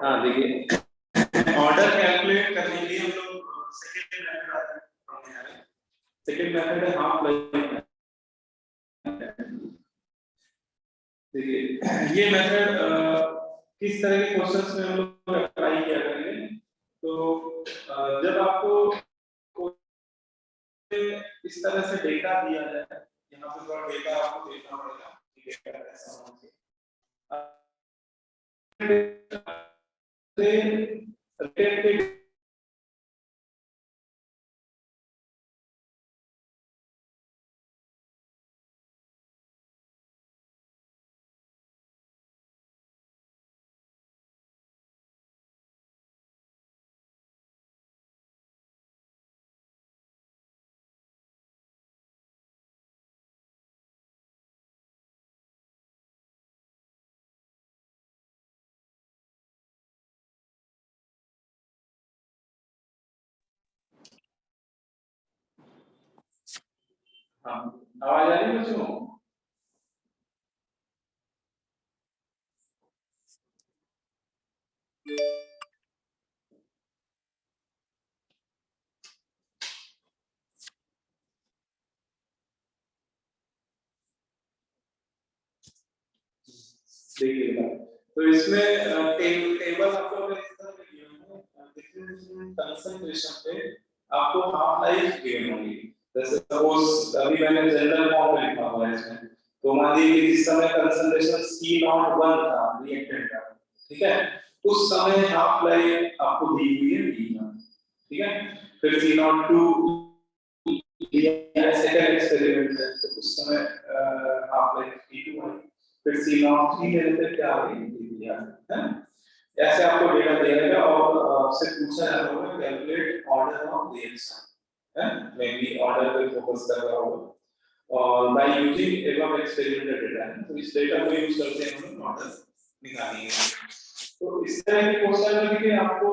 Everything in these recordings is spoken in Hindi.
हाँ देखिए, ऑर्डर कैलकुलेट करने के लिए हम लोग सेकंड मेथड आता है। सेकंड मेथड है हाफ लाइफ। देखिए ये मेथड किस तरह के क्वेश्चंस में हम लोग अप्लाई किया करेंगे। तो जब आपको इस तरह से डेटा दिया जाए, यहाँ पे थोड़ा डेटा आपको देखना पड़ेगा कि डेटा कैसा होना चाहिए। हाँ, आवाज आ रही है बच्चों? देखिएगा, तो इसमें टेबल आपको इस तरह के दिए होंगे, डिफरेंट कंसंट्रेशन पे आपको हाफ लाइफ गिवन होगी। जैसे सपोज अभी मैंने जनरल फॉर्म में लिखा हुआ है इसमें, तो मान लीजिए जिस समय कंसंट्रेशन C01 था रिएक्टेंट का, ठीक है, उस समय हाफ लाइफ आपको दी हुई है D1, ठीक है। फिर C02 ये सेकंड एक्सपेरिमेंट है, तो उस समय हाफ लाइफ D2 है। फिर C03 ले लेते क्या होगी, है। ऐसे आपको डेटा दिया जाएगा और आपसे पूछा जाता होगा कैलकुलेट ऑर्डर ऑफ रिएक्शन, है, मे बी ऑर्डर पे फोकस कर रहा होगा और by using above experimental data है, तो इस डेटा को यूज करते हैं हम ऑर्डर निकालेंगे। तो इस तरह के क्वेश्चन में देखिए आपको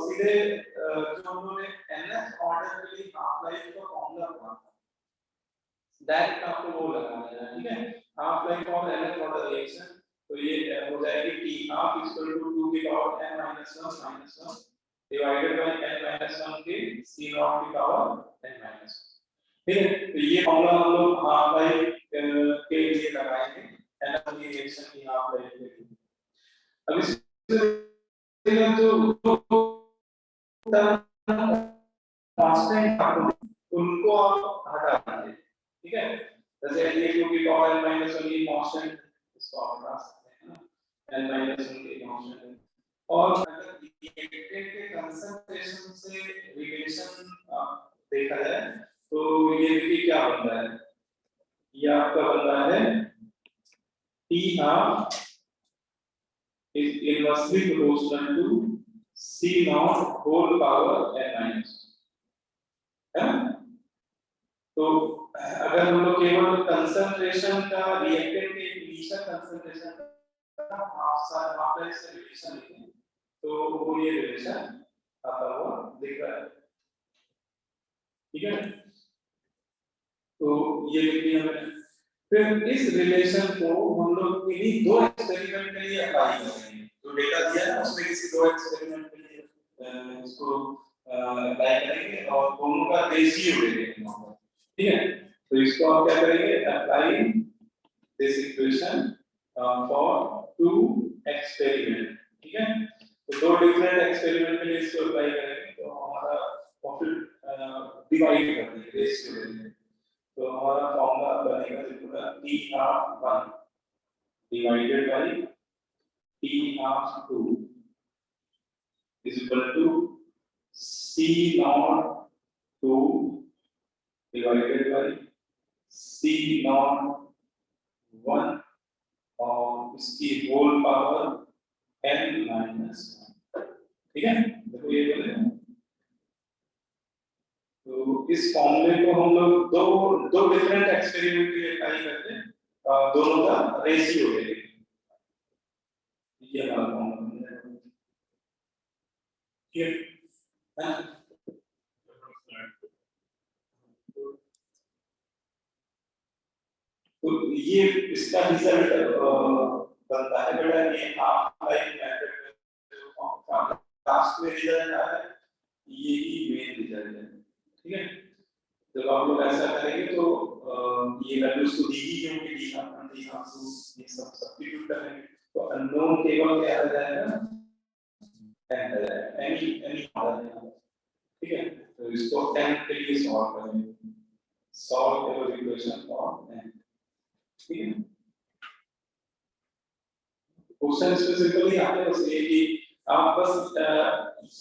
सीधे जो हम लोगों ने nth ऑर्डर के लिए हाफ लाइफ का फॉर्मूला पढ़ा था, डायरेक्ट आपको वो लगाना है, ठीक है। Half life of nth order reaction, तो ये हो जाएगी T half equal to 2 की power n minus 1 divided by n minus 1 की C naught की पावर n minus 1, ठीक है। तो ये फॉर्मूला हम लोग हाफ लाइफ के लिए लगाएंगे, nth रिएक्शन की हाफ लाइफ के लिए। अब इस जो कांस्टेंट उनको आप हटा दीजिए, ठीक है। जैसे ये क्योंकि पावर n minus 1 की कांस्टेंट, इसको आप हटा सकते हैं ना, n minus 1 की कांस्टेंट। और अगर रिएक्टेंट के कंसंट्रेशन से रिलेशन देखा जाए तो ये देखिए क्या बनता है, ये आपका बनता है T half is inversely proportional to C naught whole power n minus, है। तो अगर हम लोग केवल कंसंट्रेशन का रिएक्टेंट के इनिशियल कंसंट्रेशन का हाफ लाइफ से रिलेशन लिखें तो वो ये रिलेशन आता हुआ दिख रहा है, ठीक है। तो ये लिखिए हमें, फिर इस रिलेशन को हम लोग इन्हीं दो एक्सपेरिमेंट के लिए अप्लाई करेंगे। तो डेटा दिया है उसमें किसी दो एक्सपेरिमेंट के लिए इसको अप्लाई करेंगे और दोनों का रेशियो लेंगे, ठीक है। तो इसको आप क्या करेंगे, apply this equation for two experiment, ठीक है। तो दो डिफरेंट एक्सपेरिमेंट के लिए इसको अप्लाई करेंगे तो हमारा प्रॉफिट डिवाइड कर देंगे, रेशियो लेंगे। तो हमारा फॉर्मूला बनेगा जितना T half 1 divided by T half 2 is equal to C naught 2 divided by C naught 1 और इसकी होल पावर n minus 1, ठीक है। देखो ये बोले, तो इस फॉर्मूले को हम लोग दो डिफरेंट एक्सपेरिमेंट के लिए अप्लाई करते हैं, दोनों का रेशियो लेंगे, ये हमारा फॉर्मूला है, ठीक है। तो ये इसका रिजल्ट बनता है, बेटा ये हाफ लाइफ मेथड का लास्ट में रिजल्ट आ है, ये ही मेन रिजल्ट है। ठीक है, जब आप लोग ऐसा करेंगे तो ये वैल्यूज को दी ही क्योंकि दी हम ये सब सब्स्टिट्यूट करेंगे तो अननोन केवल क्या आ जाएगा, एनी ऑर्डर। ठीक है, तो इसको 10 के लिए सॉल्व करेंगे, solve your equation for n। ठीक है, क्वेश्चन स्पेसिफिकली आते बस ये कि आप बस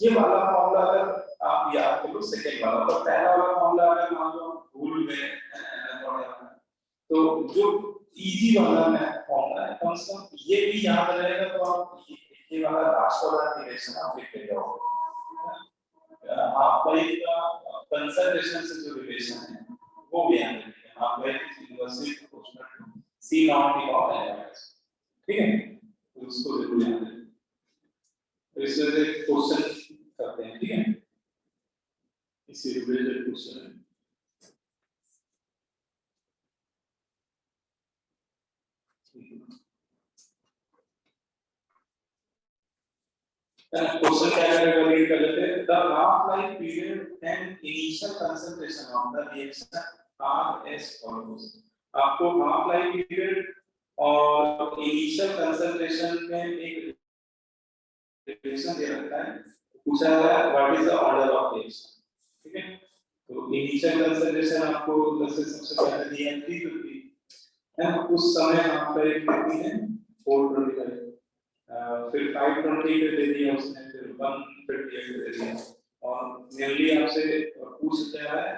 ये वाला फॉर्मूला अगर आप याद करो सेकंड वाला, और पहला वाला फॉर्मूला अगर मान लो भूल गए तो जो इजी वाला मैथ फॉर्मूला है कम से कम ये भी याद रहेगा, तो आप ये वाला लास्ट वाला रिलेशन आप लिख लेते हो। आप भाई का कंसंट्रेशन से जो रिलेशन है वो भी याद रखिए, आप भाई university proportional C naught D of है। ठीक है, तो उसको जरूर याद रखें। तो इस वजह से क्वेश्चन करते हैं। ठीक है, इसी रिलेटेड क्वेश्चन है। क्वेश्चन क्या करेगा, रीड कर लेते हैं। The half life period and initial concentration of the reaction are as follows. आपको हाफ लाइफ पीरियड और इनिशियल कंसंट्रेशन में एक रिलेशन दे रखा है, पूछा जा रहा है what is the order of reaction. ठीक है, तो इनिशियल कंसंट्रेशन आपको जैसे सबसे पहले दी है 350 है, उस समय हाफ लाइफ कितनी है 425, फिर 520 पे दे दिया उसने, फिर 158 पे दे दिया, और मेनली आपसे पूछ क्या है,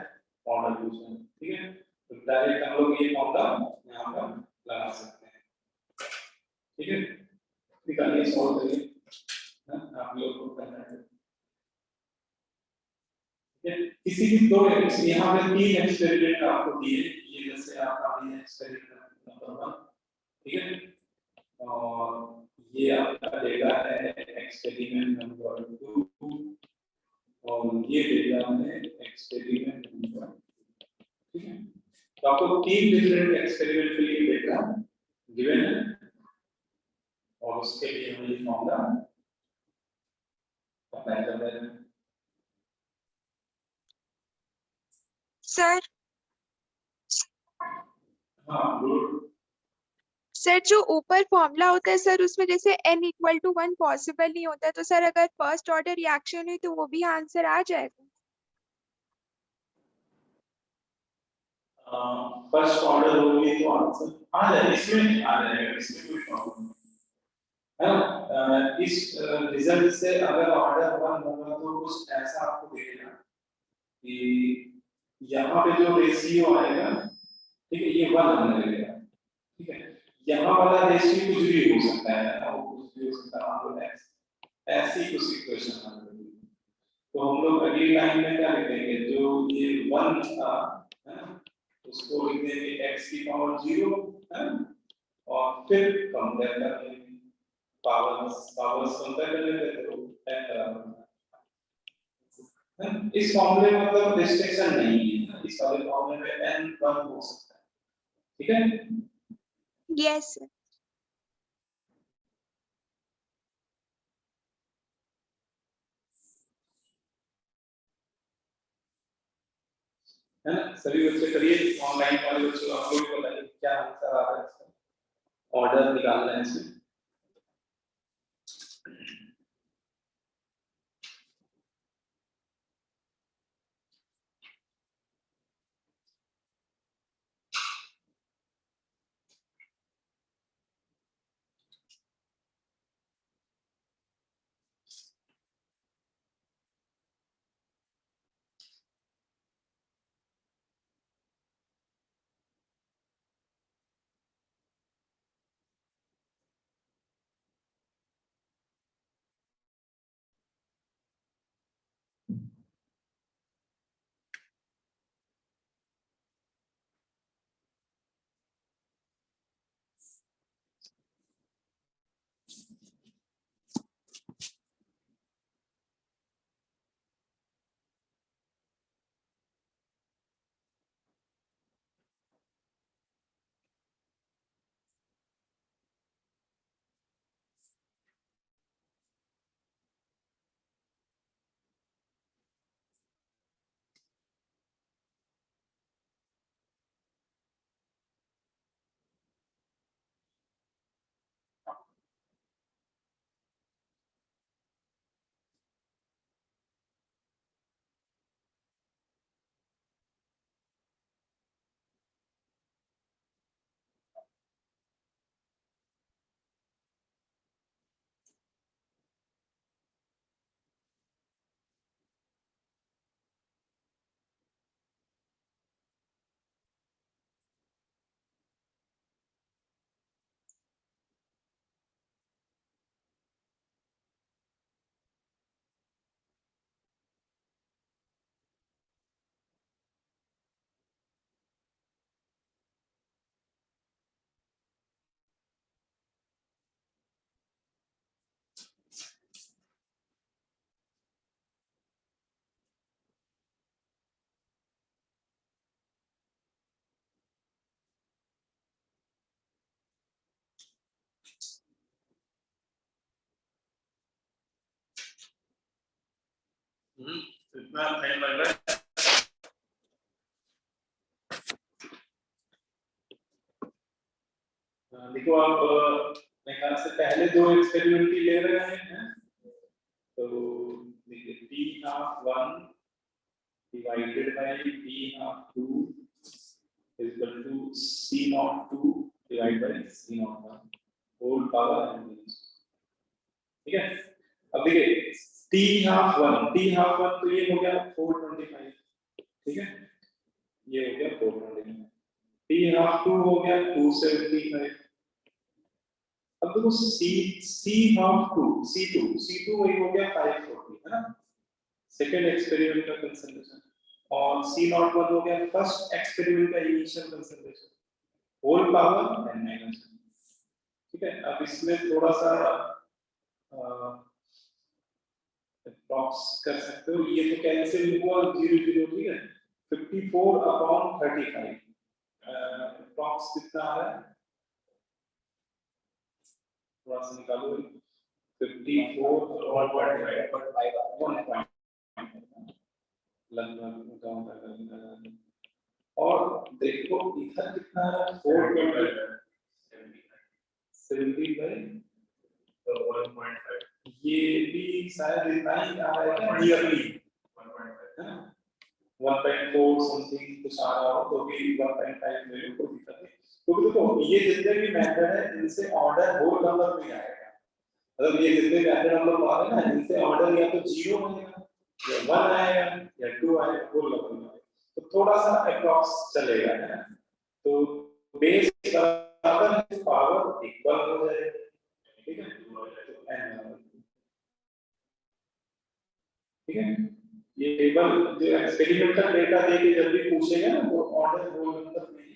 मॉडल पूछ रहा है। ठीक है, तो डायरेक्ट हम लोग ये मॉडल यहाँ पर लगा सकते हैं। ठीक है, निकालिए सॉल्व करिए, आप लोग को करना है। किसी भी दो यहाँ पे 3 एक्सपेरिमेंट आपको दिए, ये जैसे आपका दिया एक्सपेरिमेंट नंबर 1। ठीक है, और ये आपका डेटा है एक्सपेरिमेंट नंबर 2, और ये डेटा है एक्सपेरिमेंट नंबर। ठीक है, तो आपको 3 डिफरेंट एक्सपेरिमेंट के लिए डेटा गिवन है, और उसके लिए हम ये फॉर्मूला अप्लाई कर रहे हैं। सर हाँ गुड। सर जो ऊपर फॉर्मूला होता है सर, उसमें जैसे n इक्वल टू 1 पॉसिबल नहीं होता, तो सर अगर फर्स्ट ऑर्डर रिएक्शन हुई तो वो भी आंसर आ जाएगा। फर्स्ट ऑर्डर होगी तो आंसर आ जाएगा, इसमें आ जाएगा, इसमें कोई प्रॉब्लम नहीं है ना। इस रिजल्ट से अगर ऑर्डर 1 होगा तो कुछ ऐसा आपको देगा कि यहाँ पे जो रेशियो आएगा, ठीक है, ये 1 आने लगेगा। ठीक है, यहाँ वाला रेशियो कुछ भी हो सकता है, वो कुछ भी हो सकता है, मान लो x, ऐसी कुछ इक्वेशन आने लगेगी। तो हम लोग अगली लाइन में क्या लिखेंगे, जो ये 1 था है ना, उसको लिख देंगे x की पावर 0 है, और फिर कंपेयर कर लेंगे, पावर्स कंपेयर कर लेंगे तो n बराबर है। इस फॉर्मूले में मतलब रिस्ट्रिक्शन नहीं है, इस वाले फॉर्मूले में n 1 हो सकता है। ठीक है, यस सर। है ना। सभी बच्चे करिए, ऑनलाइन वाले बच्चों आपको भी बताइए क्या आंसर आ रहा है इसका, ऑर्डर निकालना है इसमें। इतना टाइम लग रहा है। देखो आप मेरे ख्याल से पहले दो एक्सपेरिमेंट ही ले रहे हैं, तो देखिए t half 1 divided by t half 2 is equal to c naught 2 divided by c naught 1 whole power n, ठीक है। अब देखिए t half 1 तो ये हो गया 425, ठीक है, ये हो गया 425, t half 2 हो गया 275। अब देखो c half 2 c2 वही हो गया 540, है ना, सेकेंड एक्सपेरिमेंट का कंसंट्रेशन, और c नॉट 1 हो गया फर्स्ट एक्सपेरिमेंट का initial concentration, whole power n minus, ठीक है। अब इसमें थोड़ा सा अप्रॉक्स कर सकते हो, ये तो कैंसिल हुआ 0 0, ठीक है, 54/35 अप्रॉक्स कितना आ रहा है, थोड़ा सा निकालो, 54/1.5 लगभग, और देखो इधर कितना है 4.70/1.5, ये भी शायद इतना ही आ रहा है, नियरली 1.4 समथिंग कुछ आ रहा हो, तो भी 1.5 ले लो, कोई दिक्कत नहीं। तो देखो ये जितने भी मेथड है इनसे ऑर्डर होल नंबर में आएगा, मतलब ये जितने मेथड हम लोग पढ़ा रहे हैं ना, इनसे ऑर्डर या तो 0 आएगा या 1 आएगा या 2 आएगा, होल नंबर में, तो थोड़ा सा अप्रॉक्स चलेगा, है ना। तो बेस बराबर पावर इक्वल हो जाएगा, ठीक है, ठीक है। ये टेबल जो एक्सपेरिमेंटल डेटा देके जब भी पूछेगा ना, वो ऑर्डर होल नंबर में ही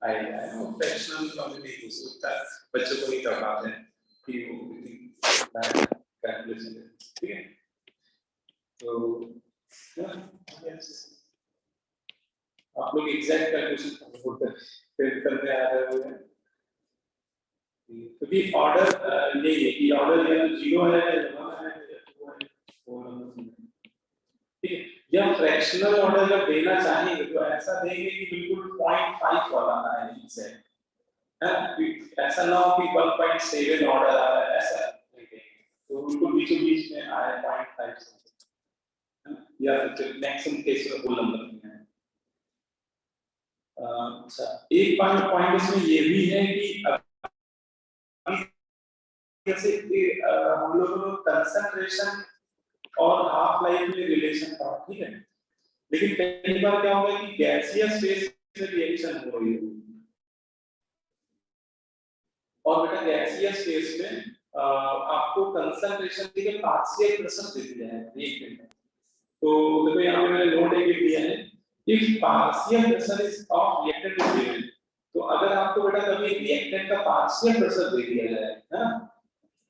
आएगा, है ना, फ्रैक्शनल वाले नहीं पूछ सकता, बच्चों को नहीं कर पाते हैं कि वो कैलकुलेशन, ठीक है। तो आप लोग एग्जैक्ट कैलकुलेशन करते आ रहे हो, क्योंकि ऑर्डर यही है कि ऑर्डर या तो 0 है या 1 है या 2 है, ठीक है। या फ्रैक्शनल ऑर्डर जब देना चाहेंगे तो ऐसा देंगे कि बिल्कुल 0.5 वाला आए इनसे, है, ऐसा ना हो कि 1.7 ऑर्डर आ रहा है, ऐसा नहीं देंगे, तो बिल्कुल बीचों बीच में आए 0.5 से, या मैक्सिमम केस में होल नंबर में है। अच्छा, एक पॉइंट इसमें ये भी है कि जैसे हम लोगों ने कंसंट्रेशन और हाफ लाइफ में रिलेशन था, ठीक है, लेकिन कई बार क्या होगा कि गैसियस फेज में रिएक्शन हो रही है, और बेटा गैसियस फेज में आपको कंसंट्रेशन के पार्शियल प्रेशर दे दिया है रिएक्टेंट में, तो देखो यहाँ पे मैंने नोट एक दिया है, if partial pressure is of reactant is given, तो अगर आपको बेटा कभी रिएक्टेंट का पार्शियल प्रेशर दे दिया जाए, है ना,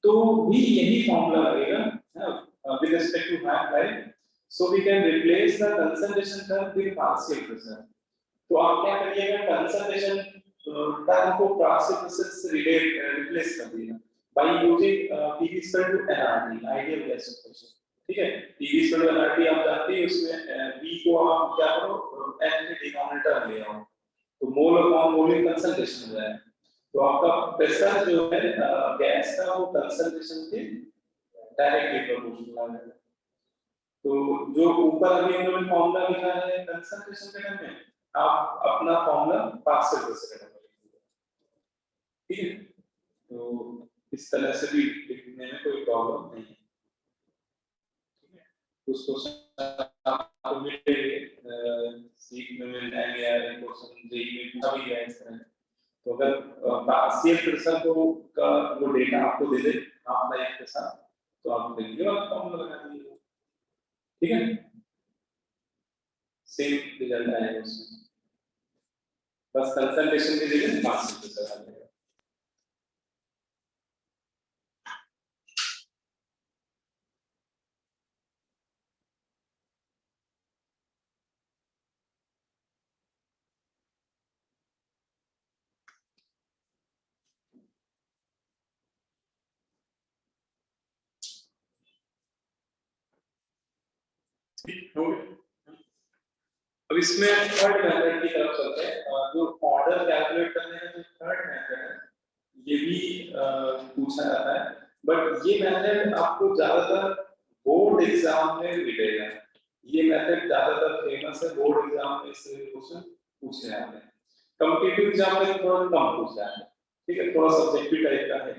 तो भी यही फॉर्मूला लगेगा, with respect to half life, so we can replace the concentration term with partial pressure। तो आप क्या करिएगा, कंसंट्रेशन टर्म को पार्शियल प्रेशर से रिप्लेस कर दीजिएगा by using PV equal to nRT, ideal gas pressure, ठीक है। PV equal to nRT आप जानते हैं, उसमें V को आप क्या करो, n के डिनोमिनेटर ले आओ, तो मोल अपॉन मोलिक कंसंट्रेशन हो जाएगा, तो आपका प्रेशर जो है गैस का वो कंसंट्रेशन के डायरेक्टली प्रोपोर्शनल आ जाएगा। तो जो ऊपर अभी हम लोगों ने फॉर्मूला लिखा है कंसंट्रेशन के टर्म में, आप अपना फॉर्मूला पार्शियल प्रेशर के टर्म में लिखिए, ठीक है। तो इस तरह से भी लिखने में कोई प्रॉब्लम नहीं है, ठीक है। उसको आपको मिलेंगे सीख में मिल जाएंगे, या क्वेश्चन जेई में पूछा भी गया इस तरह, तो अगर पार्शियल प्रेशर को का वो डेटा आपको दे दे हाफ लाइफ के साथ, तो आप देखिए और फॉर्मूला लगा दीजिए, ठीक है, सेम रिजल्ट आएगा उसमें, बस कंसंट्रेशन की जगह पार्शियल प्रेशर आ जाएगा। हो गया। अब इसमें थर्ड मेथड की तरफ चलते हैं। जो ऑर्डर कैलकुलेट करने का जो थर्ड मेथड है ये भी पूछा जाता है, बट ये मेथड आपको ज्यादातर बोर्ड एग्जाम में मिलेगा। ये मेथड ज्यादातर फेमस है, बोर्ड एग्जाम में इससे क्वेश्चन पूछे जाते हैं। कॉम्पिटिटिव एग्जाम में थोड़ा कम पूछा जाता है, ठीक है, थोड़ा सब्जेक्टिव टाइप का है,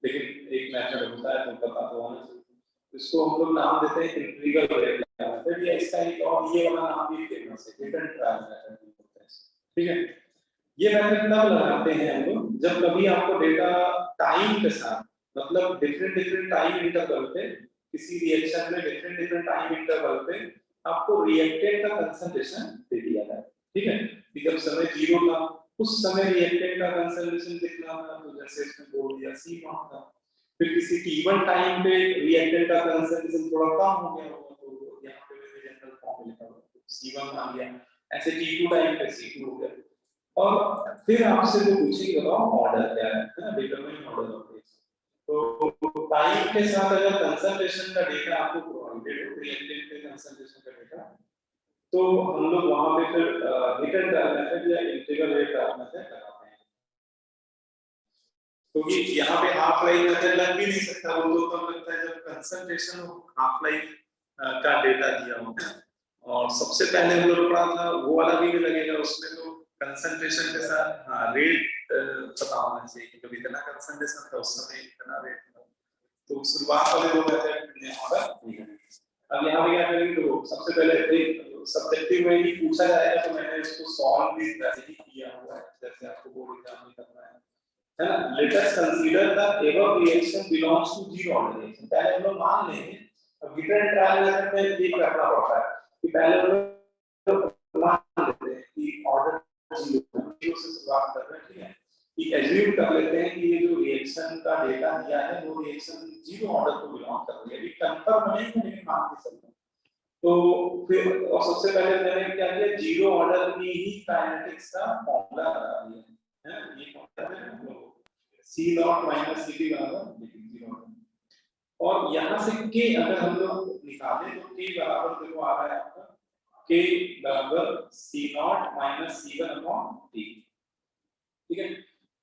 लेकिन एक मेथड होता है तो पता तो होना चाहिए। इसको हम लोग नाम देते हैं इंटीग्रल रेट मेथड, या इसका एक और ये वाला नाम भी फेमस है, डिफरेंट ट्रायल मेथड बोलते हैं, ठीक है। ये मेथड तब लगाते हैं हम लोग जब कभी आपको डेटा टाइम के साथ, मतलब डिफरेंट डिफरेंट टाइम इंटरवल पे, किसी रिएक्शन में डिफरेंट डिफरेंट टाइम इंटरवल पे आपको रिएक्टेंट का कंसंट्रेशन दे दिया जाए, ठीक है। कि जब समय 0 था उस समय रिएक्टेंट का कंसंट्रेशन कितना था, तो जैसे इसमें बोल दिया C0 था। फिर किसी t1 टाइम पे रिएक्टेंट का कंसंट्रेशन थोड़ा कम हो गया होगा, तो यहाँ पे मैंने जनरल फॉर्म लिखा हुआ C1 मान लिया, ऐसे t2 टाइम पे C2 हो गया। और फिर आपसे वो पूछेगी बताओ ऑर्डर क्या है ना, डिटरमाइन ऑर्डर ऑफ दिस। तो टाइम के साथ अगर कंसंट्रेशन का डेटा आपको प्रोवाइडेड हो, रिएक्टेंट के कंसंट्रेशन का डेटा, तो हम लोग वहां पे फिर रिटर्न ट्रायल मेथड या इंटीग्रल रेट ट्रायल मेथड लगाते हैं। क्योंकि यहाँ पे हाफ लाइफ मेथड लग भी नहीं सकता, वो तो तब लगता है जब कंसंट्रेशन हाफ लाइफ का डेटा दिया होगा। और सबसे पहले हम लोग पढ़ा था वो वाला भी लगेगा, उसमें तो कंसंट्रेशन के साथ हाँ रेट पता होना चाहिए कि कभी इतना कंसंट्रेशन था उस समय इतना रेट था। तो शुरुआत वाले दो मेथड यहाँ पर नहीं है। अब यहाँ पे क्या करेंगे, तो सबसे पहले सब्जेक्टिव में ही पूछा जाएगा, तो मैंने इसको सॉल्व भी वैसे ही किया हुआ है जैसे आपको बोर्ड एग्जाम में करना है ना। Let us consider the above reaction belongs to zero order reaction. पहले हम लोग मान लेंगे, अब गिवन ट्रायल मेथड में ये करना पड़ता है कि पहले हम लोग मान लेते हैं कि ऑर्डर जीरो से शुरुआत कर रहे हैं, ठीक है, कि एज्यूम कर लेते हैं कि ये जो रिएक्शन का डेटा दिया है वो रिएक्शन जीरो ऑर्डर को बिलोंग कर रही है। अभी कंफर्म नहीं है लेकिन मान के चलते हैं। तो फिर और सबसे पहले मैंने क्या किया, जीरो ऑर्डर की ही काइनेटिक्स का फॉर्मूला लगा दिया है। ये फॉर्मूला है हम लोग C0 माइनस Cp बराबर 0। और यहाँ से k अगर हम लोग निकालें तो k बराबर देखो आ रहा है आपका k बराबर C0 minus C1 upon T, ठीक है।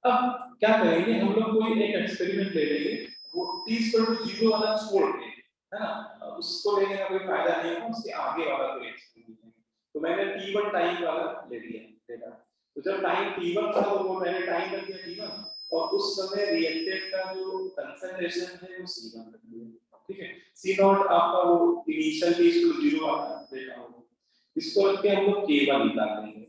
अब क्या करेंगे हम लोग, कोई एक एक्सपेरिमेंट ले लेंगे, वो t0 वाला छोड़ के, है ना, उसको लेने का कोई फायदा नहीं है, उसके आगे वाला कोई एक्सपेरिमेंट। तो मैंने t1 टाइम वाला ले लिया डेटा। तो जब टाइम t1 था तो वो मैंने टाइम रख दिया t1, और उस समय रिएक्टेंट का जो कंसंट्रेशन है वो C1 रख दिया, ठीक है। C0 आपका वो इनिशियल t0 वाला डेटा होगा, इसको रख के हम लोग k1 निकालेंगे,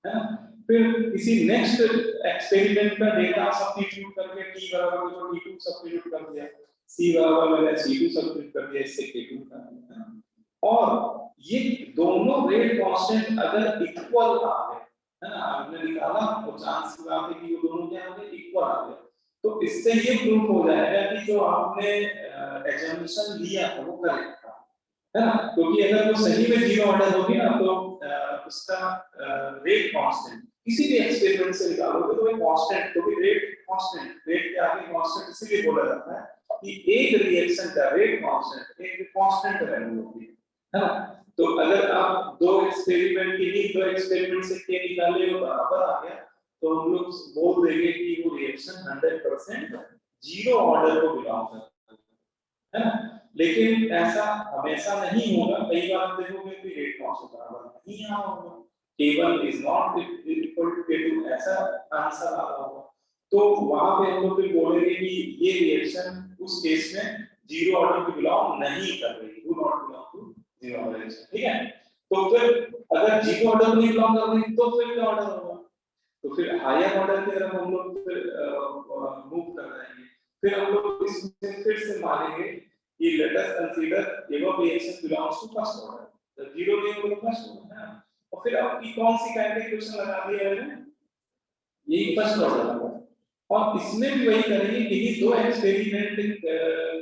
है ना। फिर किसी नेक्स्ट एक्सपेरिमेंट का डेटा सब्स्टिट्यूट करके t बराबर को t2 सब्स्टिट्यूट कर दिया, c बराबर मैंने c2 सब्स्टिट्यूट कर दिया, इससे k2 निकाल दिया। और ये दोनों रेट कांस्टेंट अगर इक्वल आ गए, है ना, आपने निकाला तो चांस की बात है कि वो दोनों क्या आ गए, इक्वल आ गए, तो इससे ये प्रूफ हो जाएगा कि जो आपने एजम्पशन लिया था वो करेक्ट था, है ना। क्योंकि अगर वो सही में जीरो ऑर्डर होगी ना तो उसका रेट कांस्टेंट किसी भी एक्सपेरिमेंट से निकालोगे तो वो कांस्टेंट, क्योंकि रेट कांस्टेंट, रेट के आगे कांस्टेंट इसलिए बोला जाता है कि एक रिएक्शन का रेट कांस्टेंट एक कांस्टेंट वैल्यू होती है ना। तो अगर आप दो एक्सपेरिमेंट की ही दो एक्सपेरिमेंट से के निकाले हो बराबर आ गया, तो हम लोग बोल देंगे कि वो रिएक्शन 100% जीरो ऑर्डर को बिलोंग करता है ना। लेकिन ऐसा हमेशा नहीं होगा, कई बार देखोगे कि रेट कांस्टेंट बराबर नहीं आ रहा होगा, k1 is not equal to k2 ऐसा आंसर आ रहा होगा, तो वहां पे हम लोग फिर बोलेंगे कि ये रिएक्शन उस केस में जीरो ऑर्डर को बिलोंग नहीं कर रही, do not belong to zero order reaction, ठीक है। तो फिर अगर जीरो ऑर्डर नहीं बिलोंग कर रही तो फिर क्या ऑर्डर होगा, तो फिर हायर ऑर्डर की तरफ हम लोग फिर मूव कर जाएंगे। फिर हम लोग इसमें फिर से मानेंगे कि let us consider above reaction belongs to first order, तो जीरो नहीं होगा फर्स्ट ऑर्डर है। और फिर आपकी कौन सी काइनेटिक इक्वेशन लगा दी है मैंने, यही फर्स्ट ऑर्डर लगा। और इसमें भी वही करेंगे कि ये दो एक्सपेरिमेंट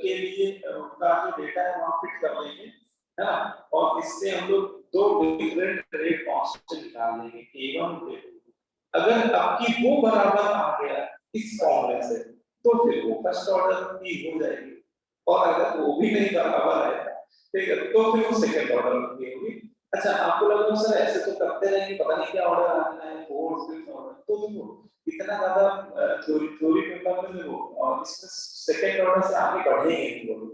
के लिए का जो डेटा है वहां फिट कर लेंगे, है ना। और इससे हम लोग दो डिफरेंट रेट कांस्टेंट निकाल लेंगे k1 k2। अगर आपकी वो बराबर आ गया इस फॉर्मूले से तो फिर वो फर्स्ट ऑर्डर की हो जाएगी, और अगर वो भी नहीं बराबर आएगा ठीक है तो फिर वो सेकंड ऑर्डर की होगी। अच्छा आपको लग रहा है सर ऐसे तो करते रहेंगे पता नहीं क्या ऑर्डर आना है फोर्थ फिफ्थ ऑर्डर, तो देखो इतना ज्यादा थ्योरी पेपर में देखो और इसमें सेकंड ऑर्डर से आगे बढ़ेंगे नहीं वो लोग,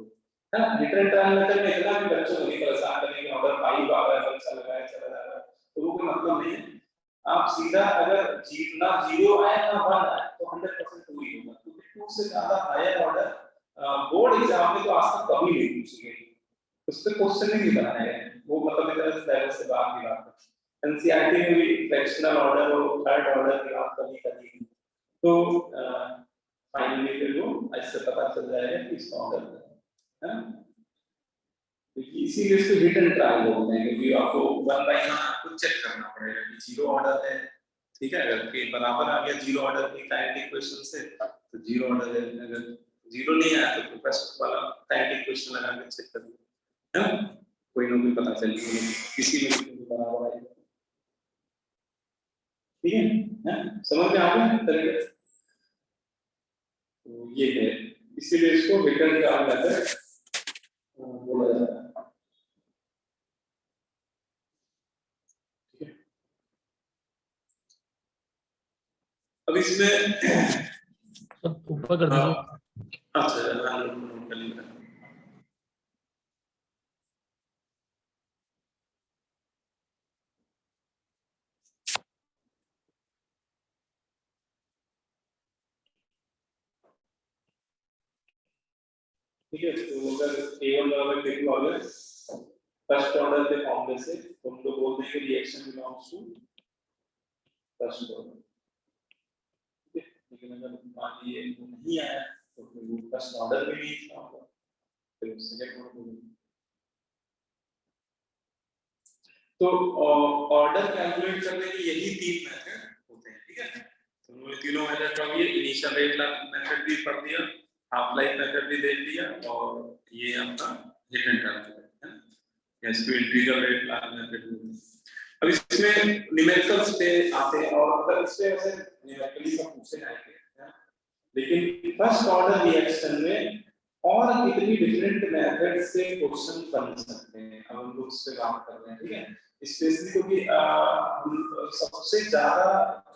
है ना। रिटर्न ट्रायल मेथड में इतना भी बच्चों को नहीं परेशान करेंगे ऑर्डर 5 आ रहा है बच्चा लगाया चला जा रहा है तो वो कोई मतलब नहीं है। आप सीधा अगर ना 0 आए ना 1 आए तो 100% वही होगा, क्योंकि 2 से ज्यादा हायर ऑर्डर बोर्ड एग्जाम में तो आज तक कभी नहीं पूछी गई, उस पे क्वेश्चन ही नहीं बनाए गए, वो मतलब इतना सिलेबस से बाहर की बात है। एनसीईआरटी में भी फ्रैक्शनल ऑर्डर और थर्ड ऑर्डर की बात कभी करी तो फाइनली फिर वो ऐसे पता चल जाएगा कि इसका ऑर्डर है ना। तो इसीलिए इसको हिट एंड ट्रायल बोलते हैं, क्योंकि आपको 1 बाय 1 आपको चेक करना पड़ेगा कि 0 ऑर्डर है ठीक है, अगर के बराबर आ गया 0 ऑर्डर की काइनेटिक क्वेश्चन से तो 0 ऑर्डर है, अगर 0 नहीं आया तो फर्स्ट वाला काइनेटिक क्वेश्चन लगा के चेक कर लो है ना, कोई ना कोई पता चल जाएगा किसी में भी बराबर आएगा ठीक है समझ में आ गया तरीके। तो ये है इसीलिए इसको रिटर्न ट्रायल मेथड बोला जाता है। अब इसमें सब ऊपर कर दीजिए। अच्छा नोट कर लिया ठीक है। तो अगर A1 वाला देखो अगर फर्स्ट ऑर्डर के फॉर्मूले से तो हम लोग बोलते हैं कि reaction belongs to first order ठीक है, लेकिन अगर मान लीजिए नहीं आया तो फिर वो फर्स्ट ऑर्डर भी नहीं था फिर सेकंड ऑर्डर। तो ऑर्डर कैलकुलेट करने के यही 3 मेथड होते हैं ठीक है। तो हमने तीनों मेथड का ये इनिशियल रेट मेथड भी पढ़ दिया, हाफ लाइफ मेथड भी देख लिया और ये आपका हिट एंड रन है ना, या इसको इंटीग्रल रेट मेथड। अब इसमें न्यूमेरिकल्स पे आते हैं और अगर इस पे वैसे न्यूमेरिकली सब पूछे जाएंगे है ना, लेकिन फर्स्ट ऑर्डर रिएक्शन में और कितनी डिफरेंट मेथड से क्वेश्चन बन सकते हैं अब हम लोग उस पे बात कर रहे हैं ठीक है। स्पेशली क्योंकि सबसे ज्यादा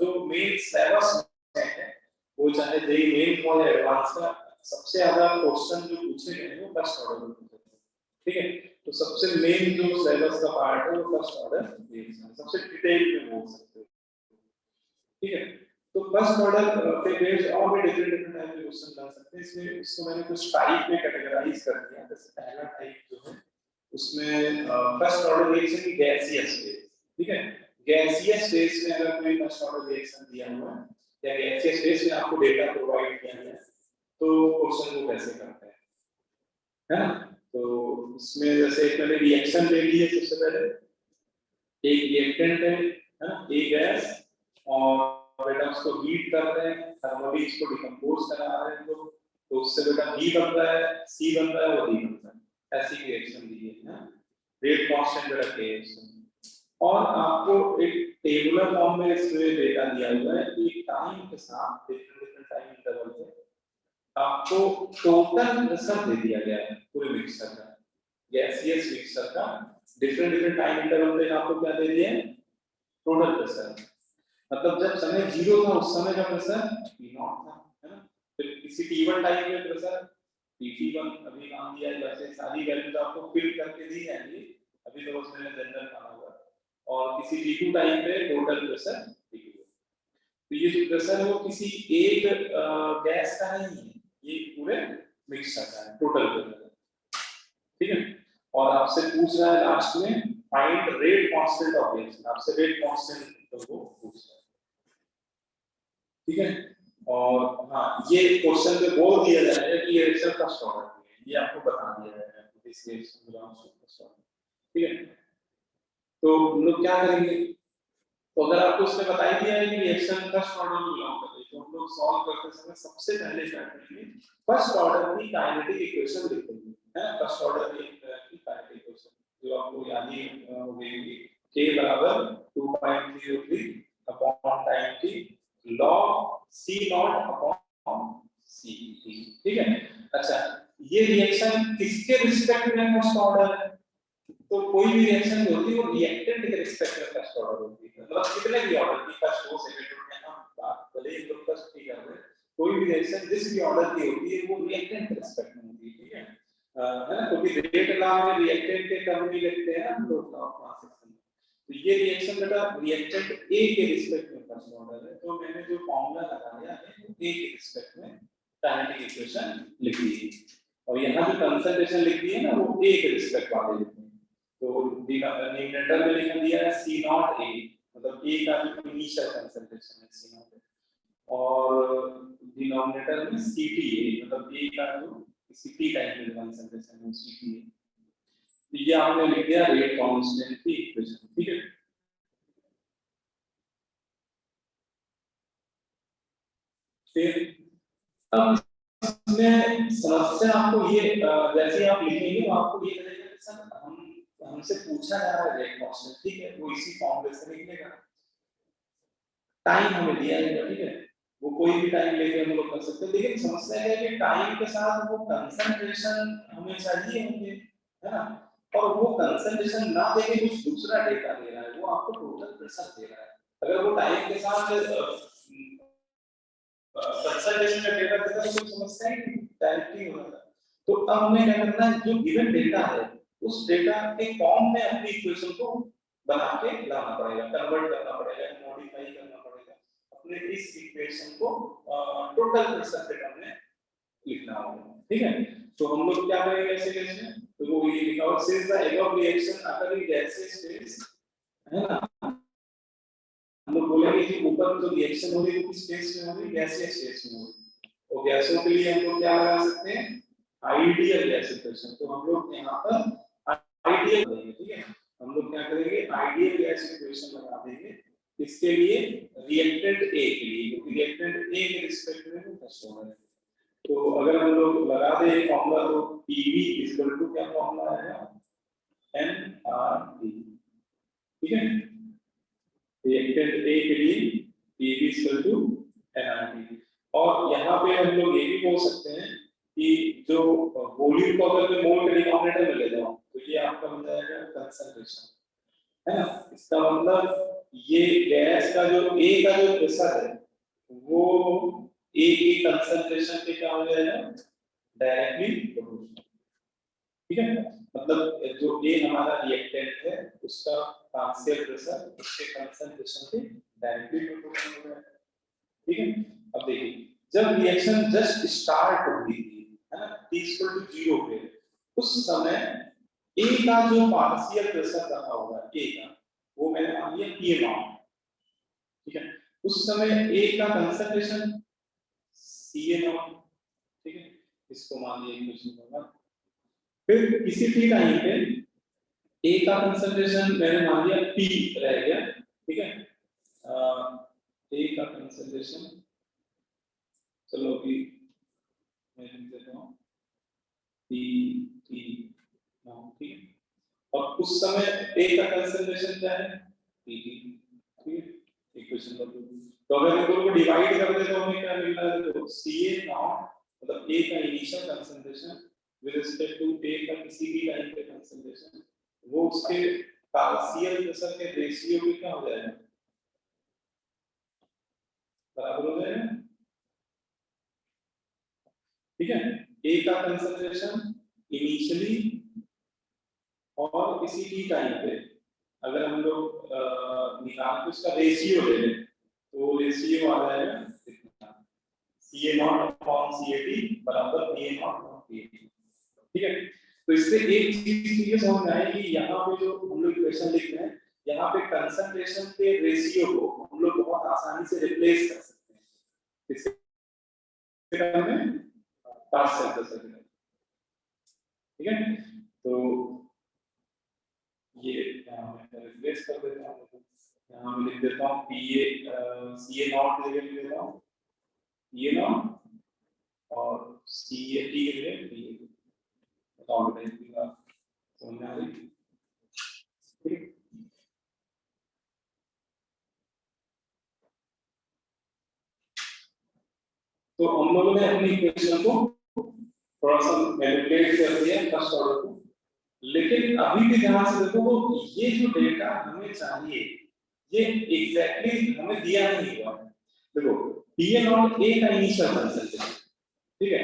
जो मेन सिलेबस है वो चाहे जेईई मेन हो या एडवांस का सबसे ज्यादा क्वेश्चन जो पूछे गए हैं वो फर्स्ट ऑर्डर में पूछे गए ठीक है। तो सबसे मेन जो सिलेबस का पार्ट है वो फर्स्ट ऑर्डर रिएक्शन सबसे डिटेल में बोल सकते हैं ठीक है। तो फर्स्ट ऑर्डर पे बेस्ड और भी डिफरेंट टाइप के क्वेश्चन बन सकते हैं, इसमें उसको मैंने कुछ टाइप में कैटेगराइज कर दिया। जैसे पहला टाइप जो है उसमें फर्स्ट ऑर्डर रिएक्शन की गैसियस फेज ठीक है, गैसियस फेज में अगर कोई फर्स्ट ऑर्डर रिएक्शन दिया हुआ है या गैसियस फेज में आपको डेटा प्रोवाइड किया गया है तो क्वेश्चन को कैसे करते हैं है ना। तो इसमें जैसे एक मैंने रिएक्शन ले ली है, सबसे पहले एक रिएक्टेंट है ना, एक गैस और बेटा उसको हीट कर रहे हैं थर्मली इसको डिकम्पोज करा रहे हैं तो उससे बेटा बी बन रहा है सी बन रहा है और डी बन रहा है, ऐसी रिएक्शन दी है ना। रेट कांस्टेंट बेटा के और आपको एक टेबुलर फॉर्म में इसमें डेटा दिया हुआ है कि टाइम के साथ डिफरेंट टाइम इंटरवल पे आपको टोटल प्रेशर दे दिया गया है पूरे मिक्सर का, गैसियस मिक्सर का डिफरेंट टाइम इंटरवल पे आपको क्या दे दिया है टोटल प्रेशर। मतलब जब समय 0 था उस समय का प्रेशर P0 था है ना, फिर किसी T1 टाइम में प्रेशर P1 अभी मान लिया वैसे सारी वैल्यूज आपको फिल करके दी जाएंगी अभी तो उसमें जनरल माना हुआ और किसी T2 टाइम पे टोटल प्रेशर T2। तो ये जो प्रेशर है वो किसी एक गैस का नहीं है, ये पूरे मिक्सर का है टोटल प्रेशर ठीक है। और आपसे पूछ रहा है लास्ट में find rate constant of reaction, आपसे रेट कांस्टेंट को पूछ रहा है ठीक है। और हाँ ये क्वेश्चन में बोल दिया जाएगा कि ये रिएक्शन फर्स्ट ऑर्डर की है, ये आपको बता दिया जाएगा this reaction belongs to first order ठीक है। तो हम लोग क्या करेंगे, तो अगर आपको उसने बता ही दिया है कि रिएक्शन फर्स्ट ऑर्डर में बिलोंग करती है तो हम लोग सॉल्व करते समय सबसे पहले क्या करेंगे फर्स्ट ऑर्डर की काइनेटिक इक्वेशन लिखेंगे है, फर्स्ट ऑर्डर की काइनेटिक इक्वेशन जो आपको याद ही होगी k बराबर 2.03 upon time t log c not upon c ठीक है। अच्छा ये रिएक्शन किसके रिस्पेक्ट में फर्स्ट ऑर्डर है? तो कोई भी रिएक्शन जो होती है वो रिएक्टेंट के रिस्पेक्ट में फर्स्ट ऑर्डर होती है, मतलब कितने भी ऑर्डर की, फर्स्ट हो सेकंड हो या हम बात भले ही तो फर्स्ट ठीक है, कोई भी रिएक्शन जिस भी ऑर्डर की होती है वो रिएक्टेंट के रिस्पेक्ट में होती है, ठीक है ना, क्योंकि रेट लॉ में रिएक्टेंट के टर्म भी लिखते हैं हम लोग लॉ ऑफ मास एक्शन। तो ये रिएक्शन बेटा रिएक्टेंट ए के रिस्पेक्ट में फर्स्ट ऑर्डर है, तो मैंने जो फार्मूला लगाया है वो ए के रिस्पेक्ट में काइनेटिक इक्वेशन लिख दी है, और यहाँ जो कंसंट्रेशन लिख दी है ना वो ए के रिस्पेक्ट वाले लिखते हैं। तो न्यूमरेटर में लिख दिया है C नॉट ए, मतलब ए का जो इनिशियल कंसंट्रेशन है C नॉट, और डिनोमिनेटर में Ct ए, मतलब ए का जो Ct टाइम में कंसंट्रेशन है Ct ए। तो ये आपने लिख दिया रेट कांस्टेंट की इक्वेशन, ठीक है। फिर अब इसमें समस्या आपको ये जैसे आप लिखेंगे तो आपको ये लगेगा कि सर हमसे पूछा जा रहा है रेट कांस्टेंट, ठीक है, वो इसी फॉर्मूले से निकलेगा। टाइम हमें दिया है, ठीक है, वो कोई भी टाइम लेके हम लोग कर सकते हैं, लेकिन समस्या है कि टाइम के साथ वो कंसंट्रेशन हमें चाहिए होंगे, है ना, और वो कंसंट्रेशन ना देके कुछ दूसरा डेटा दे रहा है, वो आपको टोटल प्रेशर दे रहा है। अगर वो टाइम के साथ कंसंट्रेशन का डेटा देता है तो कोई समस्या ही नहीं, डायरेक्टली हो रहा है। तो अब हमें क्या करना है, जो गिवन डेटा है उस डेटा के फॉर्म में अपनी इक्वेशन को बना के लाना पड़ेगा, कन्वर्ट करना पड़ेगा, मॉडिफाई करना पड़ेगा, अपने इस इक्वेशन को टोटल प्रेशर के टर्म में लिखना होगा, ठीक है। तो हम लोग क्या करेंगे ऐसे केस में, तो वो ये लिखा हुआ since the above reaction occur in gaseous phase, है ना, हम लोग बोलेंगे कि ऊपर जो रिएक्शन हो रही है वो किस फेज में हो रही है, गैसियस फेज में हो रही है, तो गैसों के लिए हम लोग क्या लगा सकते हैं, आइडियल गैस इक्वेशन। तो हम लोग यहाँ पर आइडियल लेंगे, ठीक है, हम लोग क्या करेंगे आइडियल गैस इक्वेशन लगा देंगे इसके लिए रिएक्टेंट ए के लिए, क्योंकि रिएक्टेंट ए के रिस्पेक्ट में वो फर्स्ट ऑर्डर है। तो अगर हम लोग लगा दें फॉर्मूला, तो पीवी इक्वल टू क्या फॉर्मूला आएगा, एनआरटी, ठीक है, रिएक्टेंट ए के लिए पीवी इक्वल टू एनआरटी। और यहाँ पे हम लोग ये भी बोल सकते हैं कि जो वॉल्यूम को अगर मैं मोल के डिनोमिनेटर में ले जाऊं तो ये आपका बन जाएगा कंसंट्रेशन, है ना, इसका मतलब ये गैस का जो ए का जो प्रेशर है वो ए की कंसंट्रेशन के क्या हो जाएगा, डायरेक्टली प्रोपोर्शनल, ठीक है, मतलब जो ए हमारा रिएक्टेंट है उसका पार्शियल प्रेशर उसके कंसंट्रेशन के डायरेक्टली प्रोपोर्शनल हो जाएगा, ठीक है। अब देखिए जब रिएक्शन जस्ट स्टार्ट हुई थी, है ना, t = 0 पे, उस समय A का जो पार्शियल प्रेशर रखा होगा A का, वो मैंने मान लिया P नॉट, ठीक है, उस समय A का कंसंट्रेशन Ca नॉट, ठीक है, इसको मान लिया इक्वेशन होगा। फिर किसी t टाइम पे A का कंसंट्रेशन मैंने मान लिया P रह गया, ठीक है, A का कंसंट्रेशन, चलो अभी मैं लिख देता हूँ P T नाउ, ठीक है, और उस समय A का कंसंट्रेशन क्या है, Pt, ठीक है, इक्वेशन नंबर 2। तो अगर इन दोनों को डिवाइड कर दे तो हमें क्या मिल रहा है, तो Ca नॉट मतलब A का initial concentration with respect to A का किसी भी टाइम पे कंसंट्रेशन, वो उसके पार्शियल प्रेशर के रेशियो पे क्या हो जाएगा, बराबर हो जाएगा, ठीक है। A का कंसंट्रेशन इनिशियली और इसी टी टाइम पे अगर हम लोग निकाल के उसका रेशियो ले लें तो रेशियो आ जाएगा इतना, Ca नॉट अपॉन Cat बराबर A नॉट अपॉन Cat, ठीक है। तो इससे एक चीज ये समझ में आएगी, यहाँ पे जो हम लोग इक्वेशन लिख रहे हैं यहाँ पे कंसंट्रेशन के रेशियो को हम लोग बहुत आसानी से रिप्लेस कर सकते हैं, इससे हमें पार्शियल कर सकते हैं, ठीक है। तो ये यहाँ मैं रिप्लेस कर देता हूँ, यहाँ मैं लिख देता हूँ Ca नॉट के लिए लिख देता हूँ ये नॉट और Cat के लिए बताओ बेटा इसकी बात समझ में आ रही, ठीक। तो हम लोगों ने अपनी इक्वेशन को थोड़ा सा मैनिपुलेट कर दिया फर्स्ट ऑर्डर को, लेकिन अभी भी ध्यान से देखो वो ये जो डेटा हमें चाहिए ये एग्जैक्टली हमें दिया नहीं हुआ है। देखो पी नॉट ए का इनिशियल कंसंट्रेशन, ठीक है,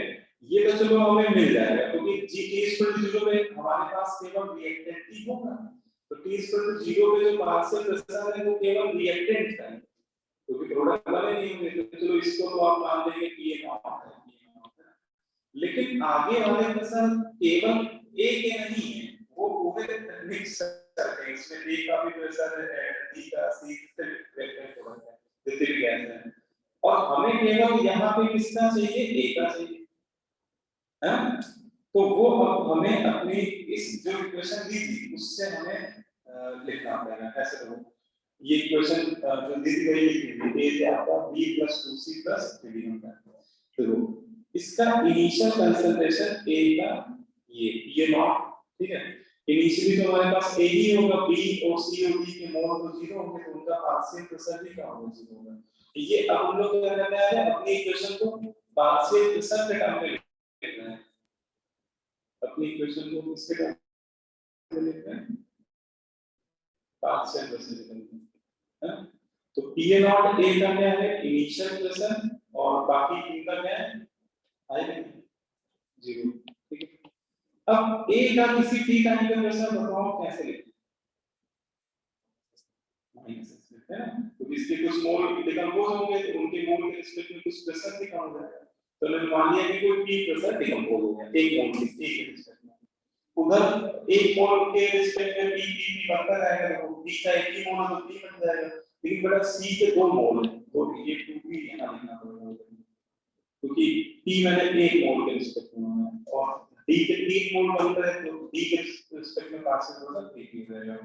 ये तो चलो हमें मिल जाएगा क्योंकि जी टी इक्वल टू 0 पे हमारे पास केवल रिएक्टेंट ही होगा, तो टी इक्वल टू 0 पे जो पार्शियल प्रेशर है वो केवल रिएक्टेंट का है, क्योंकि प्रोडक्ट बने नहीं होंगे, तो चलो इसको तो आप मान लेंगे कि ये नॉट है, लेकिन आगे वाले प्रेशर केवल ए के नहीं है, वो पूरे मिक्स है, इसमें ए का भी प्रेशर है, डी का, सी से रिएक्टेंट हो रहा है, जितने भी गैस हैं, और हमें केवल यहाँ पे किसका चाहिए, ए का चाहिए, है? तो वो अब हमें अपनी इस जो इक्वेशन दी थी उससे हमें लिखना पड़ेगा, ऐसे तो ये इक्वेशन जो दी गई थी ए आपका b + 2c + 3d होता है, तो इसका इनिशियल कंसंट्रेशन ए का ये नॉट, ठीक है, इनिशियली तो हमारे पास ए ही होगा, b और c और d के मोल तो 0 होंगे, तो उनका पार्शियल प्रेशर भी क्या होगा, 0 होगा। ये अब हम लोग क्या करना है, अपनी इक्वेशन को पार्शियल प्रेशर के टर्म में लिखना है, अपनी इक्वेशन को किसके टर्म में लिखना है, पार्शियल प्रेशर के टर्म में, है? तो P नॉट A का क्या है, इनिशियल प्रेशर, और बाकी इनका क्या है, आएगा 0, ठीक है। अब A का किसी T टाइम का प्रेशर बताओ कैसे लिखें, माइनस है ना, तो इसके कुछ मोल डिकम्पोज होंगे तो उनके मोल के रिस्पेक्ट में कुछ प्रेशर भी कम हो जाएगा, तो मैंने मान लिया कि कोई P प्रेशर डिकम्पोज हो गया एक मोल के रिस्पेक्ट में, उधर एक मोल के रिस्पेक्ट में P बनता रहेगा, तो P का एक ही मोल तो P बन जाएगा, लेकिन बड़ा C के दो मोल हैं, तो ये 2P यहाँ लिखना पड़ेगा, क्योंकि P मैंने एक मोल के रिस्पेक्ट में है और D के 3 मोल बनता है, तो D के रिस्पेक्ट में पार्शियल प्रेशर 3P हो जाएगा।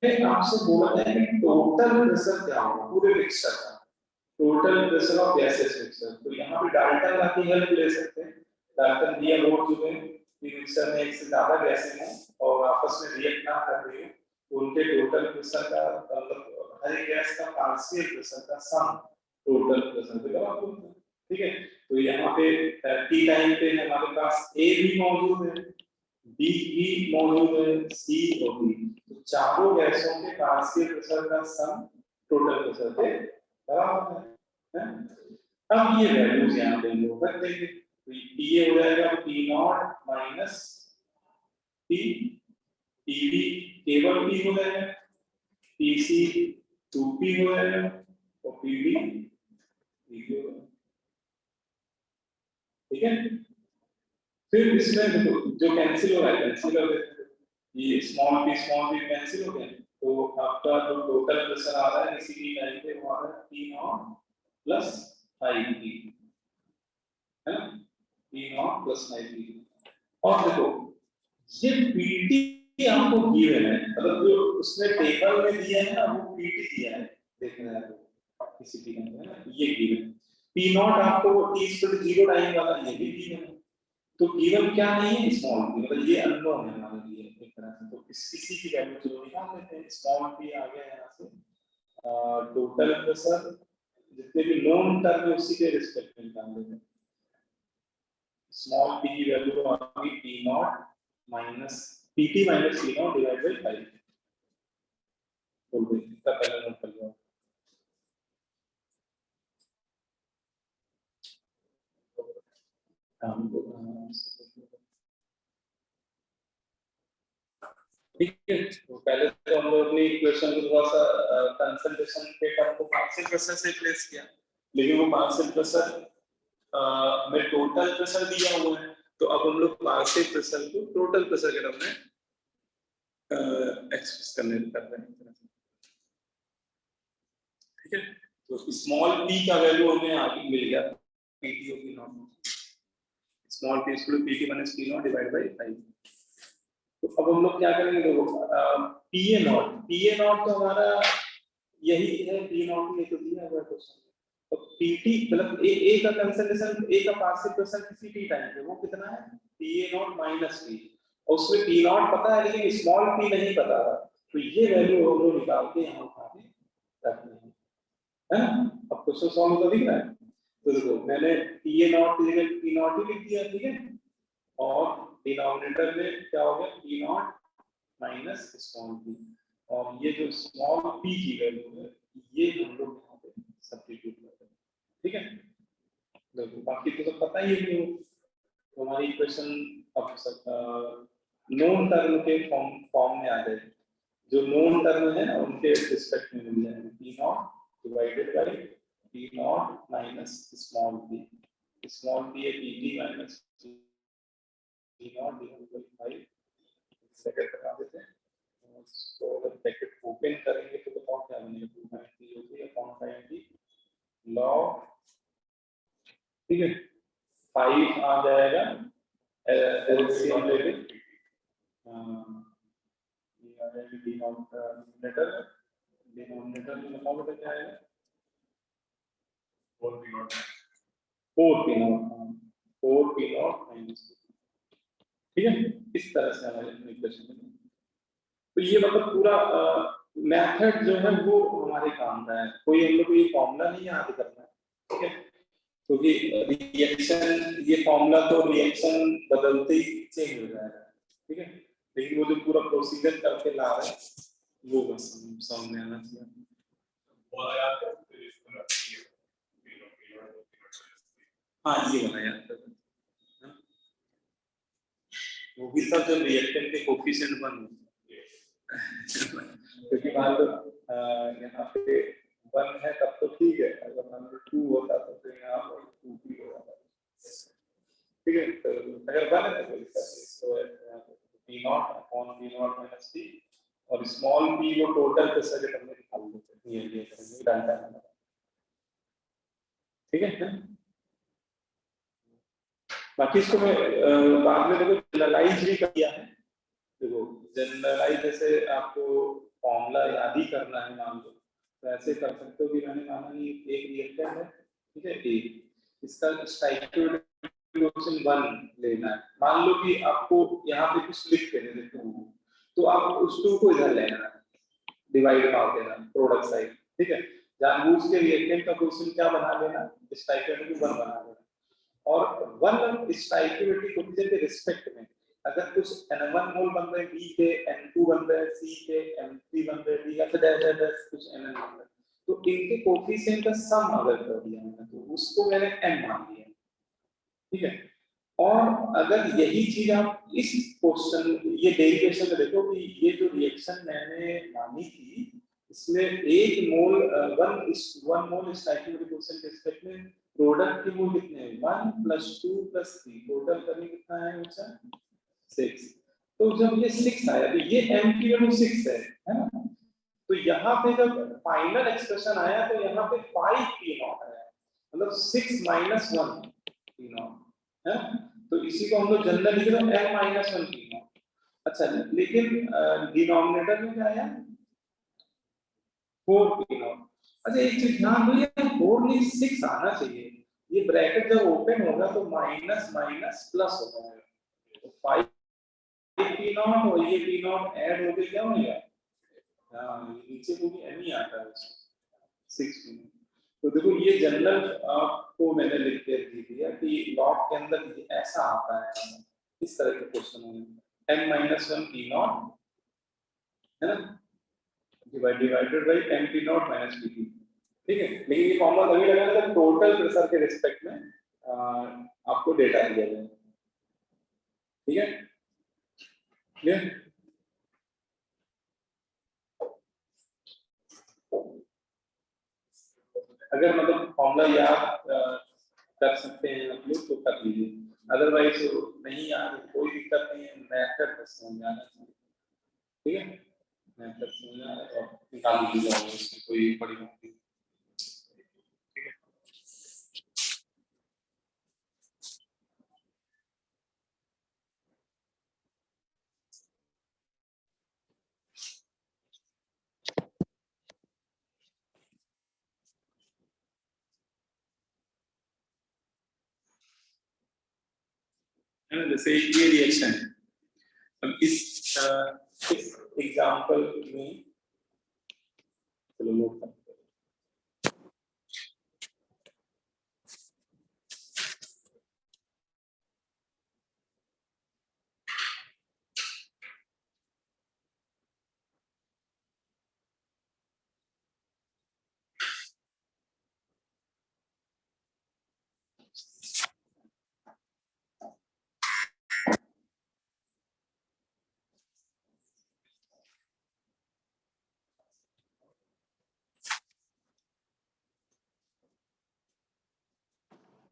फिर आपसे बोला है कि टोटल प्रेशर क्या होगा पूरे मिक्सचर का, total pressure of gases mixture, तो यहाँ पे डाल्टन का की हेल्प ले सकते हैं, डाल्टन दिया लोड जो है कि मिक्सचर में एक से ज्यादा गैसें हैं और आपस में रिएक्ट ना कर रही हो, उनके टोटल प्रेशर का मतलब हर एक गैस का पार्शियल प्रेशर का सम टोटल प्रेशर पे, ठीक है। तो यहाँ पे टी टाइम पे हमारे पास ए भी मौजूद है, बी भी मौजूद है, सी और डी, तो चारों गैसों के पार्शियल प्रेशर का सम टोटल प्रेशर पे बराबर है। अब ये वैल्यूज यहाँ पे हम लोग रख देंगे, तो ये हो जाएगा P not minus P, PV केवल P हो जाएगा, PC 2P हो जाएगा और PV 3P हो जाएगा, ठीक है। फिर इसमें देखो जो कैंसिल हो रहा है कैंसिल कर देते हैं, ये स्मॉल p कैंसिल हो गया, तो आपका जो टोटल प्रेशर आ रहा है इसी की टाइम पे वो आ रहा है P नॉट प्लस 5P, है ना, P नॉट प्लस 5P। और देखो ये PT आपको गिवन है, मतलब जो उसने टेबल में दिया है ना वो PT दिया है, देखना है तो किसी की है ना, ये गिवन P नॉट आपको T इक्वल टू 0 टाइम वाला ये भी गिवन है, तो गिवन क्या नहीं है, स्मॉल p, मतलब ये अननोन है हमारे लिए एक तरह से, तो किसी की वैल्यू चलो निकाल लेते हैं, स्मॉल p आ गया यहाँ से, टोटल प्रेशर जितने भी नोन टर्म है उसी के रिस्पेक्ट में निकाल लेते हैं, स्मॉल p की वैल्यू आ गई p not minus pt minus p naught divide by 5, बोल दे इसका पहला नोट कर लो, ठीक है। तो पहले तो हम लोग अपनी इक्वेशन को थोड़ा सा कंसंट्रेशन के टर्म को पार्शियल प्रेशर से रिप्लेस किया, लेकिन वो पार्शियल प्रेशर में टोटल प्रेशर दिया हुआ है, तो अब हम लोग पार्शियल प्रेशर को टोटल प्रेशर के टर्म में एक्सप्रेस करने कर रहे हैं, ठीक है। तो स्मॉल p का वैल्यू हमें आगे मिल गया pt of p naught, small p equal to pt minus p naught divide by 5। तो अब हम लोग क्या करेंगे, देखो PA नॉट तो हमारा यही है, P नॉट ये तो दिया हुआ है क्वेश्चन, तो PT मतलब A का कंसंट्रेशन, A का पार्शियल प्रेशर किसी T टाइम पे वो कितना है PA नॉट माइनस P, और उसमें P नॉट पता है लेकिन स्मॉल p नहीं पता था, तो ये वैल्यू हम लोग निकाल के यहाँ उठा के रखते हैं, है ना। अब क्वेश्चन सॉल्व तो दिख रहा है, तो देखो मैंने टी ए नॉट की जगह टी नॉट ही लिख दिया, ठीक है, और डिनोमिनेटर में क्या हो गया T not minus small P, और ये जो स्मॉल पी की वैल्यू है ये हम लोग यहाँ पे सब्स्टिट्यूट करते हैं, ठीक है। देखो बाकी तो सब पता ही है, तो हमारी इक्वेशन अब सब नोन टर्म के फॉर्म में आ जाए, जो नोन टर्म है ना उनके रिस्पेक्ट में मिल जाएंगे, P naught divided by P naught minus small P है P T minus P naught divided by 5 bracket लगा देते हैं, तो अगर ब्रैकेट ओपन करेंगे तो बताओ क्या बनेगा, 2 होती है अपॉन 5 लॉग, ठीक है, 5 आ जाएगा एलसीएम लेके, ये आ जाएगा डिनोमिनेटर में मतलब क्या आएगा 4 पी नॉट माइनस, ठीक है, इस तरह से हमारे इक्वेशन में। तो ये मतलब पूरा मेथड जो है वो हमारे काम का है, कोई हम लोग को ये फॉर्मूला नहीं याद करना है, ठीक है, क्योंकि रिएक्शन ये फॉर्मूला तो रिएक्शन बदलते ही चेंज हो जाएगा, ठीक है, लेकिन वो जो पूरा प्रोसीजर करके ला रहे हैं वो बस समझ में आना चाहिए। हाँ ये वाला याद कर, वो भी सब जब रिएक्टेंट के कोफिशिएंट बन क्योंकि मान लो यहाँ पे 1 है तब तो ठीक है, अगर मान लो 2 होता तो फिर यहाँ पर 2 भी होगा, ठीक है, तो अगर 1 है तो p not upon p not minus t, और स्मॉल p वो टोटल के सके हमने निकाल देते हैं, ये करेंगे डालता है, ठीक है। बाकी इसको मैं बाद में देखो जनरलाइज भी कर दिया है, देखो जनरलाइज जैसे आपको फॉर्मूला याद ही करना है मान लो, तो ऐसे कर सकते हो कि मैंने माना कि एक रिएक्टेंट है, ठीक है, ए, इसका स्टोइकियोमेट्रिक 1 लेना है, मान लो कि आपको यहाँ पे कुछ लिख के दे देते हो, तो आप उस 2 को इधर लेना है, डिवाइड मार देना प्रोडक्ट साइड, ठीक है, जानबूझ के रिएक्टेंट का क्वेश्चन क्या बना लेना, स्टोइकियोमेट्रिक 1 बना देना, और 1 स्टोइकियोमेट्रिक कोएफिशिएंट के रिस्पेक्ट में अगर कुछ n1 मोल बन रहे B के, n2 बन रहे C के, m3 बन रहे D या फिर ऐसे कुछ nn बन रहे, तो इनके कोएफिशिएंट का सम अगर कर दिया मैंने तो उसको मैंने n मान लिया, ठीक है, और अगर यही चीज आप इस क्वेश्चन ये डेरिवेशन में देखो कि ये जो रिएक्शन मैंने मानी थी इसमें 1 मोल 1 मोल स्टोइकियोमेट्रिक कोएफिशिएंट के रिस्पेक्ट में प्रोडक्ट की मोल कितने हैं 1 + 2 + 3, टोटल करने कितना है उसका 6, तो जब ये 6 आया तो ये m की वैल्यू 6 है ना, तो यहाँ पे जब फाइनल एक्सप्रेशन आया तो यहाँ पे 5 p नॉट आया, मतलब 6 - 1 p नॉट है, तो इसी को हम लोग जनरल लिख रहे हैं m - 1 p नॉट। अच्छा लेकिन डिनोमिनेटर में क्या आया 4 p नॉट। अच्छा एक चीज ध्यान दो, ये 4 नहीं 6 आना चाहिए, ये ब्रैकेट जब ओपन होगा तो माइनस माइनस प्लस हो जाएगा, तो 5 p नॉट और ये p नॉट ऐड होके क्या हो गया, हां नीचे को भी m ही आता है 6 p नॉट। तो देखो ये जनरल आपको मैंने लिख के दे दिया कि लॉग के अंदर ये ऐसा आता है, इस तरह के क्वेश्चन होंगे m - 1 p नॉट है ना, divided by m p not minus pt, ठीक है, लेकिन ये फॉर्मूला तभी लगाना जब टोटल प्रेशर के रिस्पेक्ट में आपको डेटा दिया जाए, ठीक है, क्लियर। अगर मतलब फॉर्मूला याद कर सकते हैं आप लोग तो कर लीजिए, अदरवाइज नहीं याद कोई दिक्कत नहीं है, मेथड बस समझ आना चाहिए, ठीक है, मेथड समझना और निकाल लीजिएगा, उसमें कोई बड़ी बात नहीं, ठीक है। जैसे ये रिएक्शन है, अब इस एग्जांपल में चलो लोग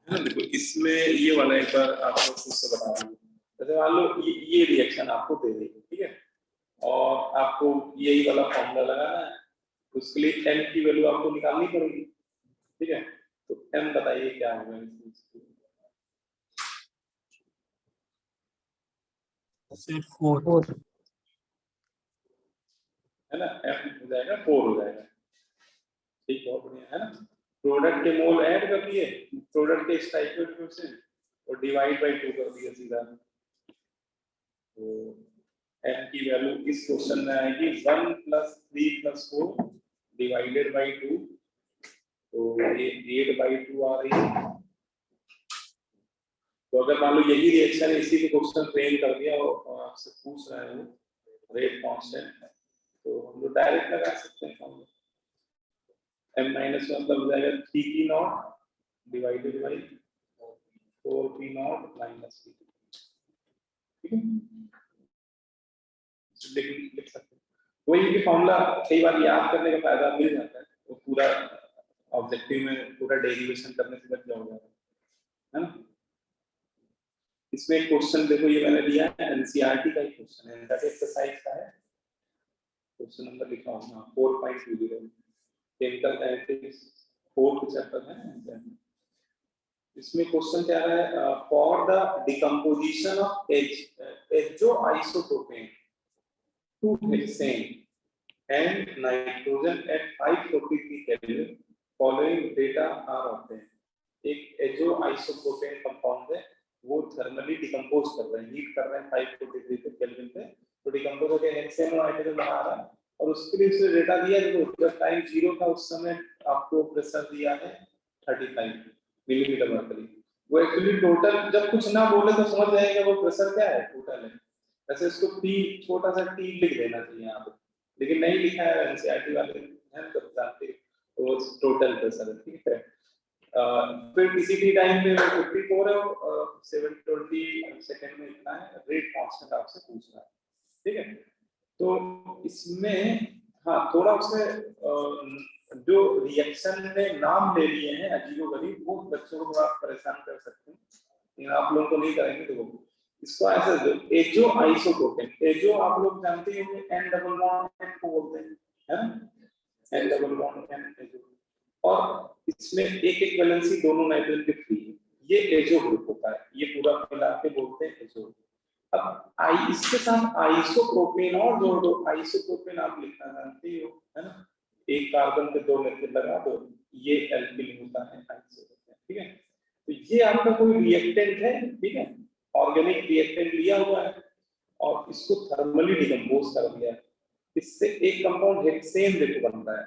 देखो इसमें ये वाला एक बार आपको खुद से बता दूं, जैसे मान लो ये रिएक्शन आपको दे दी, ठीक है, और आपको यही वाला फॉर्मूला लगाना है, उसके लिए m की वैल्यू आपको निकालनी पड़ेगी, ठीक है। तो m बताइए क्या होगा इसमें? सर 4 है ना, m हो जाएगा 4 हो जाएगा, ठीक, बहुत बढ़िया है ना। प्रोडक्ट के मोल ऐड कर दिए, प्रोडक्ट के स्टाइकियोमेट्रिक से और डिवाइड बाय 2 कर दिया सीधा। तो m की वैल्यू इस क्वेश्चन में आएगी 1 + 3 + 4 डिवाइडेड बाय 2, तो ये 8/2 आ रही है। तो अगर मान लो यही रिएक्शन इसी को क्वेश्चन फ्रेम कर दिया और आपसे पूछ रहे हैं रेट कांस्टेंट, तो हम लोग डायरेक्ट लगा सकते हैं फॉर्मूला, m माइनस मतलब हो जाएगा 3p0 divided by 4p0 minus p, ठीक है, लिख सकते हैं। वही कि फॉर्मूला कई बार याद करने का फायदा मिल जाता है, तो पूरा ऑब्जेक्टिव में पूरा डेरिवेशन करने से बच जाओगे, है ना। इसमें एक क्वेश्चन देखो, ये मैंने दिया है एनसीईआरटी का ही क्वेश्चन है, दैट एक्सरसाइज का है, क्वेश्चन नंबर लिखा हूं 4.20 केमिकल काइनेटिक्स 4th चैप्टर है। इसमें क्वेश्चन क्या है, for the decomposition of azoisopropane to hexane and nitrogen at 543 kelvin following data are obtain. एक एज़ोआइसोप्रोपेन कंपाउंड है, वो थर्मली डिकम्पोज कर रहे हैं, हीट कर रहे हैं 543 केल्विन पे, तो डिकम्पोज होकर हेक्सेन और नाइट्रोजन बना रहा है, और उसके लिए उसने डेटा दिया है, तो जब टाइम 0 था उस समय आपको प्रेशर दिया है 35 मिलीमीटर मरकरी। वो एक्चुअली टोटल जब कुछ ना बोले तो समझ जाएगा वो प्रेशर क्या है, टोटल है। वैसे इसको टी छोटा सा टी लिख देना चाहिए यहाँ पे, लेकिन नहीं लिखा है एनसीईआरटी वाले हैं, तो जानते हैं वो टोटल प्रेशर है, ठीक है। फिर किसी भी टाइम पे 54 है, 720 सेकंड में इतना है, रेट कांस्टेंट आपसे पूछ रहा है, ठीक है। तो इसमें हाँ थोड़ा उसने जो रिएक्शन में नाम ले लिए हैं अजीबोगरीब, वो बच्चों को थोड़ा परेशान कर सकते हैं, लेकिन आप लोग को नहीं करेंगे। तो वो इसको ऐसे दो, एजो आइसोप्रोपेन, एजो आप लोग जानते होंगे N डबल बॉन्ड N को बोलते हैं, है ना, N double bond N azo, और इसमें एक वैलेंसी दोनों नाइट्रोजन के फ्री है, ये एजो ग्रुप होता है, ये पूरा मिला के बोलते हैं एजो। अब आई इसके साथ आइसोप्रोपेन और जोड़ दो, आइसोप्रोपेन आप लिखना जानते हो, है ना, एक कार्बन पे 2 मिथाइल लगा दो, ये एल्किल होता है आइसोप्रोपेन, ठीक है। तो ये आपका कोई रिएक्टेंट है, ठीक है, ऑर्गेनिक रिएक्टेंट लिया हुआ है और इसको थर्मली डिकम्पोज कर दिया, इससे एक कंपाउंड हेक्सेन देखो बनता है,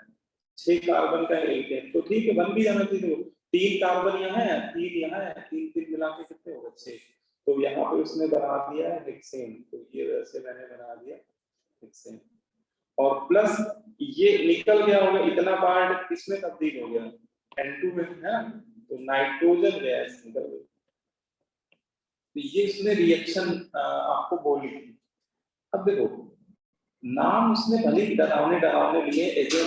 6 कार्बन का एल्केन, तो ठीक है बन भी जाना चाहिए, 3 कार्बन यहाँ है, 3 यहाँ है, 3 मिला के कितने हो गए 6, तो यहाँ पे उसने बना दिया है हेक्सेन, तो ये वैसे मैंने बना दिया हेक्सेन, और प्लस ये निकल गया होगा, इतना पार्ट इसमें तब्दील हो गया N2 में, है ना, तो नाइट्रोजन गैस निकल गई। तो ये इसने रिएक्शन आपको बोली थी। अब देखो नाम उसने भले ही डरावने लिए, एजो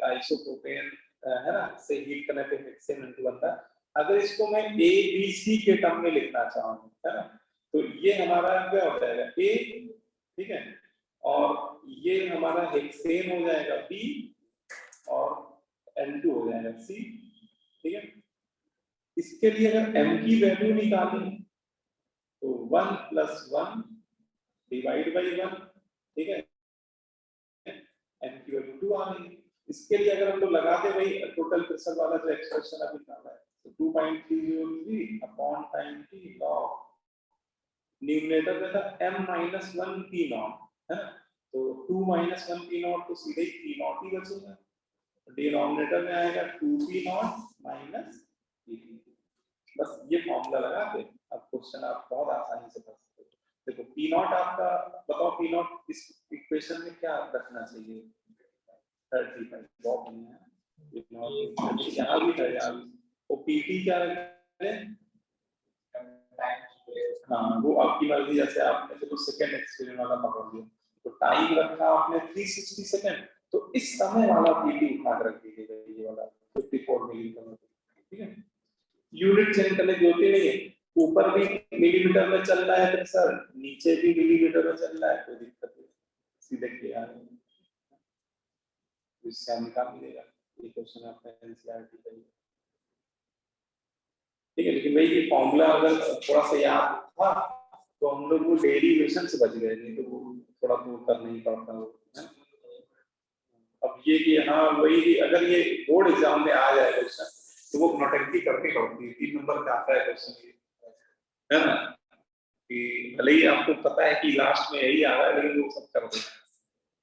आइसोप्रोपेन, है ना, से हीट करने पे हेक्सेन N2 बनता है। अगर इसको मैं ए बी सी के टर्म में लिखना चाहूँ, है ना, तो ये हमारा क्या हो जाएगा ए, ठीक है, और ये हमारा हेक्सेन हो जाएगा बी, और N2 हो जाएगा सी, ठीक है। इसके लिए अगर m की वैल्यू निकालें तो 1 + 1 डिवाइड बाई 1, ठीक है, m की वैल्यू 2 आ रही है। इसके लिए अगर हम लोग लगाते वही टोटल प्रेशर वाला जो एक्सप्रेशन अभी निकाला है, तो 2.303 अपॉन टाइम की लॉग न्यूमरेटर में था m-1 p0, है ना, तो 2 - 1 p0 तो सीधे ही p0 ही बचेगा, डिनोमिनेटर में आएगा 2p0 माइनस p0। बस ये फॉर्मूला लगा के अब क्वेश्चन आप बहुत आसानी से कर सकते हो। देखो p0 आपका बताओ, p0 इस इक्वेशन में क्या रखना चाहिए, 35, बहुत बढ़िया है, p0 यहाँ भी है यार, और pt क्या है हाँ वो आपकी मर्जी, जैसे आपने चलो सेकंड एक्सपेरिमेंट वाला पकड़ लिया तो टाइम रखा आपने 360 सेकंड, तो इस समय वाला पीटी उठा कर रख दीजिएगा, ये वाला 54 मिलीमीटर, ठीक है। यूनिट चेंज करने की जरूरत नहीं है, ऊपर भी मिलीमीटर में चल रहा है प्रेशर, नीचे भी मिलीमीटर में चल रहा है, कोई दिक्कत नहीं, सीधे किया है इससे हम निकाल मिलेगा। ये क्वेश्चन आपका एनसीईआरटी का ही, ठीक है। लेकिन भाई ये फॉर्मूला अगर थोड़ा सा याद था तो हम लोग वो डेरिवेशन से बच गए, नहीं तो वो थोड़ा तो करना ही पड़ता वो है। अब ये कि हाँ वही, अगर ये बोर्ड एग्जाम में आ जाए क्वेश्चन तो वो नौटंकी करनी पड़ती है, 3 नंबर का आता है क्वेश्चन, है ना, कि भले ही आपको पता है कि लास्ट में यही आ रहा है लेकिन वो सब कर देना,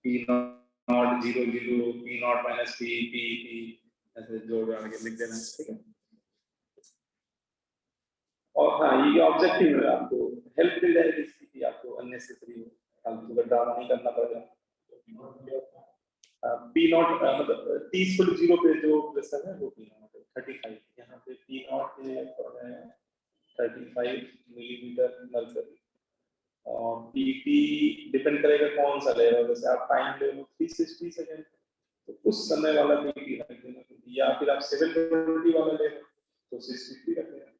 P not 0 0 P naught minus P P P ऐसे जोड़ जोड़ के लिख देना, ठीक है। और हाँ ये ऑब्जेक्टिव है, आपको हेल्प मिल जाएगी इसकी कि आपको अननेसेसरी फालतू का ड्रामा नहीं करना पड़ेगा। पी नॉट मतलब टी इक्वल 0 पे जो प्रेशर है वो पी नॉट 35, यहाँ पे पी नॉट पे 35 मिलीमीटर मर्करी, और पीटी डिपेंड करेगा कौन सा ले रहे हो, जैसे आप टाइम ले लो 360 सेकंड तो उस समय वाला पीटी रख देना, या फिर आप 720 वाला ले लो तो 650 रख देना,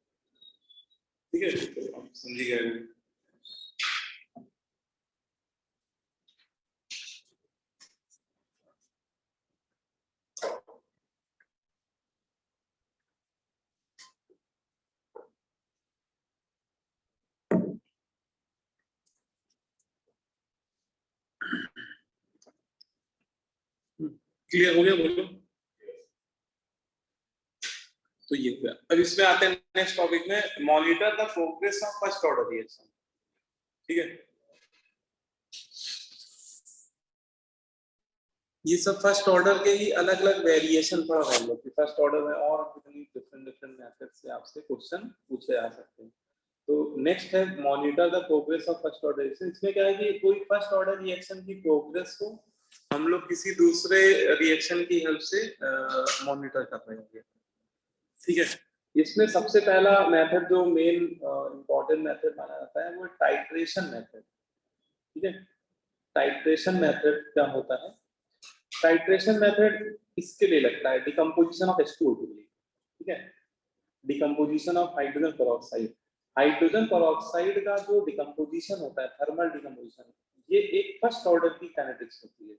ठीक है। तो आप समझ गए। क्लियर हो गया, बोलो। तो ये हुआ। अब इसमें आते हैं नेक्स्ट टॉपिक में, monitor the progress of first order reaction, ठीक है। ये सब फर्स्ट ऑर्डर के ही अलग अलग वेरिएशन पढ़ रहे हैं लोग, फर्स्ट ऑर्डर में और कितनी डिफरेंट मेथड से आपसे क्वेश्चन पूछे जा सकते हैं। तो नेक्स्ट है monitor the progress of first order reaction. इसमें क्या है कि कोई फर्स्ट ऑर्डर रिएक्शन की प्रोग्रेस को हम लोग किसी दूसरे रिएक्शन की हेल्प से मॉनिटर कर रहे हैं, ठीक है। इसमें सबसे पहला मेथड जो मेन इंपॉर्टेंट मेथड माना जाता है वो टाइट्रेशन मेथड, ठीक है। टाइट्रेशन मेथड क्या होता है? टाइट्रेशन मेथड इसके लिए लगता है डिकम्पोजिशन ऑफ H2O के लिए, ठीक है। Decomposition of hydrogen peroxide, hydrogen peroxide का जो डिकम्पोजिशन होता है, थर्मल डिकम्पोजिशन, ये एक फर्स्ट ऑर्डर की काइनेटिक्स होती है।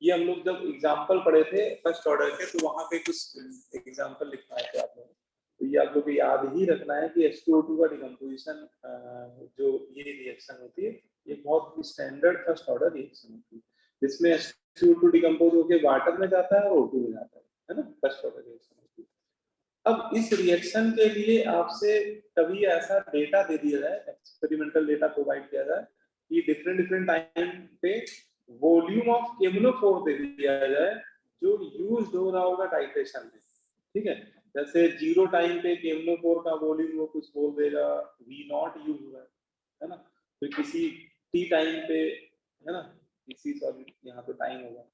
ये हम लोग जब एग्जांपल पढ़े थे फर्स्ट ऑर्डर के तो वहां पे कुछ एग्जांपल लिखा है आपने, तो ये आप लोग को याद ही रखना है कि H2O2 का डिकम्पोजिशन जो ये रिएक्शन होती है ये बहुत स्टैंडर्ड फर्स्ट ऑर्डर रिएक्शन होती है, जिसमें H2O2 डिकम्पोज होकर वाटर में जाता है और O2 में जाता है ना, फर्स्ट ऑर्डर रिएक्शन होती है। अब इस रिएक्शन के लिए आपसे कभी ऐसा डेटा दे दिया जाए, एक्सपेरिमेंटल डेटा प्रोवाइड किया जाए कि डिफरेंट टाइम पे वॉल्यूम ऑफ केमोनोफोर दे दिया जाए जो यूज हो रहा होगा टाइट्रेशन में, ठीक है। जैसे 0 टाइम पे केमोनोफोर का वॉल्यूम वो कुछ बोल देगा V0 यूज हुआ है ना, तो किसी T टाइम पे, है ना, किसी सॉरी यहाँ पे टाइम होगा,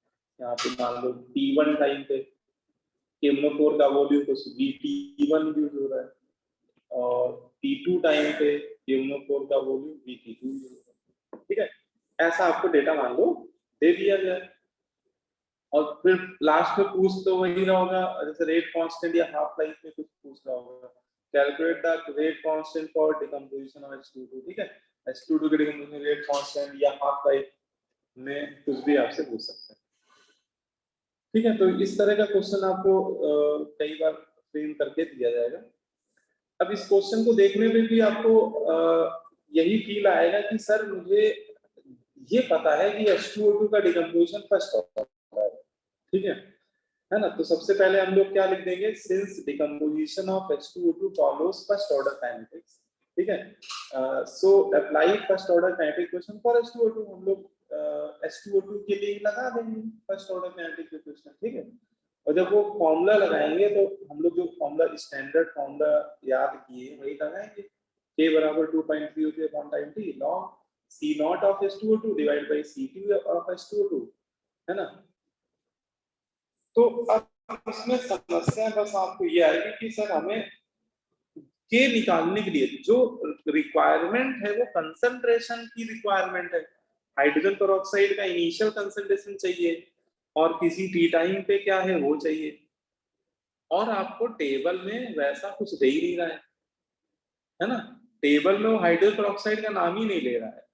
यहाँ पे मान लो T1 टाइम पे केमोनोफोर का वॉल्यूम कुछ VT1 यूज हो रहा है, और T2 टाइम पे केमोनोफोर का वॉल्यूम VT2 यूज हो रहा है, ठीक है। ऐसा आपको डेटा मान लो दे दिया जाए, और फिर लास्ट में पूछ तो वही रहा होगा, जैसे रेट कांस्टेंट या हाफ लाइफ में कुछ पूछ रहा होगा, calculate the rate constant for decomposition of H2O2, ठीक है। H2O2 के डिकम्पोजिशन रेट कांस्टेंट या हाफ लाइफ में कुछ भी आपसे पूछ सकते हैं, ठीक है। तो इस तरह का क्वेश्चन आपको कई बार फ्रेम करके दिया जाएगा। अब इस क्वेश्चन को देखने में भी आपको यही फील आएगा कि सर मुझे ये पता है कि H2O2 का डिकम्पोजिशन फर्स्ट ऑर्डर है, ठीक है ना। तो सबसे पहले हम लोग क्या लिख देंगे, since decomposition of H2O2 follows first order kinetics, ठीक है। So apply first order kinetic equation for H2O2, हम लोग H2O2 के लिए लगा देंगे फर्स्ट ऑर्डर काइनेटिक इक्वेशन, ठीक है। और जब वो फॉर्मूला लगाएंगे तो हम लोग जो फॉर्मूला स्टैंडर्ड फॉर्मूला याद किए वही लगाएंगे, k बराबर 2.3 upon time t log C0 of H2O2 divide by C2 of H2O2, है ना। तो अब इसमें समस्या बस आपको ये आएगी कि सर हमें के निकालने के लिए जो रिक्वायरमेंट है वो कंसंट्रेशन की रिक्वायरमेंट है। हाइड्रोजन पेरोक्साइड का इनिशियल कंसंट्रेशन चाहिए और किसी टी टाइम पे क्या है वो चाहिए, और आपको टेबल में वैसा कुछ दे ही नहीं रहा है ना। टेबल में वो हाइड्रोजन पेरोक्साइड का नाम ही नहीं ले रहा है।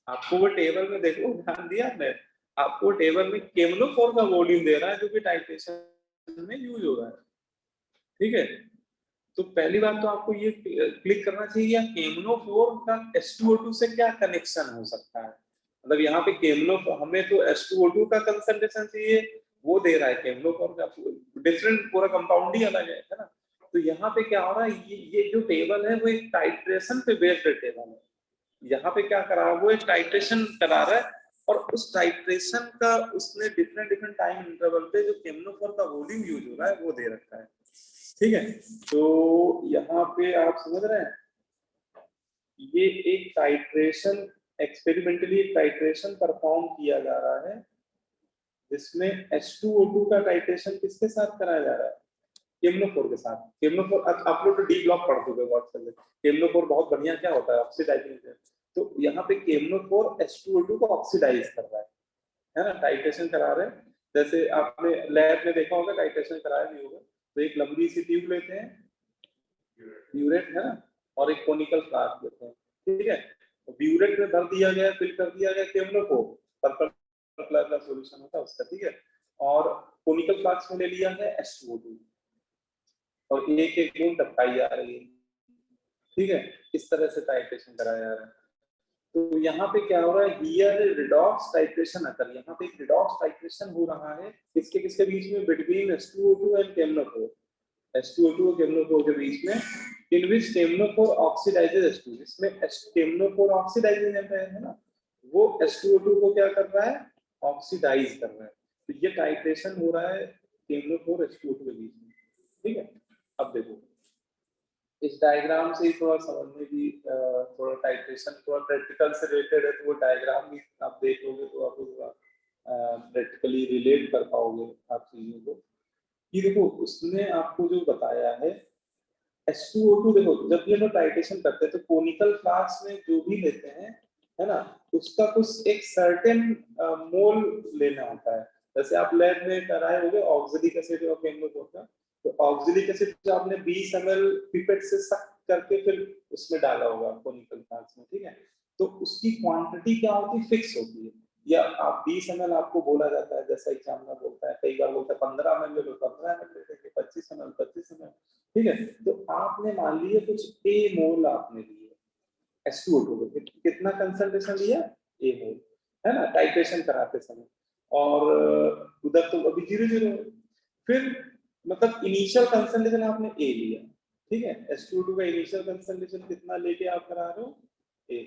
आपको वो टेबल में देखो, ध्यान दिया आपने, आपको टेबल में केमनोफोर का वॉल्यूम दे रहा है जो कि टाइट्रेशन में यूज हो रहा है। ठीक है, तो पहली बात तो आपको ये क्लिक करना चाहिए केमनोफोर का H2O2 से क्या कनेक्शन हो सकता है। मतलब यहाँ पे केमनोफोर, हमें तो H2O2 का कंसंट्रेशन चाहिए, वो दे रहा है केमनोफोर का, डिफरेंट पूरा कंपाउंड ही अलग है ना। तो यहाँ पे क्या हो रहा है, ये जो टेबल है वो एक टाइट्रेशन पे बेस्ड टेबल है। यहाँ पे क्या करा, वो एक टाइट्रेशन करा रहा है, और उस टाइट्रेशन का उसने डिफरेंट डिफरेंट टाइम इंटरवल पे जो केमनोफोर का वॉल्यूम यूज हो रहा है वो दे रखा है। ठीक है, तो यहाँ पे आप समझ रहे हैं, ये एक टाइट्रेशन, एक्सपेरिमेंटली एक टाइट्रेशन परफॉर्म किया जा रहा है जिसमें H2O2 का टाइट्रेशन किसके साथ कराया जा रहा है, केमनोफोर के साथ। केमनोफोर आप लोग तो डी ब्लॉक पढ़ चुके हो बहुत पहले, केमनोफोर बहुत बढ़िया क्या होता है, ऑक्सीडाइजिंग है। तो यहाँ पे केमनोफोर H2O2 को ऑक्सीडाइज कर रहा है ना, टाइट्रेशन करा रहे हैं। जैसे आपने लैब में देखा होगा, टाइट्रेशन कराया नहीं होगा, तो एक लंबी सी ट्यूब लेते हैं, ब्यूरेट है ना, और एक कोनिकल फ्लास्क लेते हैं। ठीक है, तो ब्यूरेट में भर दिया गया, फिल कर दिया गया केमनोफोर, पर्पल कलर का सॉल्यूशन होता है उसका। ठीक है, और कोनिकल फ्लास्क में ले लिया है H2O2 और एक एक बूंद टपकाई जा रही है। ठीक है, इस तरह से टाइट्रेशन कराया जा रहा है। तो यहाँ पे क्या हो रहा है, हियर रिडॉक्स टाइट्रेशन अकर, यहाँ पे एक रिडॉक्स टाइट्रेशन हो रहा है किसके किसके बीच में, बिटवीन H2O2 एंड केमनोफोर, H2O2 और केमनोफोर के बीच में, इन विच केमनोफोर ऑक्सीडाइजेज H2, जिसमें केमनोफोर ऑक्सीडाइजिंग एजेंट है ना, वो H2O2 को क्या कर रहा है, ऑक्सीडाइज कर रहा है। तो ये टाइट्रेशन हो रहा है केमनोफोर H2O2 के बीच में। ठीक है, अब देखो इस डायग्राम से ही थोड़ा समझने की, थोड़ा टाइट्रेशन थोड़ा प्रैक्टिकल से रिलेटेड है, तो वो डायग्राम भी आप देखोगे तो आपको थोड़ा प्रैक्टिकली रिलेट कर पाओगे आप चीजों को। ये देखो उसने आपको जो बताया है H2O2, देखो जब ये लोग टाइट्रेशन करते हैं तो कोनिकल फ्लास्क में जो भी लेते हैं है ना, उसका कुछ एक सर्टेन मोल लेना होता है। जैसे आप लैब में कराए होंगे ऑक्सैलिक एसिड और केमनोफोर का, तो ऑक्सैलिक एसिड जो आपने 20 ml पिपेट से सक करके फिर उसमें डाला होगा कोनिकल फ्लास्क में। ठीक है, तो उसकी क्वांटिटी क्या होती है, फिक्स होती है, या आप 20 ml आपको बोला जाता है, जैसा एग्जामिनर बोलता है, कई बार बोलता है 15 ml ले लो, 15 ml ले लेंगे, 25 ml 25 ml। ठीक है, तो आपने मान लिए कुछ A मोल आपने लिए H2O2 को, कितना कंसंट्रेशन लिया, A मोल, है ना, टाइट्रेशन कराते समय, और उधर तो अभी 0 फिर मतलब इनिशियल कंसंट्रेशन आपने A लिया। ठीक है, H2O2 का इनिशियल कंसंट्रेशन कितना लेके आप करा रहे हो, A,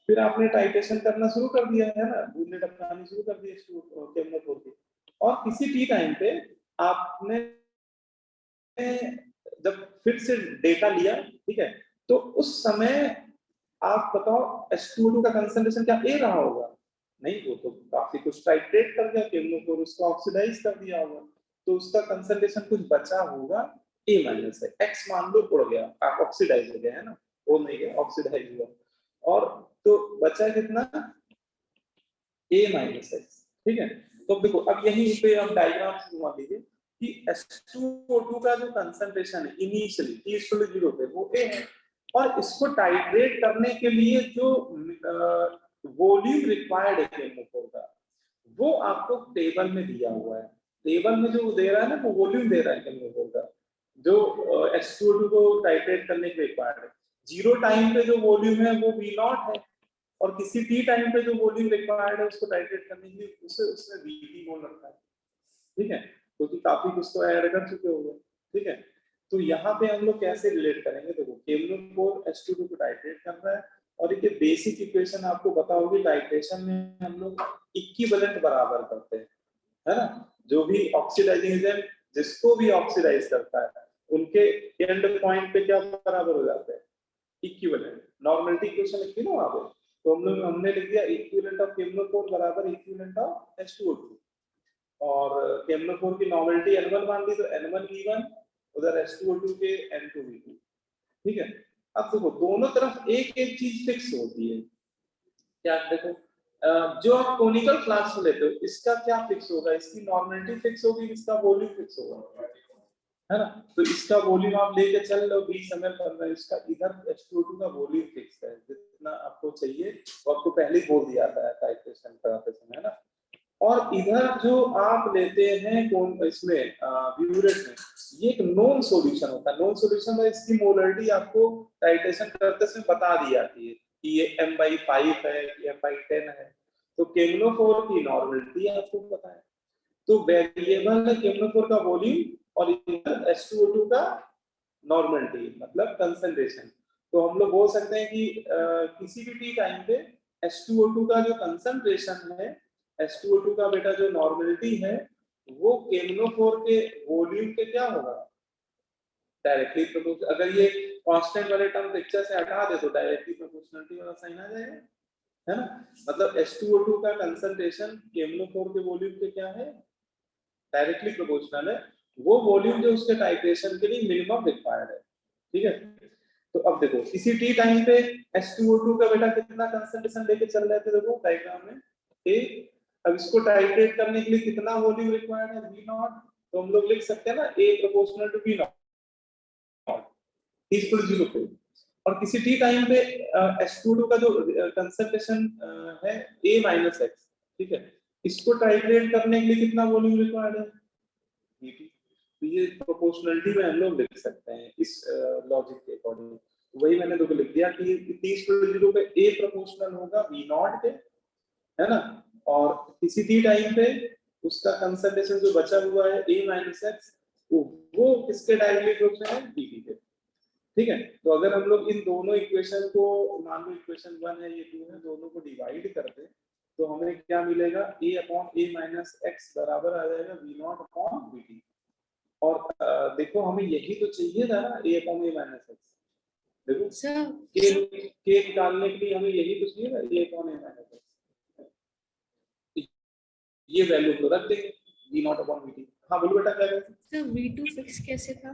फिर आपने टाइट्रेशन करना शुरू कर दिया है ना, बूंदे टपकानी शुरू कर दी H2O केमनोफोर की, और किसी टी टाइम पे आपने जब फिर से डेटा लिया, ठीक है, तो उस समय आप बताओ H2O2 का कंसंट्रेशन क्या A रहा होगा, नहीं, वो तो काफी कुछ टाइट्रेट कर दिया केमनोफोर, उसको ऑक्सीडाइज कर दिया होगा, तो उसका कंसंट्रेशन कुछ बचा होगा A माइनस है, X मान लो उड़ गया, आप ऑक्सीडाइज हो गया है ना, वो नहीं गया, ऑक्सीडाइज हुआ, और तो बचा कितना, A माइनस X। ठीक है, तो देखो अब यहीं पे आप डायग्राम से घुमा लीजिए कि H2O2 का जो कंसंट्रेशन है इनिशियली T0 पे वो A है, और इसको टाइट्रेट करने के लिए जो वॉल्यूम रिक्वायर्ड है केमनोफोर का, वो आपको टेबल में दिया हुआ है। टेबल में जो दे रहा है ना, वो वॉल्यूम दे रहा है केमनोफोर का, जो H2O2 को टाइट्रेट करने के रिक्वायर्ड है। 0 टाइम पे जो वॉल्यूम है वो V0 है, और किसी टी टाइम पे जो वॉल्यूम रिक्वायर्ड है उसको टाइट्रेट करने के लिए उसे उसने Vt बोल रखा है। ठीक है, क्योंकि काफी कुछ तो ऐड कर चुके होंगे। ठीक है, तो यहाँ पे हम लोग कैसे रिलेट करेंगे, देखो केमनोफोर H2O2 को टाइट्रेट कर रहा है, और एक बेसिक इक्वेशन आपको पता होगी, टाइट्रेशन में हम लोग इक्विवेलेंट बराबर करते हैं, है ना, जो भी ऑक्सीडाइजिंग एजेंट जिसको भी ऑक्सीडाइज करता है उनके एंड पॉइंट पे क्या बराबर हो जाते हैं, इक्विवेलेंट। नॉर्मलिटी इक्वेशन लिखी ना वहां पे, तो हमने लिख दिया इक्विवेलेंट ऑफ केमनोफोर बराबर इक्विवेलेंट ऑफ H2O2, और केमनोफोर की नॉर्मलिटी N1 मान ली तो N1V1, उधर H2O2 के N2V2, ठीक है। अब देखो दोनों तरफ एक एक चीज फिक्स होती है। क्या देखो जो आप कोनिकल फ्लास्क लेते हो इसका क्या फिक्स होगा, इसकी नॉर्मलिटी फिक्स होगी, इसका वॉल्यूम फिक्स होगा, है ना। तो इसका वॉल्यूम आप लेके चल लो 20 ml 15, इसका इधर H2O2 का वॉल्यूम फिक्स है जितना आपको चाहिए, वो आपको पहले ही बोल दिया था टाइट्रेशन कराते समय, है ना। और इधर जो आप लेते हैं कौन इसमें ब्यूरेट में, ये एक नॉन सॉल्यूशन होता है। नॉन सॉल्यूशन में इसकी मोलरिटी आपको टाइट्रेशन करते समय बता दी जाती है कि ये M/5 है, ये M/10 है। तो केमनोफोर की नॉर्मलिटी आपको पता है, तो वेरिएबल है केमनोफोर का वॉल्यूम और इधर H2O2 का नॉर्मलिटी मतलब कंसंट्रेशन। तो हम लोग बोल सकते हैं कि किसी भी टी टाइम पे H2O2 का जो कंसंट्रेशन है, H2O2 का बेटा जो नॉर्मलिटी है, वो केमनोफोर के वॉल्यूम के क्या होगा, डायरेक्टली प्रोपोर्शनल। अगर ये कांस्टेंट वाले टर्म पिक्चर से हटा दे तो डायरेक्टली प्रोपोर्शनलिटी वाला साइन आ जाएगा, है ना। मतलब H2O2 का कंसंट्रेशन केमनोफोर के वॉल्यूम के क्या है, डायरेक्टली प्रोपोर्शनल है। वो वॉल्यूम जो उसके टाइट्रेशन के लिए मिनिमम रिक्वायर्ड है, ठीक है। तो अब देखो इसी टी टाइम पे H2O2 का बेटा कितना कंसंट्रेशन लेके चल रहे थे, देखो डायग्राम में ए। अब इसको टाइट्रेट करने के लिए कितना वॉल्यूम रिक्वायर्ड है, V नॉट। तो हम लोग लिख सकते हैं ना A proportional to V naught, T equal 0 पे। और किसी टी टाइम पे H2O2 का जो कंसंट्रेशन है A माइनस x, ठीक है। इसको टाइट्रेट करने के लिए कितना वॉल्यूम रिक्वायर्ड है, VT। तो ये प्रोपोर्शनलिटी में हम लोग लिख सकते हैं इस लॉजिक के अकॉर्डिंग। वही मैंने देखो लिख दिया कि T इक्वल 0 पे A प्रोपोर्शनल होगा V नॉट के, है ना। और किसी टी टाइम पे उसका कंसंट्रेशन जो बचा हुआ है A माइनस x, वो किसके डायरेक्टली प्रोपोर्शनल है, VT के, ठीक है। तो अगर हम लोग इन दोनों इक्वेशन को, मान लो इक्वेशन 1 है, ये 2 है, दोनों को डिवाइड कर दे तो हमें क्या मिलेगा, A/A माइनस x बराबर आ जाएगा V नॉट अपॉन VT। और देखो हमें यही तो चाहिए था ना, A/A माइनस x। देखो के निकालने के लिए हमें यही तो चाहिए था, A/A माइनस x। ये वैल्यू तो रख देंगे V नॉट अपॉन VT। हाँ बोलो बेटा क्या कहते हैं सर V2 फिक्स कैसे था?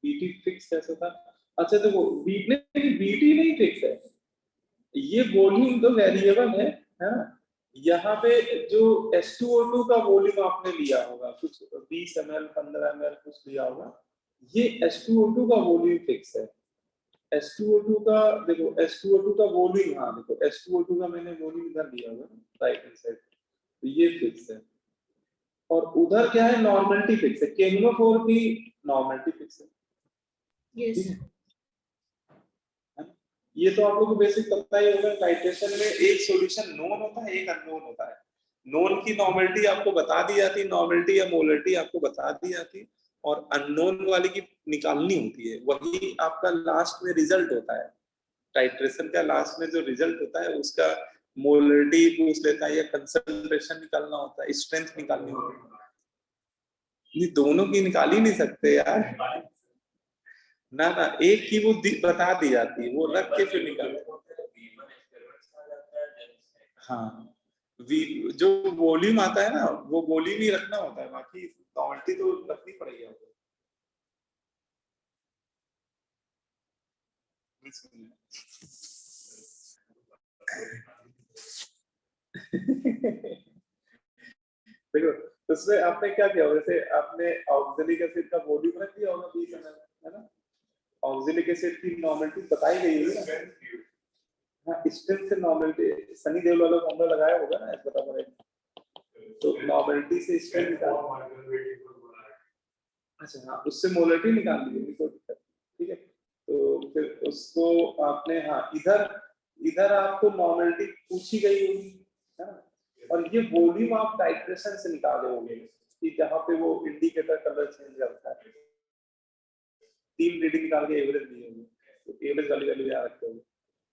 VT फिक्स कैसे था। अच्छा देखो VT नहीं फिक्स है, ये वॉल्यूम तो वेरिएबल है ना। यहाँ पे जो H2O2 का वॉल्यूम आपने लिया होगा कुछ 20 ml 15 ml कुछ लिया होगा, ये H2O2 का वॉल्यूम फिक्स है। H2O2 का देखो H2O2 का वॉल्यूम, हाँ देखो H2O2 का मैंने वॉल्यूम इधर लिया होगा राइट हैंड साइड, तो ये फिक्स है। और उधर क्या है, नॉर्मलिटी फिक्स है, केमनोफोर की नॉर्मलिटी फिक्स है। यस। ये तो आप लोगों को बेसिक पता ही होगा, टाइट्रेशन में एक सॉल्यूशन नोन होता है, एक अननोन होता है। नोन की नॉर्मलिटी आपको बता दी जाती है, नॉर्मलिटी या मोलरिटी आपको बता दी जाती है, और अननोन वाली की निकालनी होती है, वही आपका लास्ट में रिजल्ट होता है। टाइट्रेशन का लास्ट में जो रिजल्ट होता है उसका मोलरिटी पूछ लेता है या कंसंट्रेशन निकालना होता है, स्ट्रेंथ निकालनी होती है। ये दोनों की निकाल ही नहीं सकते यार, ना ना, एक की वो बता दी जाती है, वो रख के फिर निकालते। हाँ जो वॉल्यूम आता है ना, वो वॉल्यूम ही रखना होता है, बाकी क्वांटिटी तो रखनी पड़ेगी आपको। देखो उसमें आपने क्या किया, जैसे आपने ऑक्जेलिक एसिड का वॉल्यूम रख दिया होगा 20 ml, है ना। ऑक्जेलिक एसिड की नॉर्मलिटी बताई गई है ना। हाँ स्ट्रेंथ से नॉर्मलिटी सनी देओल वाला फॉर्मूला लगाया होगा ना, ऐसा बता रहे, तो नॉर्मलिटी से स्ट्रेंथ निकाल, अच्छा हाँ उससे मोलरिटी निकाल ली होगी, कोई दिक्कत, ठीक है। तो फिर उसको आपने, हाँ इधर इधर आपको नॉर्मलिटी पूछी गई होगी, है ना। और ये वॉल्यूम आप टाइट्रेशन से निकाले होंगे कि जहाँ पे वो इंडिकेटर कलर चेंज करता है, 3 रीडिंग निकाल के एवरेज दी होगी, तो एवरेज वाली वैल्यू याद रखते होगे,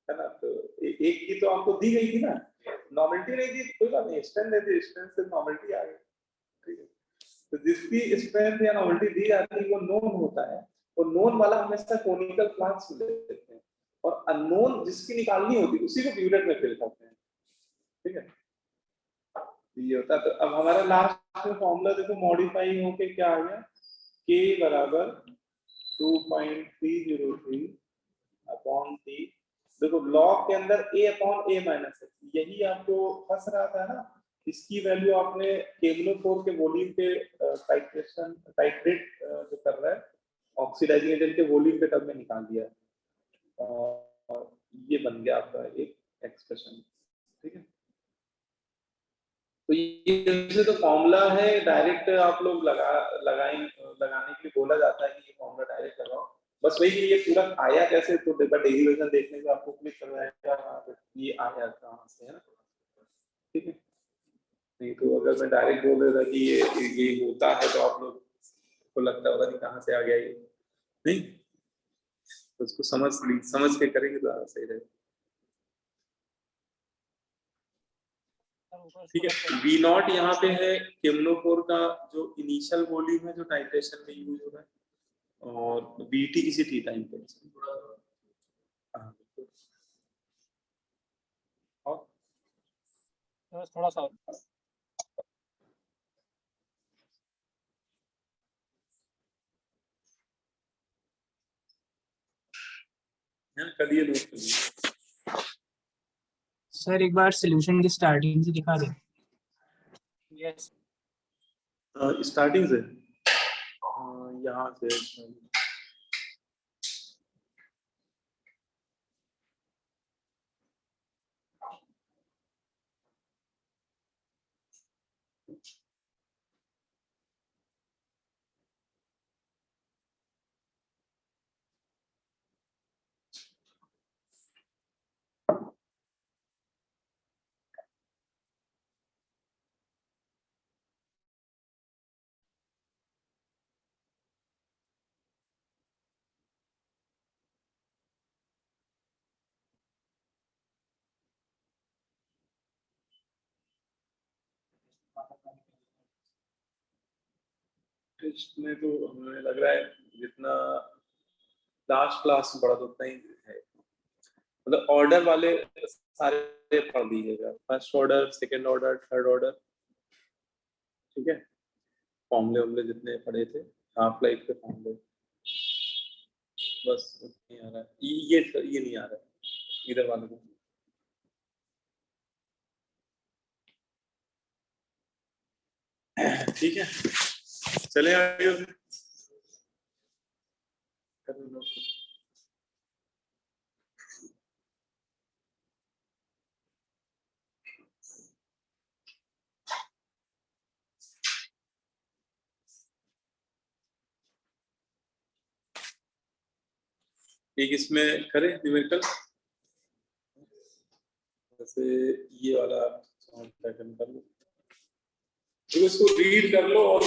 है ना। तो एक की तो आपको दी गई थी ना, नॉर्मलिटी नहीं दी कोई बात नहीं, स्ट्रेंथ दे दी, स्ट्रेंथ से नॉर्मलिटी आ गई, ठीक है। तो जिसकी स्ट्रेंथ या नॉर्मलिटी दी जाती है वो नोन होता है, और नोन वाला हमेशा कोनिकल फ्लास्क लेते हैं, और अननोन जिसकी निकालनी होती है उसी को ब्यूरेट में फिल करते हैं, ठीक है। ये होता है। तो अब हमारा लास्ट में फॉर्मूला देखो मॉडिफाई होके क्या आ गया, k बराबर 2.303 अपॉन टी। देखो लॉग के अंदर a अपॉन a माइनस है, यही आपको फंस रहा था ना। इसकी वैल्यू आपने केमनोफोर के वॉल्यूम के टाइट्रेट जो कर रहा है ऑक्सीडाइजिंग एजेंट के वॉल्यूम के टर्म में निकाल दिया, और ये बन गया आपका एक एक्सप्रेशन। ठीक है, तो ये तो फॉर्मूला है, डायरेक्ट आप लोग लगाने के लिए बोला जाता है कि ये फॉर्मूला डायरेक्ट लगाओ। बस वही कि ये पूरा आया कैसे, तो डेरिवेशन देखने से आपको क्लिक करना है ये आया कहाँ से, है ना। ठीक है, नहीं तो अगर मैं डायरेक्ट बोल देता कि ये होता है तो आप लोग को लगता होगा कि कहाँ से आ गया ये, नहीं तो उसको समझ के करेंगे तो सही रहेगा। ठीक है, V नॉट यहाँ पे है केमनोफोर का जो इनिशियल वॉल्यूम है जो टाइट्रेशन में यूज हो रहा है, और BT किसी टी टाइम पे। और थोड़ा सा करिए नोट करिए। सर एक बार सॉल्यूशन की स्टार्टिंग से दिखा दें। यस स्टार्टिंग से यहाँ से इसमें तो हमें लग रहा है जितना लास्ट क्लास में पढ़ा था उतना ही है, मतलब ऑर्डर वाले सारे पढ़ दीजिएगा, first order, second order, third order. ठीक है, फॉर्मूले जितने पढ़े थे, हाफ लाइफ के फॉर्मूले, बस नहीं आ रहा है ये नहीं आ रहा है इधर वाले को। ठीक है, चले आगे एक इसमें करें न्यूमेरिकल, जैसे ये वाला पैटर्न कर लो, तो इसको रीड कर लो और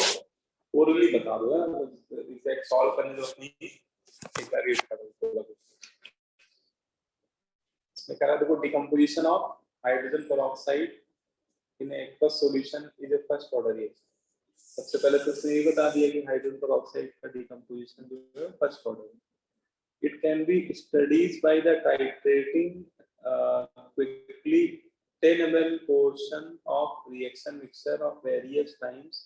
ओरली बता दो, है इसे सॉल्व करने दो अपनी, एक बार रीड कर दो। इसमें कह रहा है देखो, decomposition of hydrogen peroxide in aqueous solution is a first order reaction. सबसे पहले तो इसने ये बता दिया कि हाइड्रोजन पेरोक्साइड का डिकम्पोजिशन जो है फर्स्ट ऑर्डर है। It can be studied by the titrating quickly 10 ml portion of reaction mixture of various times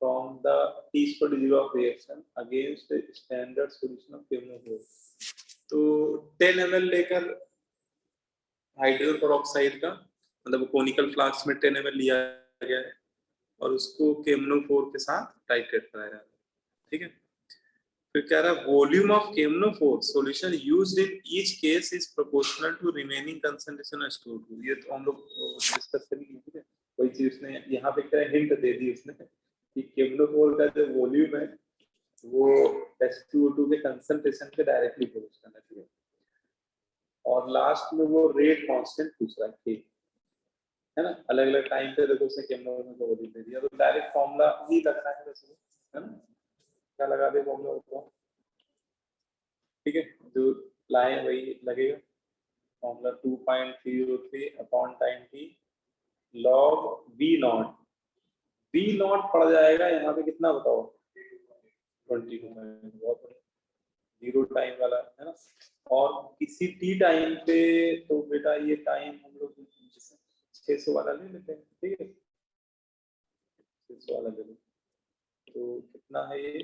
from the T/0 of reaction against the standard solution of KMnO4। तो 10 ml लेकर हाइड्रोजन पेरोक्साइड का, मतलब कोनिकल फ्लास्क में 10 ml लिया गया है और उसको KMnO4 के साथ टाइट्रेट कराया जाता है। ठीक है, फिर कह रहा है volume of KMnO4 solution used in each case is proportional to remaining concentration of stored. ये तो हम लोग डिस्कस करेंगे। ठीक है, कोई चीज उसने यहाँ पे क्या हिंट दे दी उसने कि KMnO4 का जो वॉल्यूम है वो H2O2 के कंसंट्रेशन के डायरेक्टली प्रोपोर्शनल है। ठीक है, और लास्ट में वो रेट कांस्टेंट पूछ रहा है ना, अलग अलग टाइम पे देखो उसने KMnO4 का वॉल्यूम दे दिया, तो डायरेक्ट फॉर्मूला ही लगना है वैसे, है ना, क्या लगा दे फॉर्मूला को। ठीक है, जो लाए वही लगेगा, formula 2.303 upon time T log V not. V not पड़ जाएगा यहाँ पे कितना बताओ, 22, बहुत बढ़िया, जीरो टाइम वाला है ना। और किसी टी टाइम पे तो बेटा ये टाइम हम लोग 600 वाला ले लेते हैं। ठीक है, 600 वाला ले लो, तो कितना है ये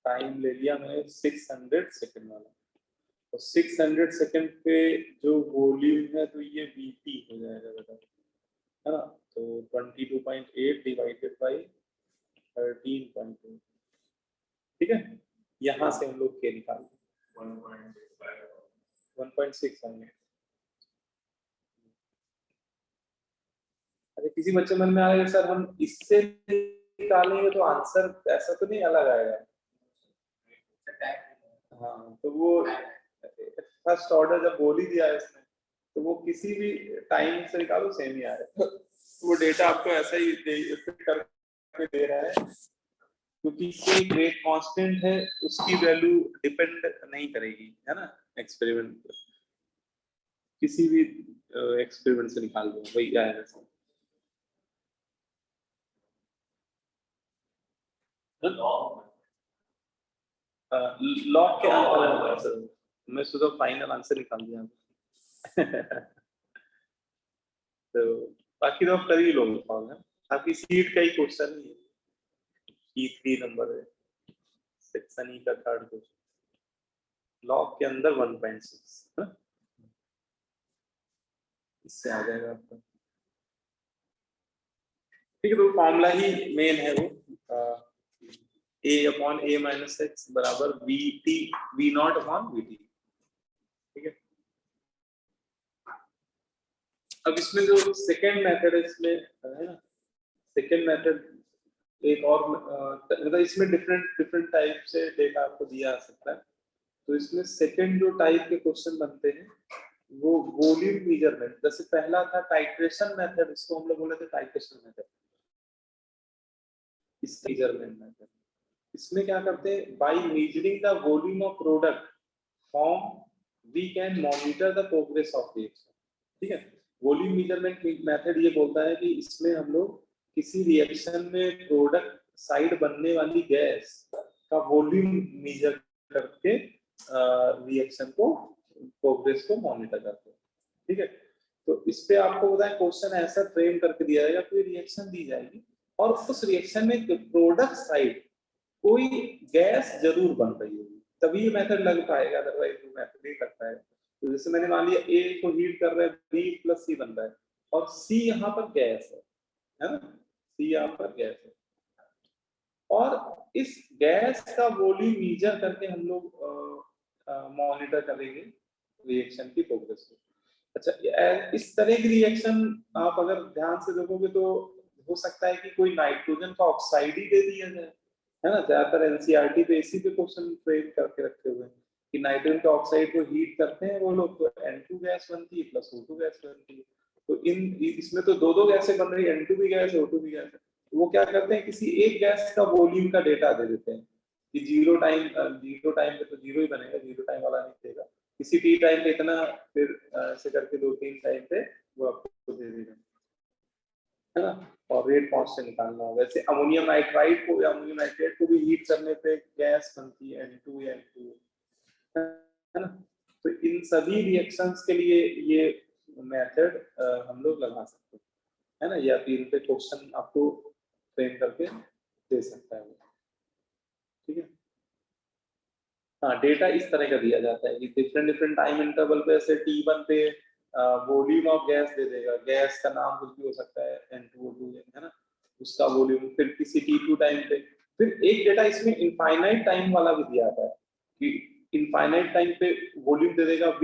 टाइम ले लिया मैंने 600 सेकंड वाला, तो 600 सेकंड पे जो वॉल्यूम है तो ये VT हो जाएगा बेटा, है ना। तो 22.8 डिवाइडेड बाई 13.2, ठीक है। यहाँ से हम लोग के निकाल 1.6 होंगे। अरे किसी बच्चे मन में आ रहा है सर हम इससे निकालेंगे तो आंसर ऐसा तो नहीं अलग आएगा। हाँ तो वो फर्स्ट ऑर्डर जब बोल ही दिया है इसने तो वो किसी भी टाइम से निकालो सेम ही आएगा। वो डेटा आपको ऐसा ही करके दे रहा है क्योंकि कोई ग्रेट कांस्टेंट है उसकी वैल्यू डिपेंड नहीं करेगी, है ना। एक्सपेरिमेंट किसी भी एक्सपेरिमेंट से निकाल दो वही आएगा सर। लॉग के आंसर मैं सुधा फाइनल आंसर निकाल दिया। तो बाकी तो कर ही लोगे सॉल्व, है आपकी सीट का ही क्वेश्चन ही है। E3 नंबर है सेक्शन ई का थर्ड क्वेश्चन, लॉग के अंदर 1.6 इससे आ जाएगा आपका, ठीक है। तो फॉर्मूला ही मेन है वो, A/A - x VT V0/VT, ठीक है। अब इसमें जो सेकेंड मेथड है इसमें है ना, सेकेंड मेथड एक और मतलब इसमें डिफरेंट टाइप से डेटा आपको दिया जा सकता है। तो इसमें सेकेंड जो टाइप के क्वेश्चन बनते हैं वो वॉल्यूम मेजरमेंट, जैसे पहला था टाइट्रेशन मेथड, इसको हम लोग बोले थे टाइट्रेशन मेथड, इस मेजरमेंट मेथड। इसमें क्या करते हैं, by measuring the volume of product form we can monitor the progress of reaction, ठीक है। वॉल्यूम मेजरमेंट मेथड ये बोलता है कि इसमें हम लोग किसी रिएक्शन में प्रोडक्ट साइड बनने वाली गैस का वॉल्यूम मेजर करके रिएक्शन को प्रोग्रेस को मॉनिटर करते हैं, ठीक है। तो इस पे आपको बताएं क्वेश्चन ऐसा फ्रेम करके दिया जाएगा, कोई रिएक्शन दी जाएगी और उस रिएक्शन में प्रोडक्ट साइड कोई गैस जरूर बन रही होगी तभी ये मेथड लग पाएगा, अदरवाइज वो मेथड नहीं लगता है। तो जैसे मैंने मान लिया A को हीट कर रहे हैं, B + C बन रहा है और C यहाँ पर गैस है ना, C यहाँ पर गैस है और इस गैस का वॉल्यूम मेजर करके हम लोग मॉनिटर करेंगे रिएक्शन की प्रोग्रेस को। अच्छा इस तरह की रिएक्शन आप अगर ध्यान से देखोगे तो हो सकता है कि कोई नाइट्रोजन का ऑक्साइड ही दे दिया जाए, है ना। ज्यादातर एनसीईआरटी पे इसी पे क्वेश्चन फ्रेम करके रखे हुए हैं कि नाइट्रोजन का ऑक्साइड को हीट करते हैं वो लोग तो N2 गैस बनती है प्लस O2 गैस बनती है। तो इसमें तो दो गैसें बन रही है, N2 भी गैस है O2 भी गैस है। वो क्या करते हैं किसी एक गैस का वॉल्यूम का डेटा दे देते हैं कि जीरो टाइम पे तो जीरो ही बनेगा, जीरो टाइम वाला नहीं देगा, किसी टी टाइम पे इतना, फिर ऐसे करके 2-3 टाइम पे वो आपको दे देगा, है ना। और रेट कांस्टेंट निकालना होगा। वैसे अमोनियम नाइट्राइड को या अमोनियम नाइट्रेट को भी हीट करने पे गैस बनती है N2 या N2, है ना। तो इन सभी रिएक्शंस के लिए ये मेथड हम लोग लगा सकते हैं, है ना, या फिर इन पे क्वेश्चन आपको फ्रेम करके दे सकता है, ठीक है। हाँ डेटा इस तरह का दिया जाता है कि डिफरेंट टाइम इंटरवल पे ऐसे T1 पे वॉल्यूम ऑफ गैस दे देगा, गैस का नाम कुछ भी हो सकता है N2O2 है ना, उसका वॉल्यूम। फिर किसी T2 टाइम पे, फिर एक डेटा इसमें इनफाइनाइट टाइम वाला भी दिया था कि इनफाइनाइट टाइम पे वॉल्यूम दे देगा V,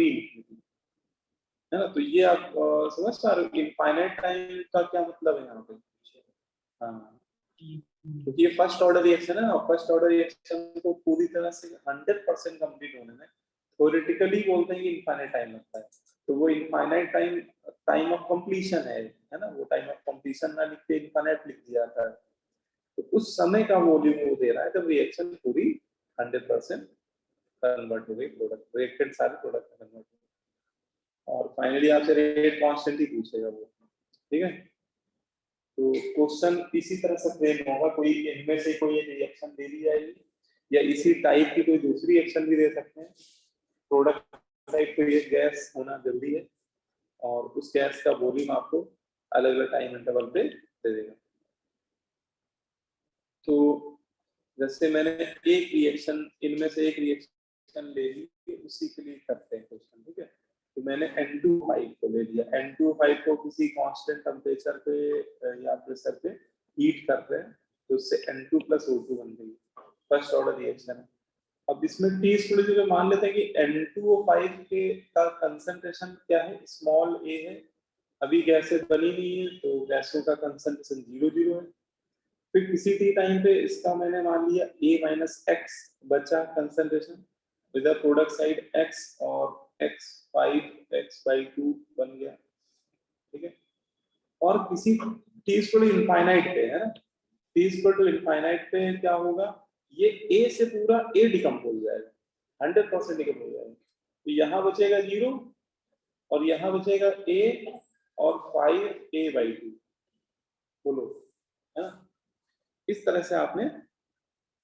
है ना। तो ये आप समझ पा रहे हो इनफाइनाइट टाइम का क्या मतलब है यहाँ पे। हाँ क्योंकि ये फर्स्ट ऑर्डर रिएक्शन है ना, फर्स्ट ऑर्डर रिएक्शन को पूरी तरह से 100% कंप्लीट होने में थ्योरेटिकली बोलते हैं कि इनफाइनाइट टाइम लगता है। तो वो इनफाइनाइट टाइम ऑफ कंप्लीशन है ना, वो टाइम ऑफ कंप्लीशन ना लिख के इनफाइनाइट लिख दिया था। तो उस समय का वॉल्यूम वो दे रहा है जब रिएक्शन पूरी 100% कन्वर्ट हो गई, प्रोडक्ट रिएक्टेड सारे प्रोडक्ट में कन्वर्ट हो, और फाइनली आपसे रेट कांस्टेंट ही पूछेगा वो, ठीक है। तो क्वेश्चन इसी तरह से फ्रेम होगा, कोई इनमें से कोई एक रिएक्शन दे दी जाएगी या इसी टाइप की कोई दूसरी रिएक्शन भी दे सकते हैं। प्रोडक्ट साइड पे ये गैस होना जरूरी है और उस गैस का वॉल्यूम आपको अलग अलग टाइम इंटरवल पे दे देगा। तो जैसे मैंने एक रिएक्शन, इनमें से एक रिएक्शन ले ली, उसी के लिए करते हैं क्वेश्चन, ठीक है। तो मैंने N25 को ले लिया, N25 को किसी कांस्टेंट टेम्परेचर पे या प्रेशर पे हीट कर रहे हैं, तो उससे N2 + O2 बन गई, फर्स्ट ऑर्डर रिएक्शन है। अब इसमें T स्टूडियो जो मान लेते हैं कि N2O5 के का कंसंट्रेशन क्या है, स्मॉल a है, अभी गैसें बनी नहीं है तो गैसों का कंसंट्रेशन 0 है। फिर किसी टी टाइम पे इसका मैंने मान लिया a - x बचा concentration, with product side x और x5 x/2 बन गया, ठीक है। और किसी t स्टूडियो इनफाइनाइट पे है ना, t स्टूडियो इनफाइनाइट पे क्या होगा, ये a से पूरा a डिकम्पोज हो जाएगा, 100% डिकम्पोज हो जाएगा। तो यहाँ बचेगा 0 और यहाँ बचेगा a और 5a/2, बोलो, है ना। इस तरह से आपने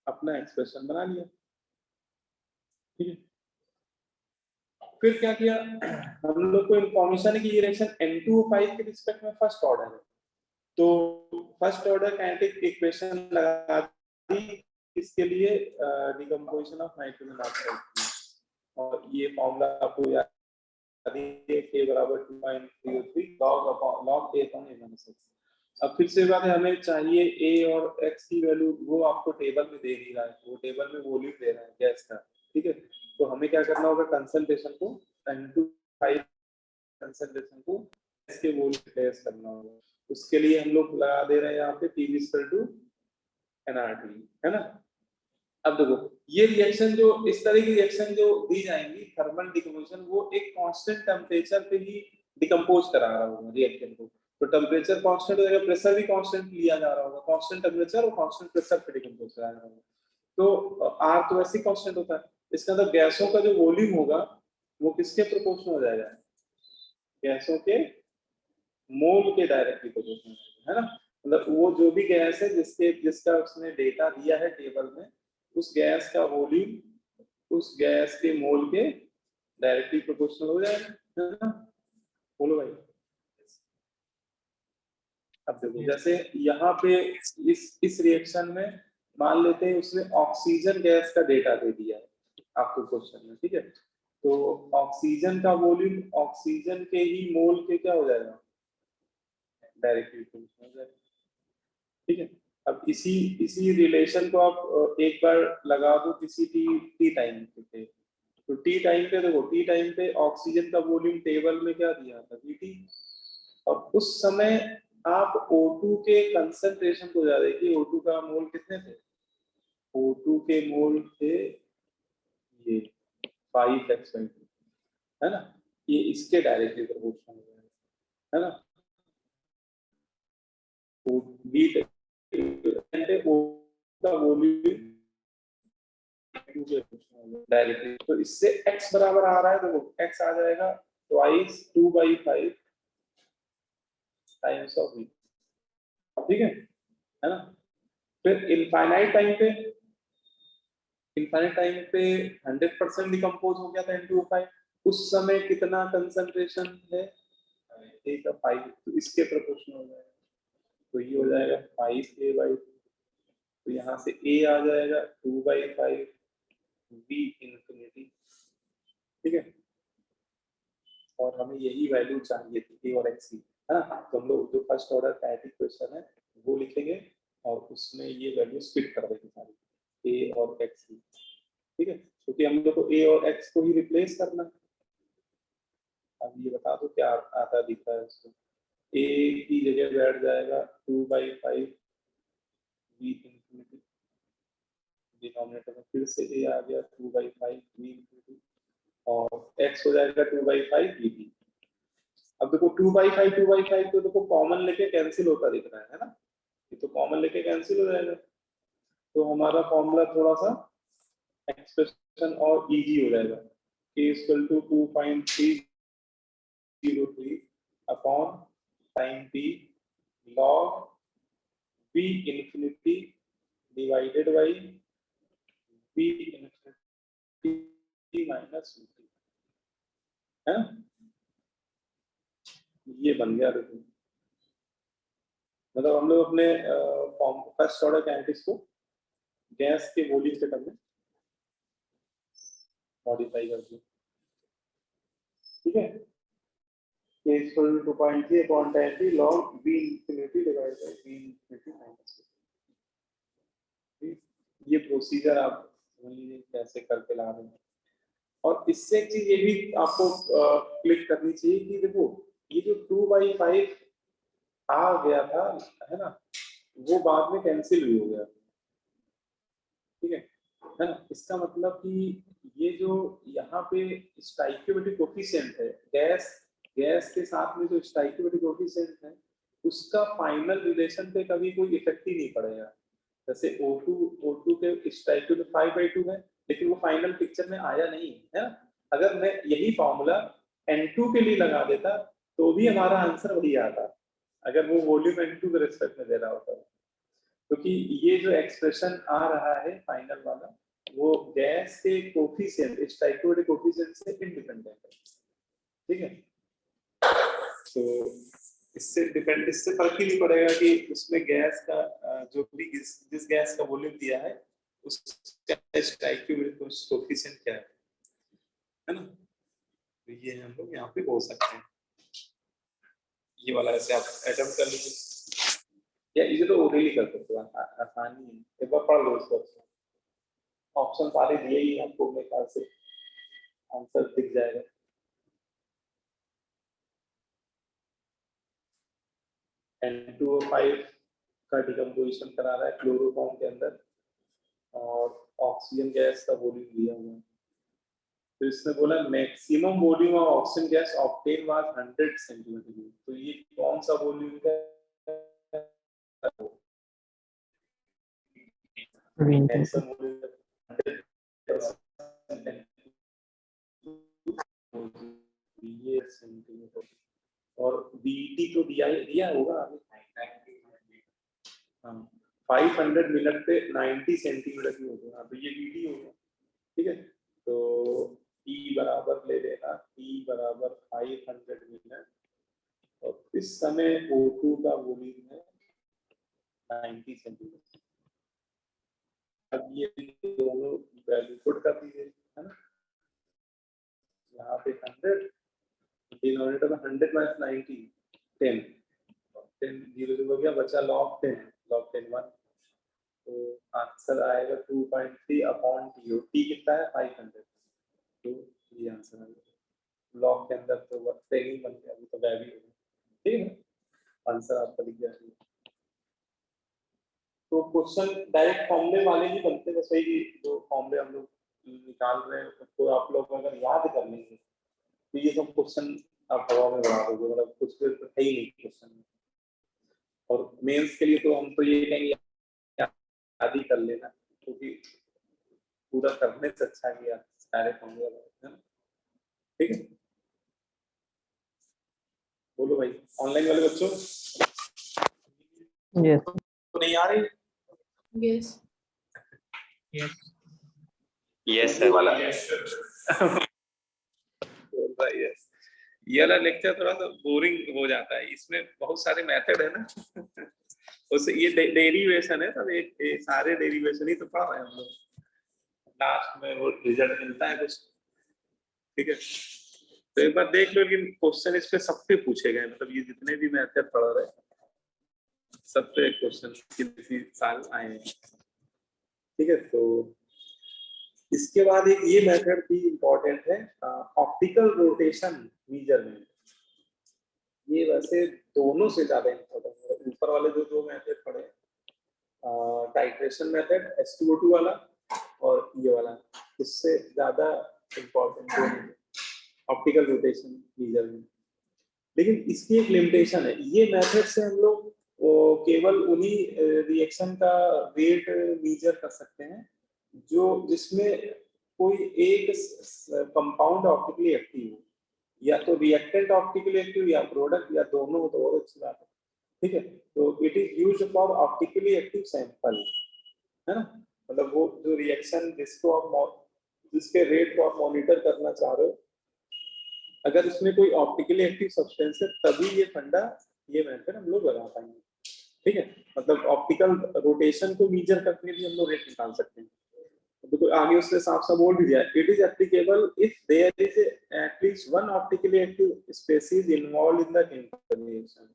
अपना एक्सप्रेशन बना लिया, ठीक है। फिर क्या किया, हम लोग को इन्फॉर्मेशन है कि ये रिएक्शन N2O5 के रिस्पेक्ट में फर्स्ट ऑर्डर है, तो फर्स्ट ऑर्डर काइनेटिक इक्वेशन लगा दी इसके लिए, डिकम्पोजिशन ऑफ नाइट्रोजन ऑक्साइड, और ये फॉर्मूला आपको याद है, K = 2.03 log A/A-. अब फिर से बात है, हमें चाहिए A और X की वैल्यू, वो आपको टेबल में दे नहीं रहा है, वो टेबल में वॉल्यूम दे रहा है गैस का, ठीक है। तो हमें क्या करना होगा, कंसंट्रेशन को N25 कंसंट्रेशन को गैस के वॉल्यूम प्लेस करना होगा। उसके लिए हम लोग लगा दे रहे हैं यहाँ पे P = nRT, है ना। अब देखो ये रिएक्शन, जो इस तरह की रिएक्शन जो दी जाएंगी थर्मल डिकम्पोजिशन, वो एक कांस्टेंट टेम्परेचर पे ही डिकम्पोज करा रहा होगा रिएक्शन को, तो टेम्परेचर कांस्टेंट हो जाएगा, प्रेशर भी कांस्टेंट लिया जा रहा होगा, कांस्टेंट टेम्परेचर और कांस्टेंट प्रेशर पे डिकम्पोज करा रहा होगा। तो R तो वैसे ही कांस्टेंट होता है, इसका मतलब गैसों का जो वॉल्यूम होगा वो किसके प्रोपोर्शनल हो जाएगा, गैसों के मोल के डायरेक्टली प्रोपोर्शनल, है ना। मतलब वो जो भी गैस है जिसका उसने डेटा दिया है टेबल में, उस गैस का वॉल्यूम उस गैस के मोल के डायरेक्टली प्रोपोर्शनल हो जाएगा, है ना। बोलो भाई। अब देखो जैसे यहाँ पे इस रिएक्शन में मान लेते हैं उसने ऑक्सीजन गैस का डेटा दे दिया है आपको क्वेश्चन में, ठीक है। तो ऑक्सीजन का वॉल्यूम ऑक्सीजन के ही मोल के क्या हो जाएगा, डायरेक्टली प्रोपोर्शनल हो जाएगा, ठीक है। अब इसी रिलेशन को आप एक बार लगा दो किसी टी टाइम पे, तो टी टाइम पे देखो, टी टाइम पे ऑक्सीजन का वॉल्यूम टेबल में क्या दिया था, Vt, और उस समय आप O2 के कंसंट्रेशन को ज्यादा देखिए, O2 का मोल कितने थे, O2 के मोल थे ये 5x/2, है ना, ये इसके डायरेक्टली प्रोपोर्शनल है ना। का वॉल्यूम डायरेक्टली, तो इससे x बराबर आ रहा है, देखो x आ जाएगा ट्वाइस 2/5 टाइम्स ऑफ v, ठीक है ना। फिर इनफाइनाइट टाइम पे 100% डिकम्पोज हो गया था N2O5, उस समय कितना कंसंट्रेशन है, a का 5, तो इसके प्रोपोर्शनल हो जाएगा, तो ये हो जाएगा 5a/2, तो यहाँ से a आ जाएगा 2/5 v इन्फिनिटी, ठीक है। और हमें यही वैल्यू चाहिए थी a और x की, है ना। तो हम लोग जो फर्स्ट ऑर्डर काइनेटिक क्वेश्चन है वो लिखेंगे और उसमें ये वैल्यू स्प्लिट कर देंगे सारी a और x की, ठीक है, क्योंकि हम लोग को a और x को ही रिप्लेस करना है। अब ये बता दो क्या आता दिख रहा है उसको, a की जगह बैठ जाएगा 2/5 v इन्फिनिटी, डिनोमिनेटर में फिर से a आ गया 2/5 v इन्फिनिटी, और x हो जाएगा 2/5 dt। अब देखो 2/5 तो देखो कॉमन लेके कैंसिल होता दिख रहा है ना, ये तो कॉमन लेके कैंसिल हो जाएगा, तो हमारा फॉर्मूला थोड़ा सा एक्सप्रेशन और इजी हो जाएगा, k = 2.303 upon time t log v infinity divided by v infinity minus v, है ना। ये बन गया, देखो मतलब हम लोग अपने फर्स्ट ऑर्डर काइनेटिक्स को गैस के वॉल्यूम के टर्म में मॉडिफाई कर दिया, ठीक है। K is equal to 2.3 upon 10t log V infinity divided by V infinity minus 2। ये प्रोसीजर आप समझ लीजिए कैसे करके ला रहे हैं। और इससे एक चीज ये भी आपको क्लिक करनी चाहिए कि देखो ये जो 2/5 आ गया था है ना, वो बाद में कैंसिल भी हो गया, ठीक है ना। इसका मतलब कि ये जो यहाँ पे स्टाइकियोमेट्रिक कोफिशिएंट है, गैस के साथ में जो स्टाइकियोमेट्रिक कोफिशिएंट है उसका फाइनल रिलेशन पे कभी कोई इफेक्ट ही नहीं पड़ेगा। जैसे O2 के स्टाइकियोमेट्रिक 5/2 है, लेकिन वो फाइनल पिक्चर में आया नहीं है ना। अगर मैं यही फॉर्मूला N2 के लिए लगा देता तो भी हमारा आंसर वही आता, अगर वो वॉल्यूम N2 के रिस्पेक्ट में दे रहा होता, क्योंकि ये जो एक्सप्रेशन आ रहा है फाइनल वाला वो गैस के कोफिशिएंट स्टाइकियोमेट्रिक कोफिशिएंट से इंडिपेंडेंट है, ठीक है। तो इससे फर्क ही नहीं पड़ेगा कि उसमें गैस का जो भी जिस गैस का वॉल्यूम दिया है उसका स्टाइकियोमेट्रिक कोफिशिएंट क्या है ना। तो ये हम लोग यहाँ पे बोल सकते हैं, ये वाला ऐसे आप अटेम्प्ट कर लीजिए, या इसे तो ओरली कर सकते हो, आसानी है, एक बार पढ़ लो उसको। ऑप्शन सारे दिए ही आपको, मेरे ख्याल से आंसर दिख जाएगा। N2O5 का डिकम्पोजिशन करा रहा है क्लोरोफॉर्म के अंदर और ऑक्सीजन गैस का वॉल्यूम दिया हुआ है। तो इसने बोला maximum volume of oxygen gas obtain was 100 centimetre cube. तो ये कौन सा वॉल्यूम है? मैक्सिमम वॉल्यूम 100 सेंटीमीटर, और बीटी तो दिया होगा आगे। हाँ 500 मिनट पे 90 सेंटीमीटर की हो गया, तो ये बीटी हो गया, ठीक है। तो T बराबर ले लेना, T बराबर 500 मिनट, और इस समय O2 का वॉल्यूम है 90 सेंटीमीटर। अब ये दोनों वैल्यू पुट कर दीजिए, है ना। यहाँ पे 100 डिनोमिनेटर में 100 माइनस 90 10 0 हो गया, बचा log 10 1। तो आंसर आएगा 2.3 अपॉन टी। टी कितना है? 500। तो ये आंसर आएगा लॉग के अंदर, तो टेनिंग बन गया, तो वैल्यू हो गया, ठीक है। आंसर आपका लिख जाएगा। तो क्वेश्चन डायरेक्ट फॉर्मूले वाले ही बनते हैं, बस वही जो फॉर्मूले हम लोग निकाल रहे हैं उसको आप लोग अगर याद कर लेंगे तो ये सब क्वेश्चन आप हवा में उड़ा दोगे, मतलब कुछ है ही नहीं क्वेश्चन में। और मेंस के लिए तो हम तो ये कहेंगे याद ही कर लेना, क्योंकि पूरा करने से अच्छा किया सारे फॉर्मूले, है ना, ठीक है। बोलो भाई ऑनलाइन वाले बच्चों, यस तो नहीं आ रही? यस यस यस सर वाला यस। ये वाला लेक्चर थोड़ा सा बोरिंग हो जाता है, इसमें बहुत सारे मेथड है ना उससे ये डेरिवेशन है, सब एक सारे डेरिवेशन ही तो पढ़ रहे हैं हम लोग, लास्ट में वो रिजल्ट मिलता है कुछ, ठीक है। तो एक बार देख लो, लेकिन क्वेश्चन इस पे सब पे पूछे गए, मतलब ये जितने भी मेथड पढ़ रहे हैं सब पे क्वेश्चन किसी साल आए हैं, ठीक है। तो इसके बाद एक ये मेथड भी इम्पोर्टेंट है, ऑप्टिकल रोटेशन मेजरमेंट। ये वैसे दोनों से ज्यादा इम्पोर्टेंट है, ऊपर वाले जो दो मेथड पढ़े, टाइट्रेशन मेथड S2O2 वाला और ये वाला, इससे ज्यादा इम्पोर्टेंट ऑप्टिकल रोटेशन मेजरमेंट। लेकिन इसकी एक लिमिटेशन है, ये मेथड से हम लोग केवल उन्हीं रिएक्शन का रेट मेजर कर सकते हैं जो जिसमें कोई एक कंपाउंड ऑप्टिकली एक्टिव हो, या तो रिएक्टेंट ऑप्टिकली एक्टिव या प्रोडक्ट, या दोनों हो तो और अच्छी बात है, ठीक है। तो it is used for optically active sample, है ना। मतलब वो जो रिएक्शन जिसके रेट को आप मॉनिटर करना चाह रहे हो, अगर उसमें कोई ऑप्टिकली एक्टिव सब्सटेंस है तभी ये फंडा, ये मेथड हम लोग लगा पाएंगे, ठीक है, मतलब ऑप्टिकल रोटेशन को मीजर करके भी हम लोग रेट निकाल सकते हैं। तो आगे उसने साफ साफ बोल भी दिया, it is applicable if there is at least one optically active species involve in the intervention,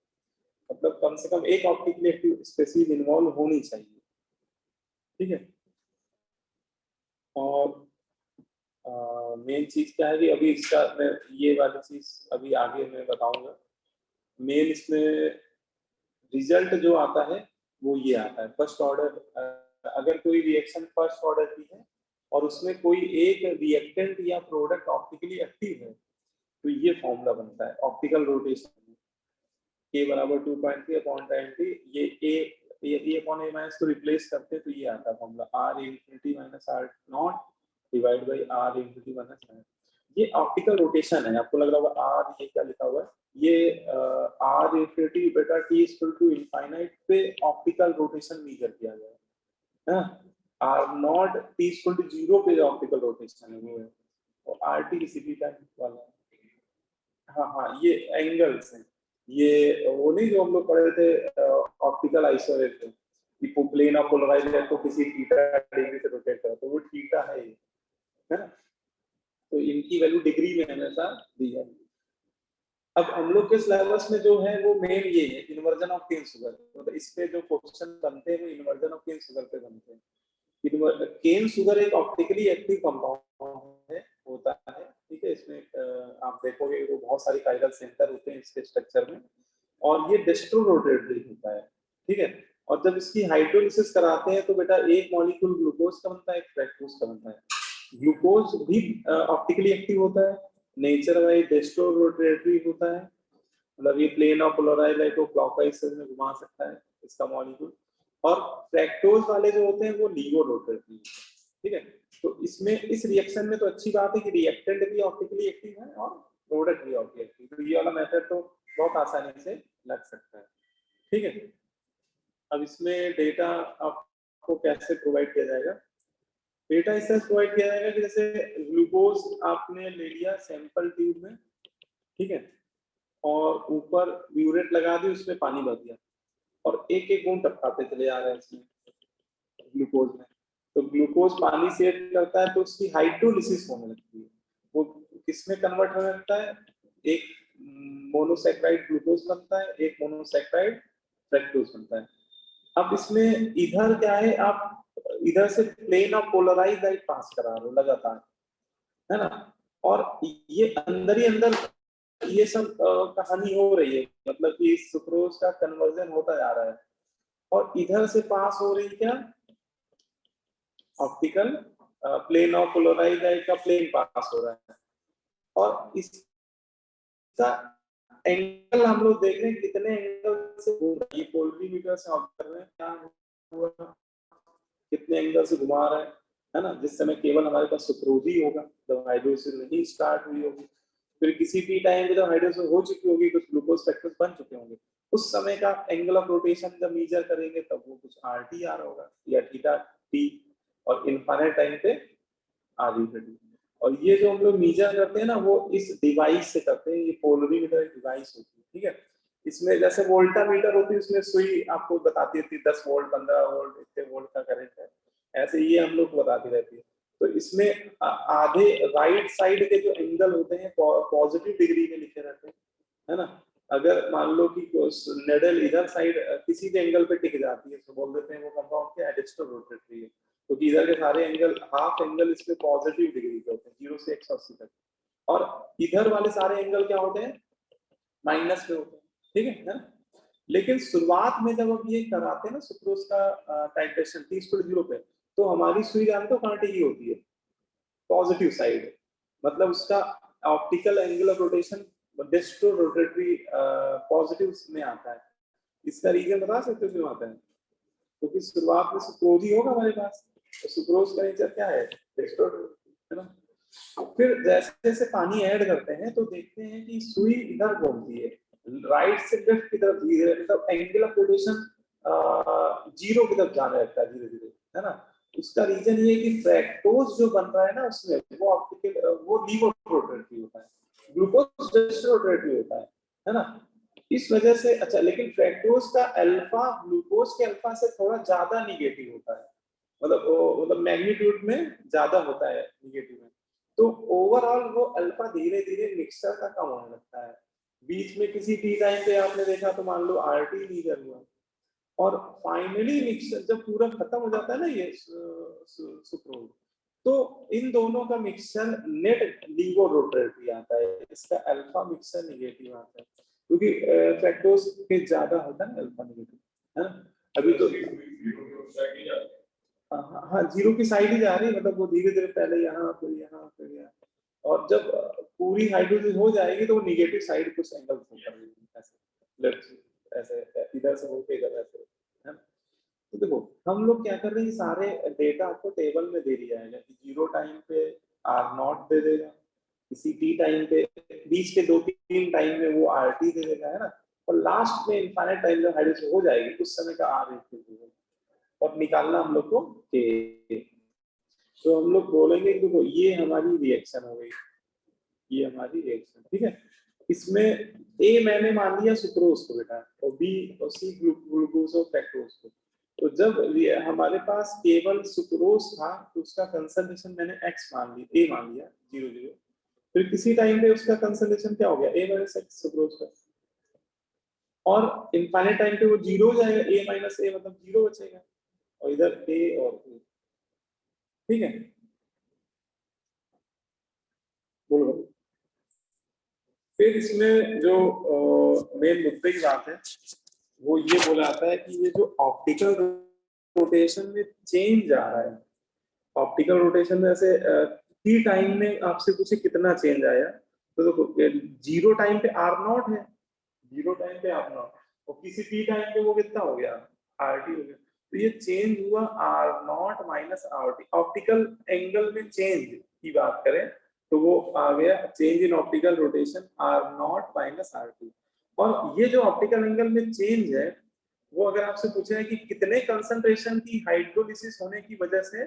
मतलब कम से कम एक ऑप्टिकली एक्टिव स्पीशीज इन्वॉल्व होनी चाहिए, ठीक है। और मेन चीज क्या है कि अभी इसका मैं ये वाली चीज अभी आगे मैं बताऊंगा। मेन इसमें रिजल्ट जो आता है वो ये आता है, फर्स्ट ऑर्डर अगर कोई रिएक्शन फर्स्ट ऑर्डर की है और उसमें कोई एक रिएक्टेंट या प्रोडक्ट ऑप्टिकली एक्टिव है तो ये फॉर्मूला बनता है ऑप्टिकल रोटेशन, k बराबर 2.3 अपॉन tan t, ये अपॉन a माइनस को रिप्लेस करते हैं तो ये आता है formula r infinity minus r not divide bye r infinity minus r। ये ऑप्टिकल रोटेशन है, आपको लग रहा होगा r ये क्या लिखा हुआ है, ये r इंफिनिटी बेटा t इक्वल टू इनफाइनाइट पे ऑप्टिकल रोटेशन मेजर किया गया है, r naught t equal to 0 पे ऑप्टिकल रोटेशन है वो है, और rt किसी भी टाइम वाला है। हाँ ये एंगल्स हैं, ये वो नहीं जो हम लोग पढ़े थे ऑप्टिकल आइसोलेशन कि प्लेन ऑफ पोलराइजर को किसी थीटा डिग्री से रोटेट करा तो वो थीटा है ना, तो इनकी वैल्यू डिग्री में हमेशा दी जाएगी। अब हम लोग के सिलेबस में जो है वो मेन ये है इन्वर्जन ऑफ केन सुगर, मतलब इस पे जो क्वेश्चन बनते हैं वो इन्वर्जन ऑफ केन सुगर पे बनते हैं। केन सुगर एक ऑप्टिकली एक्टिव कंपाउंड है होता है, ठीक है, इसमें आप देखोगे वो बहुत सारे काइरल सेंटर होते हैं इसके स्ट्रक्चर में और ये डेस्ट्रोरोटेटरी होता है, ठीक है। और जब इसकी हाइड्रोलिसिस कराते हैं तो बेटा एक मॉलिक्यूल ग्लूकोज का बनता है, एक फ्रक्टोज का बनता है। ग्लूकोज भी ऑप्टिकली एक्टिव होता है, नेचर वाइज डेस्ट्रोरोटेटरी होता है, मतलब ये प्लेन ऑफ पोलराइजर को क्लॉकवाइज में घुमा सकता है इसका मॉलिक्यूल, और फ्रैक्टोज वाले जो होते हैं वो लीगो रोटेटरी, ठीक है। तो इसमें इस रिएक्शन में तो अच्छी बात है कि रिएक्टेंट भी ऑप्टिकली एक्टिव है और प्रोडक्ट भी ऑप्टिकली एक्टिव, तो ये वाला मेथड तो बहुत आसानी से लग सकता है, ठीक है। अब इसमें डेटा आपको कैसे प्रोवाइड किया जाएगा, डेटा इस तरह प्रोवाइड किया जाएगा कि जैसे ग्लूकोज आपने ले लिया सैंपल ट्यूब में, ठीक है, और ऊपर ब्यूरेट लगा दी, उसमें पानी भर दिया और एक एक बूंद टपकाते चले आ रहे हैं इसमें ग्लूकोज में, तो ग्लूकोज पानी से एड करता है तो उसकी हाइड्रोलिसिस होने लगती है, वो किसमें कन्वर्ट होने लगता है, एक मोनोसैकेराइड ग्लूकोज बनता है, एक मोनोसैकेराइड फ्रक्टोज बनता है। अब इसमें इधर क्या है, आप इधर से plane of polarised light pass करा रहे हो लगातार, है ना, और ये अंदर ही अंदर ये सब कहानी हो रही है, मतलब कि सुक्रोज का कन्वर्जन होता जा रहा है और इधर से पास हो रही क्या optical plane of polarised light का प्लेन पास हो रहा है, और इसका एंगल हम लोग देख रहे हैं कितने एंगल से घूम रहा है, ये पोलरीमीटर से ऑब्जर्व कर रहे हैं क्या हुआ, कितने एंगल से घुमा रहा है ना, जिस समय केवल हमारे पास सुक्रोज ही होगा जब हाइड्रोलिसिस नहीं स्टार्ट हुई होगी, फिर किसी भी टाइम पे जब हाइड्रोलिसिस हो चुकी होगी कुछ ग्लूकोज फैक्टर्स बन चुके होंगे, उस समय का एंगल ऑफ रोटेशन जब मेजर करेंगे तब वो कुछ RT आ रहा होगा या थीटा t, और इनफाइनाइट टाइम पे RT। और ये जो हम लोग मेजर करते हैं ना वो इस डिवाइस से करते हैं, ये पोलरीमीटर डिवाइस होती है, ठीक है। इसमें जैसे वोल्टामीटर होती है उसमें सुई आपको बताती रहती है 10 वोल्ट 15 वोल्ट इतने वोल्ट का करंट है, ऐसे ये हम लोग को बताती रहती है। तो इसमें आधे राइट साइड के जो एंगल होते हैं पॉजिटिव डिग्री में लिखे रहते हैं, है ना। अगर मान लो कि नेडल इधर साइड किसी भी एंगल पे टिक जाती है तो बोल देते हैं वो कंपाउंड क्या डेस्ट्रोरोटेटरी है, क्योंकि इधर के सारे एंगल हाफ एंगल इसमें पॉजिटिव डिग्री के होते हैं 0 से 180 तक, और इधर वाले सारे एंगल क्या होते हैं माइनस में होते हैं, ठीक है ना। लेकिन शुरुआत में जब हम ये कराते हैं ना सुक्रोज का टाइट्रेशन t = 0 पे, तो हमारी सुई जानते हो कहाँ टिकी होती है, पॉजिटिव साइड, मतलब उसका optical angle of rotation dextrorotatory positive में आता है। इसका रीजन बता सकते हो क्यों आता है, क्योंकि शुरुआत में सुक्रोज ही होगा हमारे पास, तो सुक्रोज का नेचर क्या है डेस्ट्रोरोटेटरी, है ना। फिर जैसे जैसे पानी ऐड करते हैं तो देखते हैं कि सुई इधर घूमती है, राइट से लेफ्ट की तरफ धीरे, मतलब एंगल ऑफ रोटेशन 0 की तरफ जाने लगता है धीरे धीरे, है ना। उसका रीजन ये है कि फ्रैक्टोज जो बन रहा है ना उसमें वो ऑप्टिकल वो लीवो रोटेटरी होता है, ग्लूकोज डेस्ट्रोरोटेटरी होता है ना। इस वजह से अच्छा, लेकिन फ्रैक्टोज का अल्फा ग्लूकोज के अल्फा से थोड़ा ज्यादा निगेटिव होता है, मतलब मैग्नीट्यूड में ज्यादा होता है निगेटिव में। तो ओवरऑल वो अल्फा धीरे धीरे मिक्सचर का कम होने लगता है। बीच में किसी टी टाइम पे आपने देखा तो मान लो आरटी लीडर हुआ, और फाइनली मिक्सचर जब पूरा खत्म हो जाता है ना ये सुक्रोज, तो इन दोनों का मिक्सचर नेट लीवो रोटरेटरी आता है, इसका अल्फा मिक्सचर निगेटिव आता है, क्योंकि फ्रैक्टोज के ज्यादा होता है अल्फा निगेटिव, है ना। अभी तो हाँ, जीरो की साइड ही जा रही है, मतलब वो धीरे धीरे पहले यहाँ फिर यहाँ फिर यहाँ, और जब पूरी हाइड्रोजन हो जाएगी तो वो निगेटिव साइड कुछ एंगल होगा ऐसे इधर से होके इधर ऐसे, है ना। तो देखो हम लोग क्या कर रहे हैं, सारे डेटा आपको टेबल में दे दिया है, जीरो टाइम पे आर नॉट दे देगा, किसी टी टाइम पे, बीच के 2-3 टाइम में वो आर टी दे देगा, है ना, और लास्ट में इनफाइनाइट टाइम जब हाइड्रोजन हो जाएगी उस समय का आर दे देगा, और निकालना हम लोग को के। तो हम लोग बोलेंगे कि देखो ये हमारी रिएक्शन हो गई, ये हमारी रिएक्शन, ठीक है। इसमें ए मैंने मान लिया सुक्रोज को बेटा, और बी और सी ग्लूकोज और फ्रैक्टोज को। तो जब हमारे पास केवल सुक्रोज था तो उसका कंसंट्रेशन मैंने एक्स मान लिया, ए मान लिया 0 फिर किसी टाइम पे उसका कंसंट्रेशन क्या हो गया, ए माइनस एक्स सुक्रोज का, और इनफाइनाइट टाइम पे वो 0 हो जाएगा, ए माइनस ए मतलब 0 बचेगा, और इधर ए और ए, ठीक है। बोलो। फिर इसमें जो मेन मुद्दे की बात है वो ये बोला जाता है कि ये जो ऑप्टिकल रोटेशन में चेंज आ रहा है, ऑप्टिकल रोटेशन में ऐसे टी टाइम में आपसे पूछे कितना चेंज आया, तो देखो 0 टाइम पे आर नॉट है, 0 टाइम पे आर नॉट, और किसी टी टाइम पे वो कितना हो गया, आर टी हो गया। तो ये चेंज हुआ r naught minus are t, optical angle में चेंज की बात करें तो वो आ गया change in optical rotation r naught minus are t. और ये जो ऑप्टिकल एंगल में चेंज है वो अगर आपसे पूछे है कि कितने कंसंट्रेशन की हाइड्रोलिसिस होने की वजह से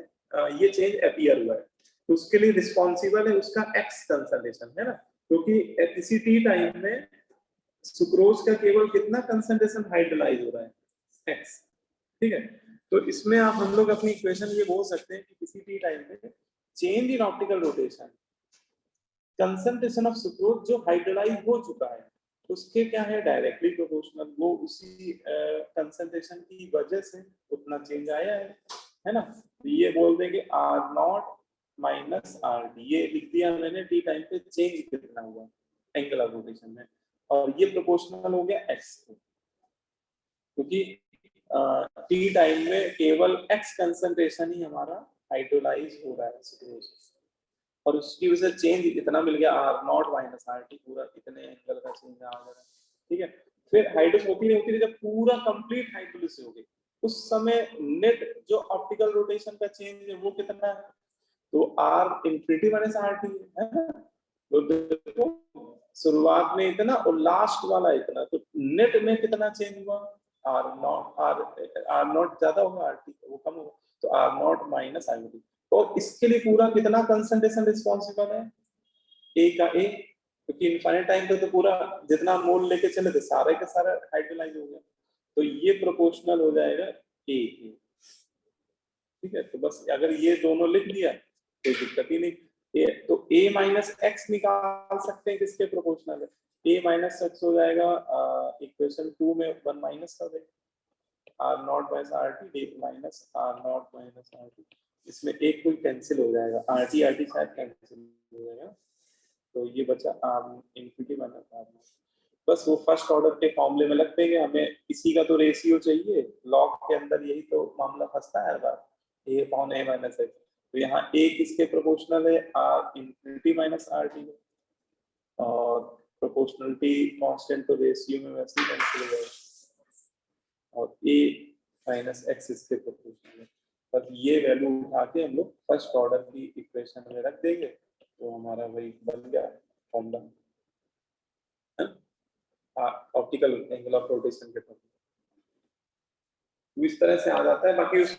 ये चेंज अपीयर हुआ है, तो उसके लिए रिस्पॉन्सिबल है उसका एक्स कंसंट्रेशन, है ना, क्योंकि किसी टी टाइम में सुक्रोज का केवल कितना कंसंट्रेशन हाइड्रोलाइज हो रहा है, एक्स, ठीक है। तो इसमें आप हम लोग अपनी इक्वेशन ये बोल सकते हैं कि किसी टी टाइम पे change in optical rotation concentration of sucrose जो हाइड्रोलाइज हो चुका है उसके क्या है डायरेक्टली प्रोपोर्शनल, वो उसी कंसंट्रेशन की वजह से उतना चेंज आया है ना। तो ये बोल देंगे r naught minus r d, ये लिख दिया मैंने टी टाइम पे चेंज कितना हुआ एंगल ऑफ रोटेशन में, और ये प्रोपोर्शनल हो गया एक्स को, क्योंकि टी टाइम में केवल एक्स कंसंट्रेशन ही हमारा हाइड्रोलाइज हो रहा है सुक्रोज, और उसकी वजह से चेंज इतना मिल गया r naught minus are t, पूरा इतने एंगल का चेंज आ गया, ठीक है। फिर हाइड्रोलिसिस होती जब पूरा कंप्लीट हाइड्रोलिसिस हो गई उस समय नेट जो ऑप्टिकल रोटेशन का चेंज है वो कितना है, तो are infinity minus are T है ना। तो देखो शुरुआत में इतना और लास्ट वाला इतना, तो नेट में कितना चेंज हुआ, आर नॉट ज्यादा होगा आर टी वो कम होगा, तो are naught minus are t. और इसके लिए पूरा कितना कंसंट्रेशन रिस्पॉन्सिबल है, ए का ए, क्योंकि इनफाइनाइट टाइम पे तो पूरा जितना मोल लेके चले थे सारे के सारे हाइड्रोलाइज हो गया, तो ये प्रोपोर्शनल हो जाएगा ए, ठीक है। तो बस अगर ये दोनों लिख दिया कोई दिक्कत ही नहीं, ए तो ए माइनस एक्स निकाल सकते हैं किसके प्रोपोर्शनल है, ए माइनस एक्स हो जाएगा इक्वेशन 2 में 1 माइनस कर देंगे r naught minus R T minus are naught minus are t, इसमें एक कोई कैंसिल हो जाएगा, आर टी शायद कैंसिल हो जाएगा, तो ये बचा r infinity minus are naught. बस वो फर्स्ट ऑर्डर के फॉर्मूले में लग देंगे, हमें इसी का तो रेशियो चाहिए, लॉग के अंदर यही तो मामला फंसता है हर बार, a upon a minus x, तो यहाँ ए किसके प्रोपोर्शनल है, r infinity minus are t, और प्रोपोर्शनलिटी कांस्टेंट तो रेशियो में वैसे ही कैंसिल हो जाएगा, और ए माइनस एक्स इसके प्रोपोर्शनल है। बस ये वैल्यू उठा के हम लोग फर्स्ट ऑर्डर की इक्वेशन में रख देंगे तो हमारा वही बन गया formula, optical angle of rotation के फॉर्मूला इस तरह से आ जाता है। बाकी उस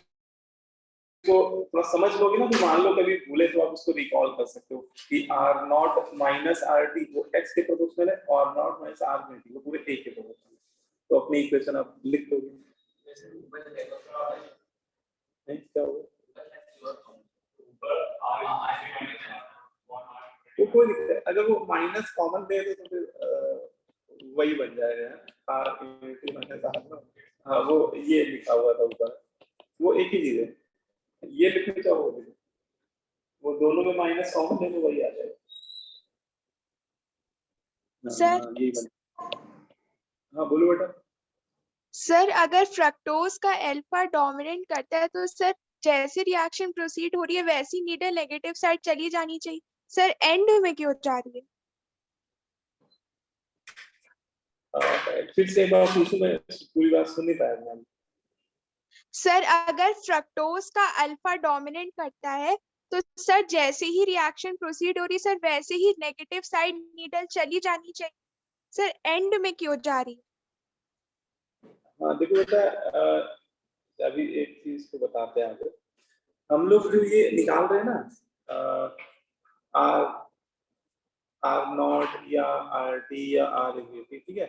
उसको थोड़ा समझ लोगे ना, तो मान लो कभी भूले तो आप उसको रिकॉल कर सकते हो कि r naught minus are t वो एक्स के प्रोपोर्शनल है और नॉट माइनस आर टी वो पूरे ए के प्रोपोर्शनल है। तो अपनी इक्वेशन आप लिख दोगे। नहीं क्या होगा वो कोई दिक्कत है, अगर वो माइनस कॉमन दे दे तो फिर वही बन जाएगा आर इनटू माइनस आर ना। हाँ वो ये लिखा हुआ था ऊपर, वो एक ही चीज है, ये लिखने चाहो वो दोनों में माइनस कॉमन दे तो वही आ जाएगा। सर यही बन। हाँ बोलो बेटा। सर अगर फ्रक्टोज का अल्फा डोमिनेंट करता है तो सर जैसे रिएक्शन प्रोसीड हो रही है वैसी नीडल नेगेटिव साइड चली जानी चाहिए, सर एंड में क्यों जा रही है? फिर से एक बार पूछूं, मैं पूरी बात सुन नहीं पाया मैम। सर अगर फ्रक्टोज का अल्फा डोमिनेंट करता है तो सर जैसे ही रिएक्शन प्रोसीड हो रही है सर वैसे ही नेगेटिव साइड नीडल चली जानी चाहिए, सर एंड में क्यों जा रही है? हाँ देखो बेटा, अभी एक चीज को बताते हैं आपको। हम लोग जो ये निकाल रहे हैं ना आर आर नॉट या आर टी या आर इन्फिनिटी, ठीक है,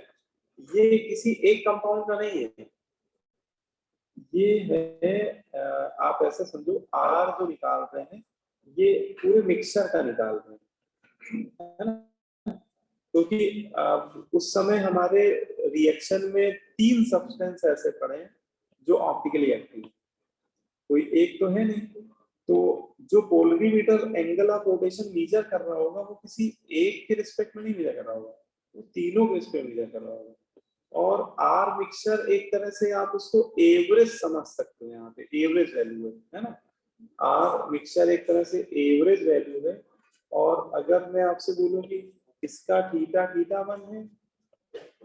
ये किसी एक कंपाउंड का नहीं है, ये है आप ऐसा समझो आर जो निकाल रहे हैं ये पूरे मिक्सचर का निकाल रहे हैं, है ना। क्योंकि उस समय हमारे रिएक्शन में 3 सब्सटेंस ऐसे पड़े हैं जो ऑप्टिकली एक्टिव, कोई एक तो है नहीं, तो जो polarimeter angle of rotation measure कर रहा होगा वो किसी एक के रिस्पेक्ट में नहीं मेजर कर रहा होगा, वो तीनों के रिस्पेक्ट में मेजर कर रहा होगा। और आर मिक्सचर एक तरह से आप उसको एवरेज समझ सकते हैं, यहाँ पे एवरेज वैल्यू है ना। आर मिक्सचर एक तरह से एवरेज वैल्यू है। और अगर मैं आपसे बोलूं कि इसका थीटा थीटा 1 है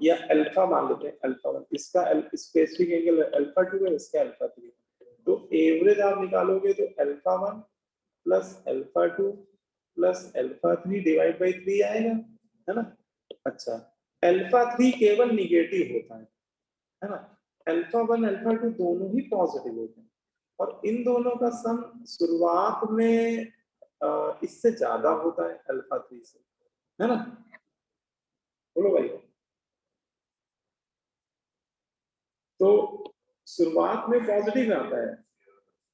या अल्फा मान लेते हैं अल्फा 1, इसका स्पेसिफिक एंगल अल्फा 2 है, इसका अल्फा 3 है, तो एवरेज आप निकालोगे तो alpha 1 plus alpha 2 plus alpha 3 divide by 3 आएगा, है ना। अच्छा अल्फा 3 केवल निगेटिव होता है ना। अल्फा 1 अल्फा 2 दोनों ही पॉजिटिव होते हैं और इन दोनों का सम शुरुआत में इससे ज्यादा होता है अल्फा 3 से, है ना। बोलो भाई। तो शुरुआत में पॉजिटिव आता है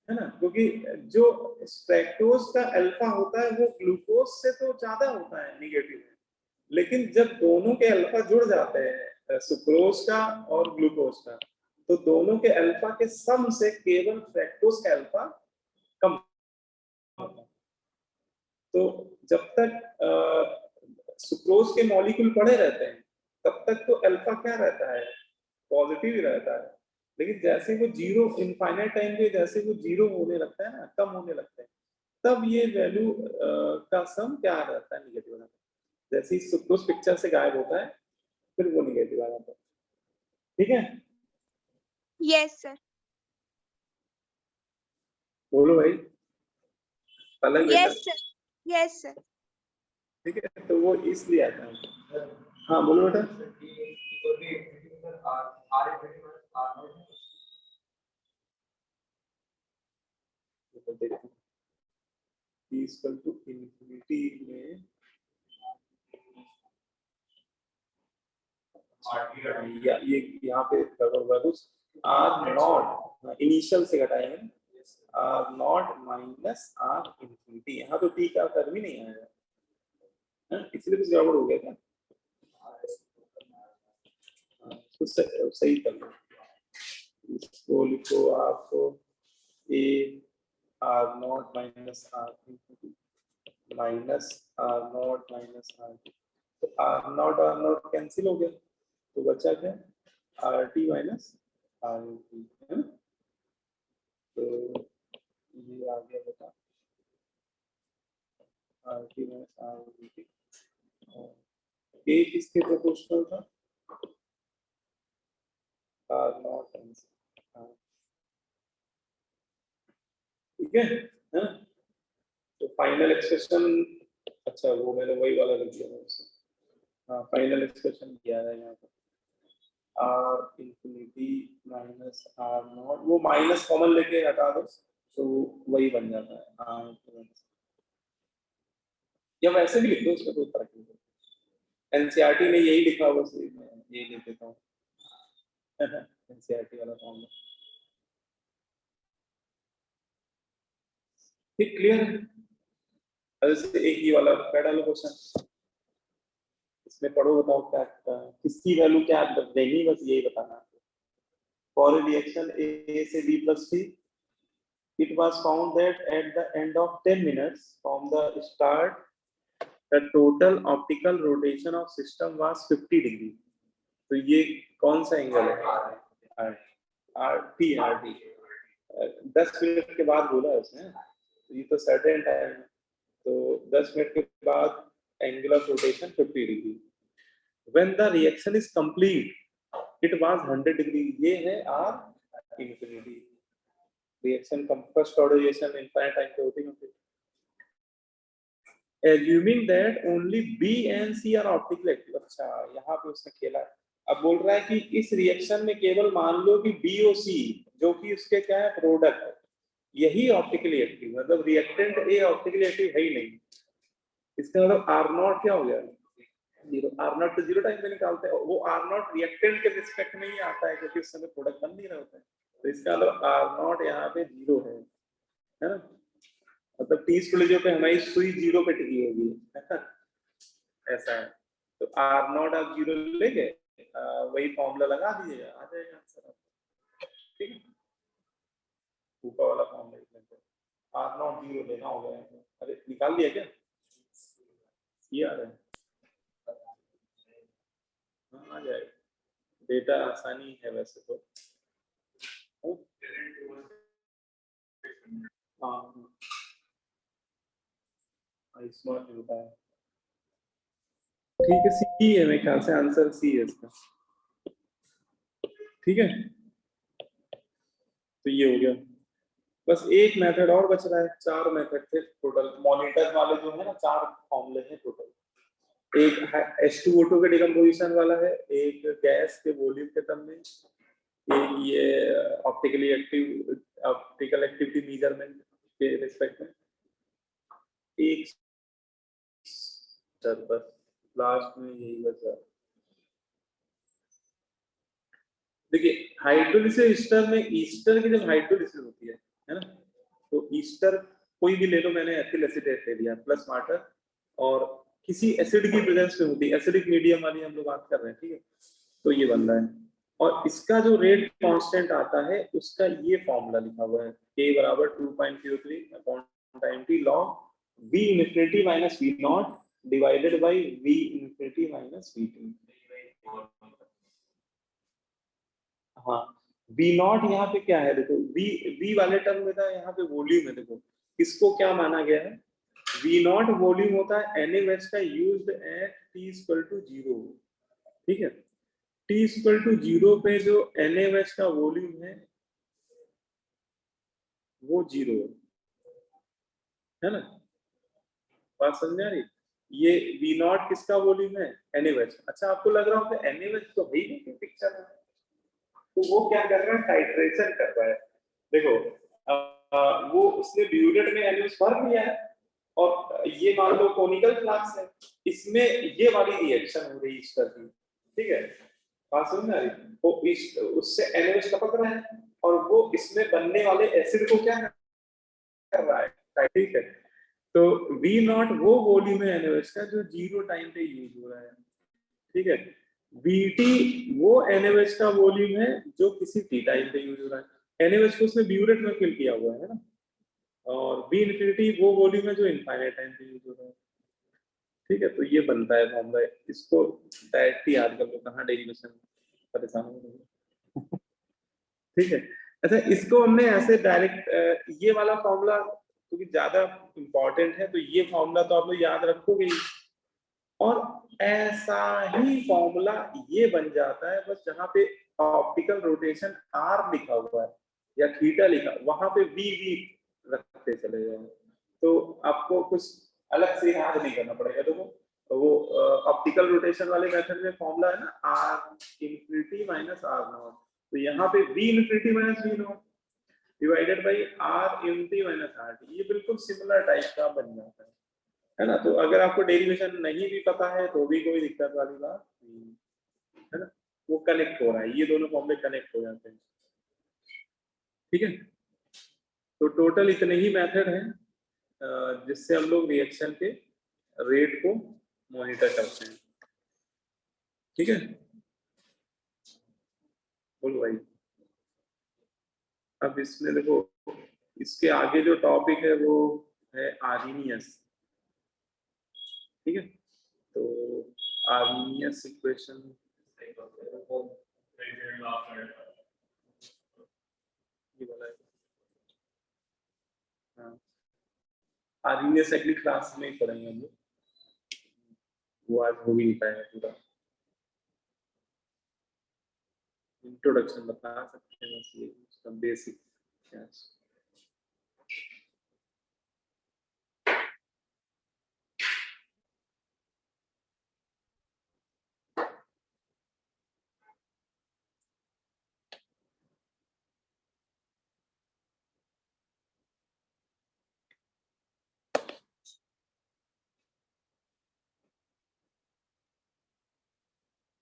ना, क्योंकि जो फ्रक्टोज का अल्फा होता है वो ग्लूकोज से तो ज्यादा होता है निगेटिव, लेकिन जब दोनों के अल्फा जुड़ जाते हैं सुक्रोज का और ग्लूकोज का, तो दोनों के अल्फा के सम से केवल फ्रक्टोज का अल्फा कम होता है। तो जब तक सुक्रोज के मॉलिक्यूल बड़े रहते हैं तब तक तो अल्फा क्या रहता है, पॉजिटिव ही रहता है, लेकिन जैसे वो जीरो इनफाइनाइट टाइम पे जैसे वो जीरो होने लगता है ना, कम होने लगता है, तब ये वैल्यू का सम क्या रहता है, निगेटिव रहता है। जैसे ही सुक्रोज पिक्चर से गायब होता है फिर वो निगेटिव आ जाता है, ठीक है। Yes sir. बोलो भाई अलग बेटा, यस सर। Yes sir. ठीक है, तो वो इसलिए आता है। हाँ बोलो बेटा। इक्वल टू इन्फिनिटी में या ये यहाँ पे गड़बड़ हुआ कुछ, आर नॉट इनिशियल से घटाएंगे, r naught minus are infinity, यहाँ तो टी का टर्म ही नहीं आएगा, इसलिए कुछ गड़बड़ हो गया क्या, कुछ सही कर लो। इसको लिखो आप A R naught minus are infinity minus are naught minus R, तो आर नॉट कैंसिल हो गया, तो बचा क्या R T minus are T, है ना। तो ये आ गया बेटा R T minus are T, A किसके प्रोपोर्शनल था, आर नॉट कैंसिल, ठीक है ना। तो फाइनल एक्सप्रेशन, अच्छा वो मैंने वही वाला लिख दिया उससे, हाँ फाइनल एक्सप्रेशन किया है यहाँ पर r infinity minus are naught, वो माइनस कॉमन लेके हटा दो, तो वही बन जाता है या वैसे भी लिख दो, उसका कोई फर्क नहीं पड़ता। एनसीईआरटी में यही लिखा हुआ, मैं यही लिख देता हूँ एनसीईआरटी वाला फॉर्मूला। ठीक, क्लियर है? जैसे एक ही वाला पहला क्वेश्चन, इसमें पढ़ो, बताओ क्या किसकी वैल्यू क्या देनी, बस यही बताना। फॉर ए रिएक्शन ए से B plus C, it was found that at the end of 10 minutes from the start the total optical rotation of system was 50 degree। तो ये कौन सा एंगल है? RT 10 मिनट के बाद बोला है उसने, तो ये तो सर्टेन टाइम है, तो 10 मिनट के बाद angle of rotation 50 degree. when the reaction is complete it was 100 degree, ये है R infinity। रिएक्शन का first order reaction infinite time पे होती है। assuming that only B and C are optically active। अच्छा, यहाँ पे उसने खेला है। अब बोल रहा है कि इस रिएक्शन में केवल मान लो कि B और C जो कि उसके क्या है प्रोडक्ट है, यही ऑप्टिकली एक्टिव, मतलब रिएक्टेंट A ऑप्टिकली एक्टिव है ही नहीं। इसका मतलब R0 क्या हो गया? जीरो। R0 तो जीरो टाइम पे निकालते हैं, वो R0 रिएक्टेंट के रिस्पेक्ट में ही आता है क्योंकि उस समय प्रोडक्ट बन नहीं रहे होते हैं, तो इसका मतलब R0 यहाँ पे जीरो है ना? मतलब 30 कॉलेजों पे हमारी सुई जीरो पे टिकी होगी ऐसा है। तो R0 आप जीरो लेके वही फॉर्मूला लगा दीजिएगा, आ जाएगा आंसर। ठीक है, ऊपर वाला फॉर्मूला R0 जीरो लेना होगा। अरे निकाल दिया क्या? ये आ रहा है, आ जाएगा। डेटा आसानी है वैसे तो। हाँ, स्मार्ट होता है। ठीक है, सी है मेरे ख्याल से, आंसर सी है इसका। ठीक है, तो ये हो गया। बस एक मेथड और बच रहा है, 4 मेथड थे टोटल। मॉनिटर वाले जो है ना 4 फॉर्मूले हैं टोटल। एक H2O2 के डिकम्पोजिशन वाला है, एक गैस के वॉल्यूम के टर्म में, एक ये ऑप्टिकल एक्टिविटी मेजरमेंट के रिस्पेक्ट में, एक बस लास्ट में यही बचा। देखिए हाइड्रोलिसिस ईस्टर में, ईस्टर की जब हाइड्रोलिसिस होती है ना, तो ईस्टर कोई भी ले लो, मैंने एथिल एसीटेट ले लिया प्लस वाटर, और किसी एसिड की प्रेजेंस में होती है, एसिडिक मीडियम वाली हम लोग बात कर रहे हैं। ठीक है, तो ये बन रहा है, और इसका जो रेट कांस्टेंट आता है उसका ये फॉर्मूला लिखा हुआ है, K बराबर 2.03 upon time t log V infinity minus V naught divided by V infinity minus VT। हाँ, V naught यहाँ पे क्या है, देखो V वाले टर्म में था, यहाँ पे वॉल्यूम है। देखो इसको क्या माना गया है, V naught वॉल्यूम होता है NaOH का used at T equal to 0। ठीक है, T इक्वल टू 0 पे जो NaOH का वॉल्यूम है वो 0 है ना? बात समझ आ रही? ये V naught किसका वॉल्यूम है? NaOH। अच्छा, आपको लग रहा होगा NaOH तो है ही नहीं पिक्चर में, तो वो क्या कर रहा है, टाइट्रेशन कर रहा है। देखो वो उसने ब्यूरेट में NaOH भर दिया है, और ये मान लो कोनिकल फ्लास्क है, इसमें ये वाली रिएक्शन हो रही है ईस्टर की। ठीक है, बात समझ आ रही? वो उससे NaOH टपक रहा है, और वो इसमें बनने वाले एसिड को क्या कर रहा है, ठीक है। तो V naught वो वॉल्यूम है NaOH का जो 0 टाइम पे यूज हो रहा है। ठीक है, VT वो NaOH का वॉल्यूम है जो किसी T टाइम पे यूज हो रहा है। NaOH को उसने ब्यूरेट में फिल किया हुआ है ना, और V infinity वो वॉल्यूम है जो इनफाइनाइट टाइम पे यूज हो रहा है। ठीक है, तो ये बनता है फॉर्मूला, इसको डायरेक्ट याद कर लो, कहाँ डेरिवेशन परेशान हो। ठीक है, अच्छा इसको हमने ऐसे डायरेक्ट ये वाला फॉर्मूला क्योंकि ज्यादा इंपॉर्टेंट है, तो ये फॉर्मूला तो आप लोग याद रखोगे, और ऐसा ही फॉर्मूला ये बन जाता है बस जहां पे ऑप्टिकल रोटेशन R लिखा हुआ है या थीटा लिखा, वहां पे V रखते चले जाए, तो आपको कुछ अलग से याद नहीं करना पड़ेगा। देखो तो वो ऑप्टिकल रोटेशन वाले मेथड में फॉर्मूला है ना R infinity minus R naught, तो यहाँ पे V infinity minus V naught, divided by r unity minus are t, ये बिल्कुल सिमिलर टाइप का बन जाता है ना। तो अगर आपको डेरिवेशन नहीं भी पता है तो भी कोई दिक्कत वाली बात नहीं है ना, वो कनेक्ट हो रहा है, ये दोनों फॉर्मूले कनेक्ट हो जाते हैं। ठीक है, तो टोटल इतने ही मेथड हैं जिससे हम लोग रिएक्शन के रेट को मॉनिटर करते हैं। ठीक है, बोलो भाई। अब इसमें देखो, इसके आगे जो टॉपिक है वो है आर्मीनियस। ठीक है, तो आर्मीनियस इक्वेशन ये वाला है। हाँ, आर्मीनियस अगली क्लास में ही पढ़ेंगे हम लोग, वो आज हो भी नहीं पाएगा पूरा। इंट्रोडक्शन बता सकते हैं बस, ये बेसिक